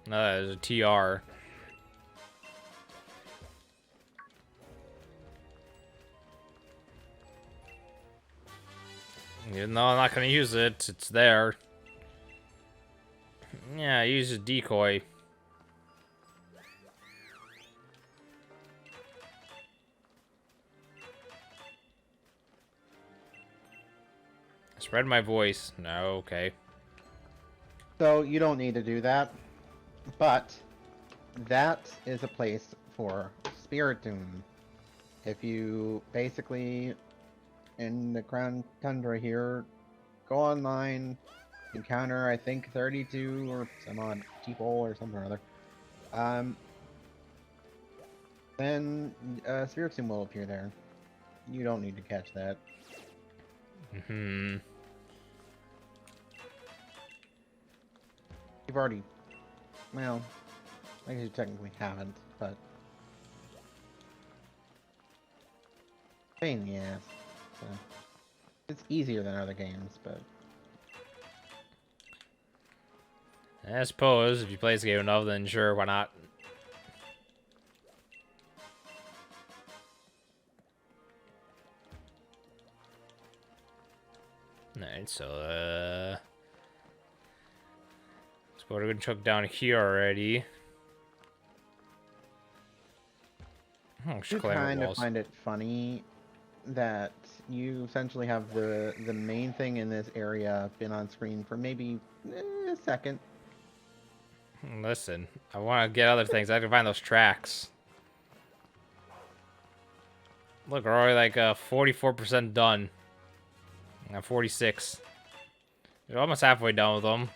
No, there's a TR. Even though I'm not gonna use it, it's there. Yeah, use a decoy. Spread my voice. No, okay. So you don't need to do that, but that is a place for Spiritomb. If you basically, in the Crown Tundra here, go online, encounter, I think, 32 or some odd people or something or other, then Spiritomb will appear there. You don't need to catch that. Hmm. You've already, well, I guess you technically haven't, but pain in the ass. So it's easier than other games, but I suppose if you play this game enough, then sure, why not? Alright, so, let's go to chuck down here already. Oh, I kind of find it funny that you essentially have the main thing in this area been on screen for maybe a second. Listen, I want to get other things. I have to find those tracks. Look, we're already like 44% done. I'm 46. We're almost halfway done with them.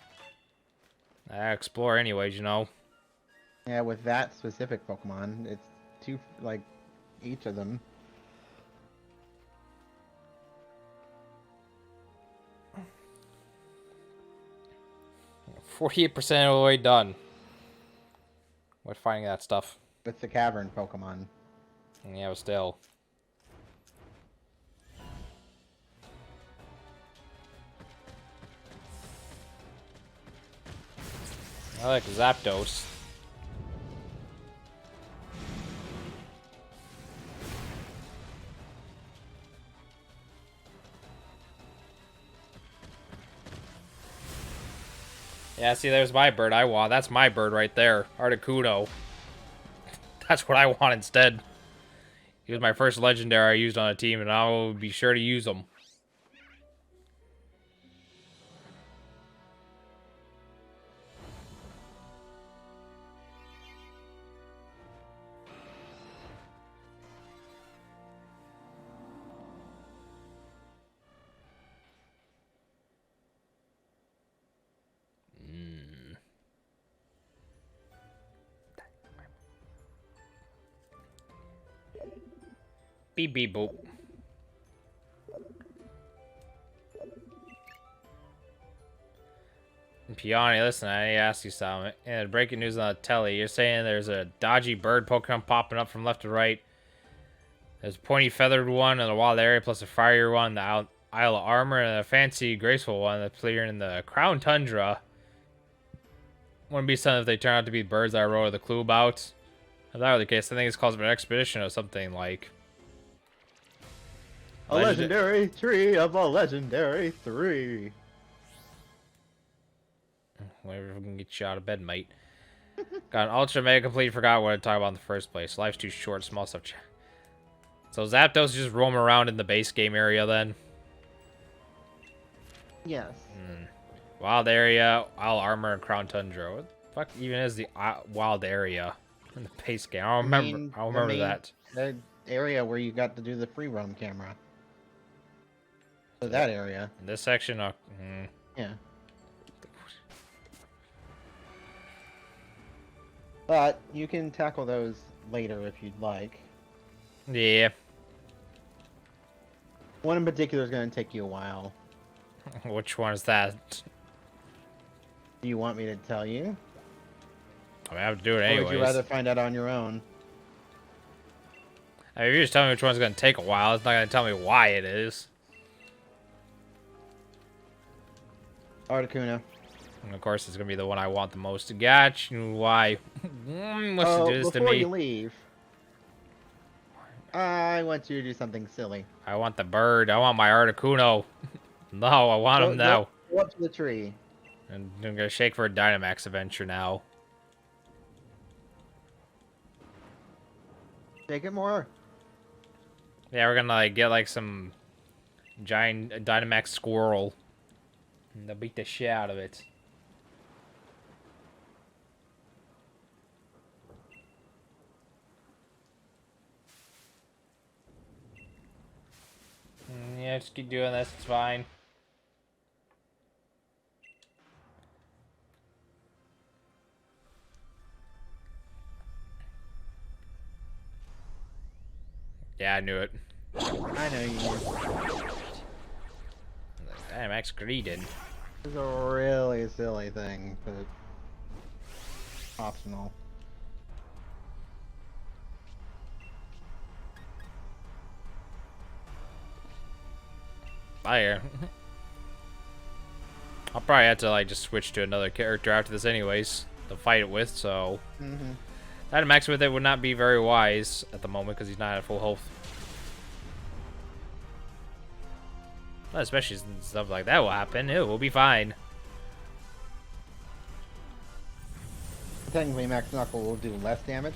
I explore anyways, you know. Yeah, with that specific Pokemon, it's two, like, each of them. %48 of the way done. With finding that stuff. With the cavern Pokemon. Yeah, but still. I like Zapdos. Yeah, see, there's my bird I want. That's my bird right there. Articuno. That's what I want instead. He was my first legendary I used on a team, and I will be sure to use him. Beep beep boop. Peony, listen, I asked you something. And breaking news on the telly, you're saying there's a dodgy bird Pokemon popping up from left to right. There's a pointy feathered one in the wild area, plus a fire one in the Isle of Armor, and a fancy graceful one that's clear in the Crown Tundra. Wouldn't be something if they turn out to be birds that I wrote the clue about. If that were the case, I think it's called an expedition or something like. A legendary tree of a legendary 3. Whatever, we can get you out of bed, mate. Got an ultra mega complete. Forgot what I talked about in the first place. Life's too short. Small stuff. So Zapdos is just roaming around in the base game area then. Yes. Wild area, Isle Armor, and Crown Tundra. What the fuck even is the wild area in the base game? I don't remember. I don't remember that. The area where you got to do the free roam camera. So that area. In this section, Yeah. But you can tackle those later if you'd like. yeah. One in particular is going to take you a while. Which one is that? Do you want me to tell you? I mean, I have to do it Or anyways. would you rather find out on your own? I mean, if you're just telling me which one's going to take a while, it's not going to tell me why it is. Articuno. And of course, it's gonna be the one I want the most. Gotcha. Why? What's to do this to before me? you leave, I want you to do something silly. I want the bird. I want my Articuno. No, I want him now. Go up to the tree. And I'm gonna shake for a Dynamax adventure now. Take it more. Yeah, we're gonna like get like some giant Dynamax squirrel. And they'll beat the shit out of it. Yeah, just keep doing this. It's fine. Yeah, I knew it. I know you did. Dynamax greeted. It's a really silly thing, but optional. Fire. I'll probably have to like just switch to another character after this anyways to fight it with, so Dynamax with it would not be very wise at the moment because he's not at full health. Well, especially since stuff like that will happen. It will be fine. Technically, Max Knuckle will do less damage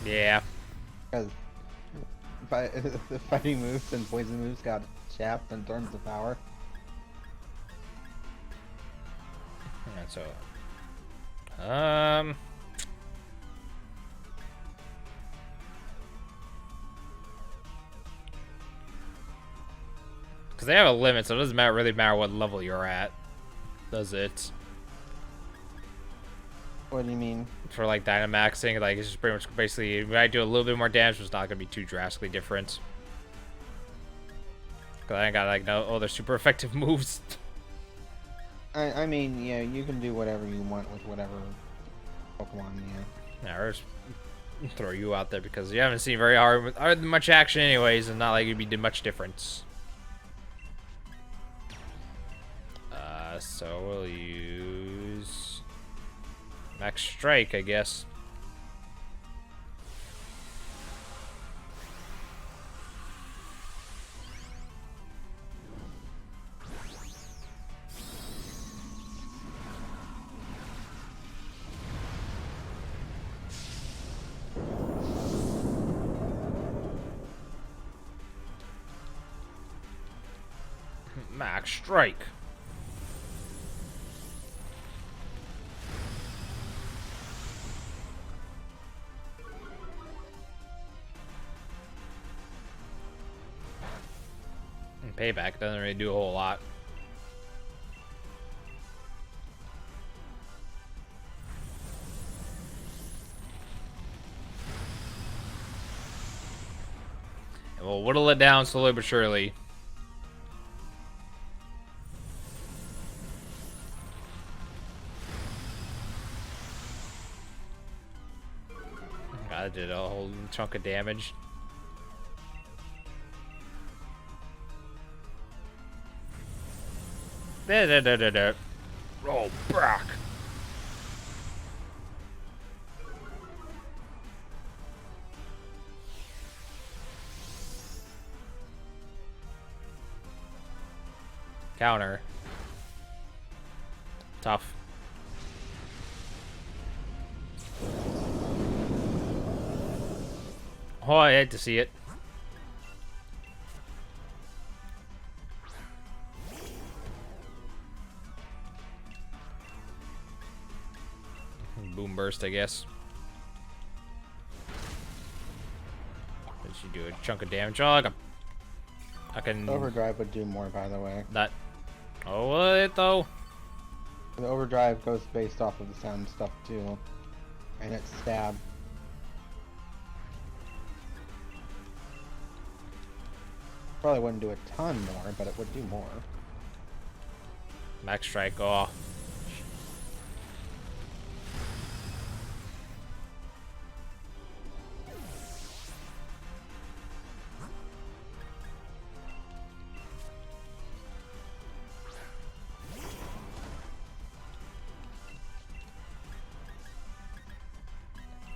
Yeah. because the fighting moves and poison moves got chapped in terms of power. Yeah, so because they have a limit, so it doesn't really matter what level you're at, does it? What do you mean? For like Dynamaxing, like it's just pretty much basically when I do a little bit more damage, it's not gonna be too drastically different. Cause I ain't got like no other super effective moves. I mean, yeah, you can do whatever you want with whatever Pokemon, yeah. Nah, I'll just throw you out there because you haven't seen very hard much action anyways, and not like it'd be much difference. So we'll use Max Strike, I guess. Max Strike. Payback doesn't really do a whole lot. And we'll whittle it down slowly but surely. God, I did a whole chunk of damage. Roll back. Counter. Tough. Oh, I hate to see it. Boom burst, I guess. Did she do a chunk of damage? Oh, I can. Overdrive would do more, by the way. That. Oh, will it though? The overdrive goes based off of the sound stuff too, and it's stab. Probably wouldn't do a ton more, but it would do more. Max Strike. Oh.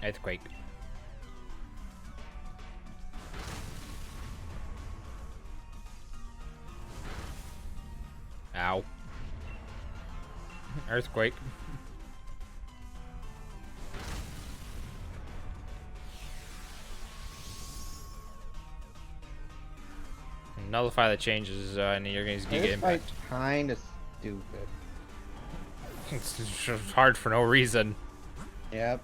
Earthquake. Ow. Earthquake. Nullify the changes and you're going to get This impact. fight's kinda stupid. It's just hard for no reason. Yep.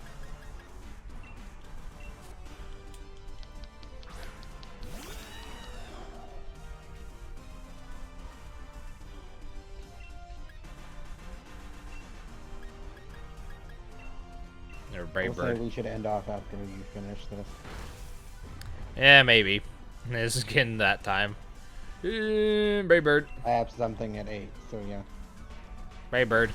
Or Brave I'll say Bird. we should end off after you finish this. Yeah, maybe. This is getting that time. Brave Bird. I have something at 8, so yeah. Brave Bird.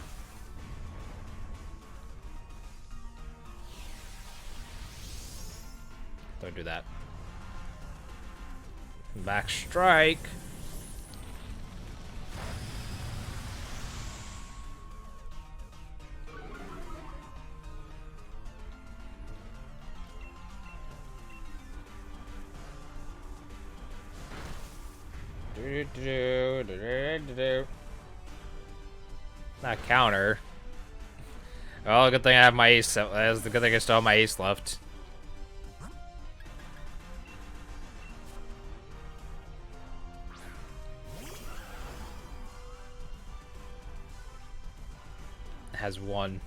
Don't do that. Back strike. Not counter. Well, good thing I have my ace. That's the good thing I still have my ace left. It has one.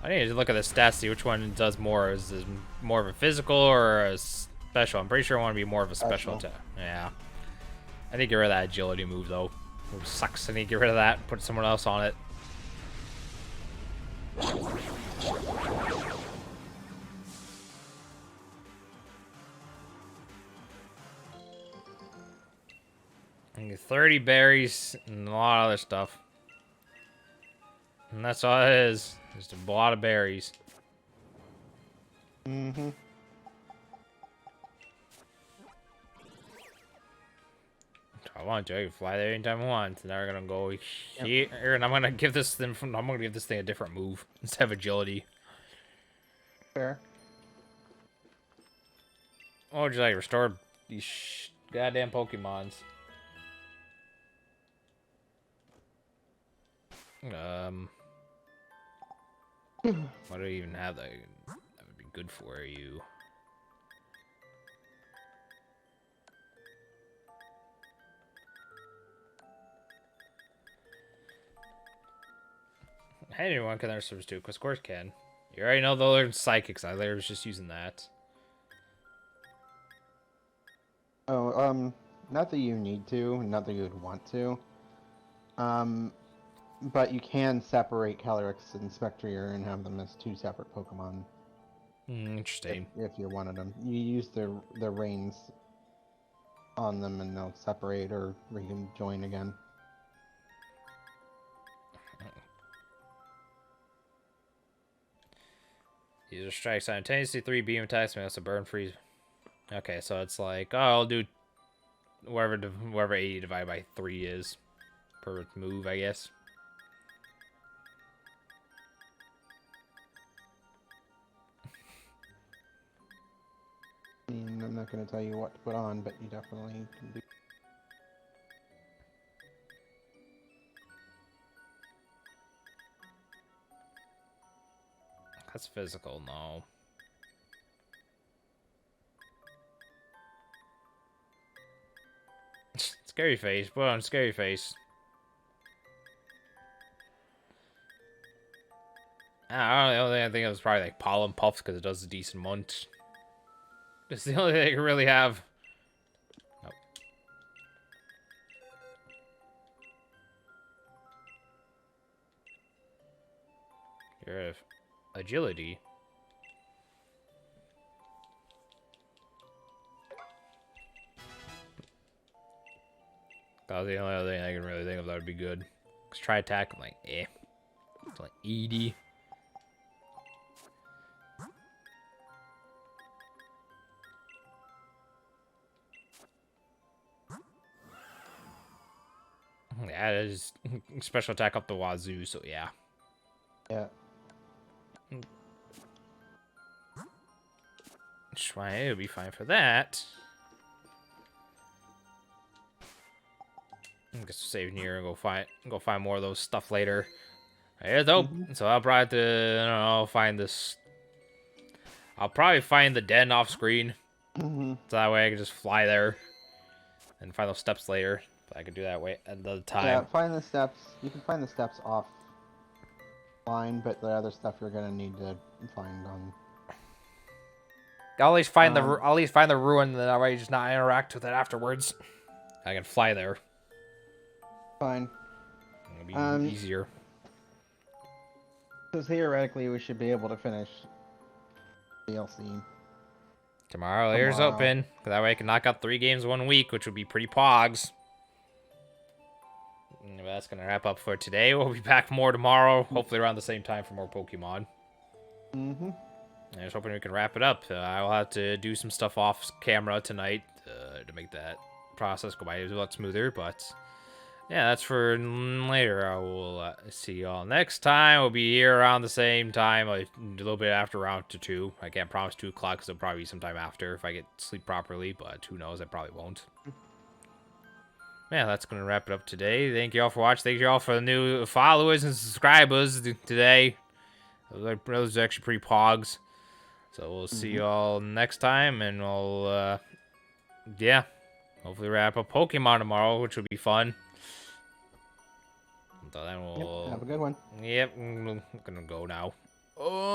I need to look at the stats, see which one does more. Is it more of a physical or a special? I'm pretty sure I want to be more of a special attack. Yeah. I need to get rid of that agility move, though. It sucks. I need to get rid of that and put someone else on it. I get 30 berries and a lot of other stuff. And that's all it is. Just a lot of berries. Mm-hmm. I want to. I can fly there anytime I want. And now we're gonna go here, and I'm gonna give this thing. I'm gonna give this thing a different move instead of agility. Fair. Oh, just like restore these goddamn Pokemons. What do I even have that would be good for you? Anyone can learn service too, because of course can. You already know they'll learn psychics. I was just using that. Oh, not that you need to, not that you would want to. But you can separate Calyrex and Spectrier and have them as 2 separate Pokemon. Interesting. If you wanted them. You use the reins on them and they'll separate or rejoin again. User strike simultaneously 3 beam attacks, may also burn freeze. Okay, so it's like, oh, I'll do whatever 80 divided by 3 is per move, I guess. I'm not going to tell you what to put on, but you definitely can do. That's physical, no. Scary face, put on scary face. I don't know, the only thing I think it was probably like pollen puffs because it does a decent amount. It's the only thing I can really have. Nope. Your agility. That was the only other thing I can really think of that would be good. Cause try attack, I'm like, eh. It's like 80. Yeah, it is special attack up the wazoo, so yeah. Yeah. It would be fine for that. I guess save here and go find more of those stuff later. Here's dope. So I'll probably have to, I don't know, find this. I'll probably find the den off screen. So that way I can just fly there and find those steps later. But I can do that way at another time. Yeah, find the steps. You can find the steps offline, but the other stuff you're gonna need to find on. I'll at least find the ruin, and that way just not interact with it afterwards. I can fly there. Fine. It'll be easier. So theoretically, we should be able to finish DLC. Tomorrow, here's open. That way I can knock out 3 games 1 week, which would be pretty pogs. But that's going to wrap up for today. We'll be back more tomorrow, hopefully around the same time for more Pokemon. I'm just hoping we can wrap it up. I'll have to do some stuff off camera tonight to make that process go by a lot smoother, but yeah, that's for later. I will see y'all next time. We'll be here around the same time, a little bit after round 2. I can't promise 2 o'clock because it'll probably be sometime after if I get sleep properly, but who knows, I probably won't. Yeah, that's going to wrap it up today. Thank you all for watching. Thank you all for the new followers and subscribers today. Those are actually pretty pogs. So we'll see you all next time, and we'll, yeah, hopefully wrap up Pokemon tomorrow, which will be fun. So then we'll... Yep, have a good one. Yep, I'm gonna go now. Oh.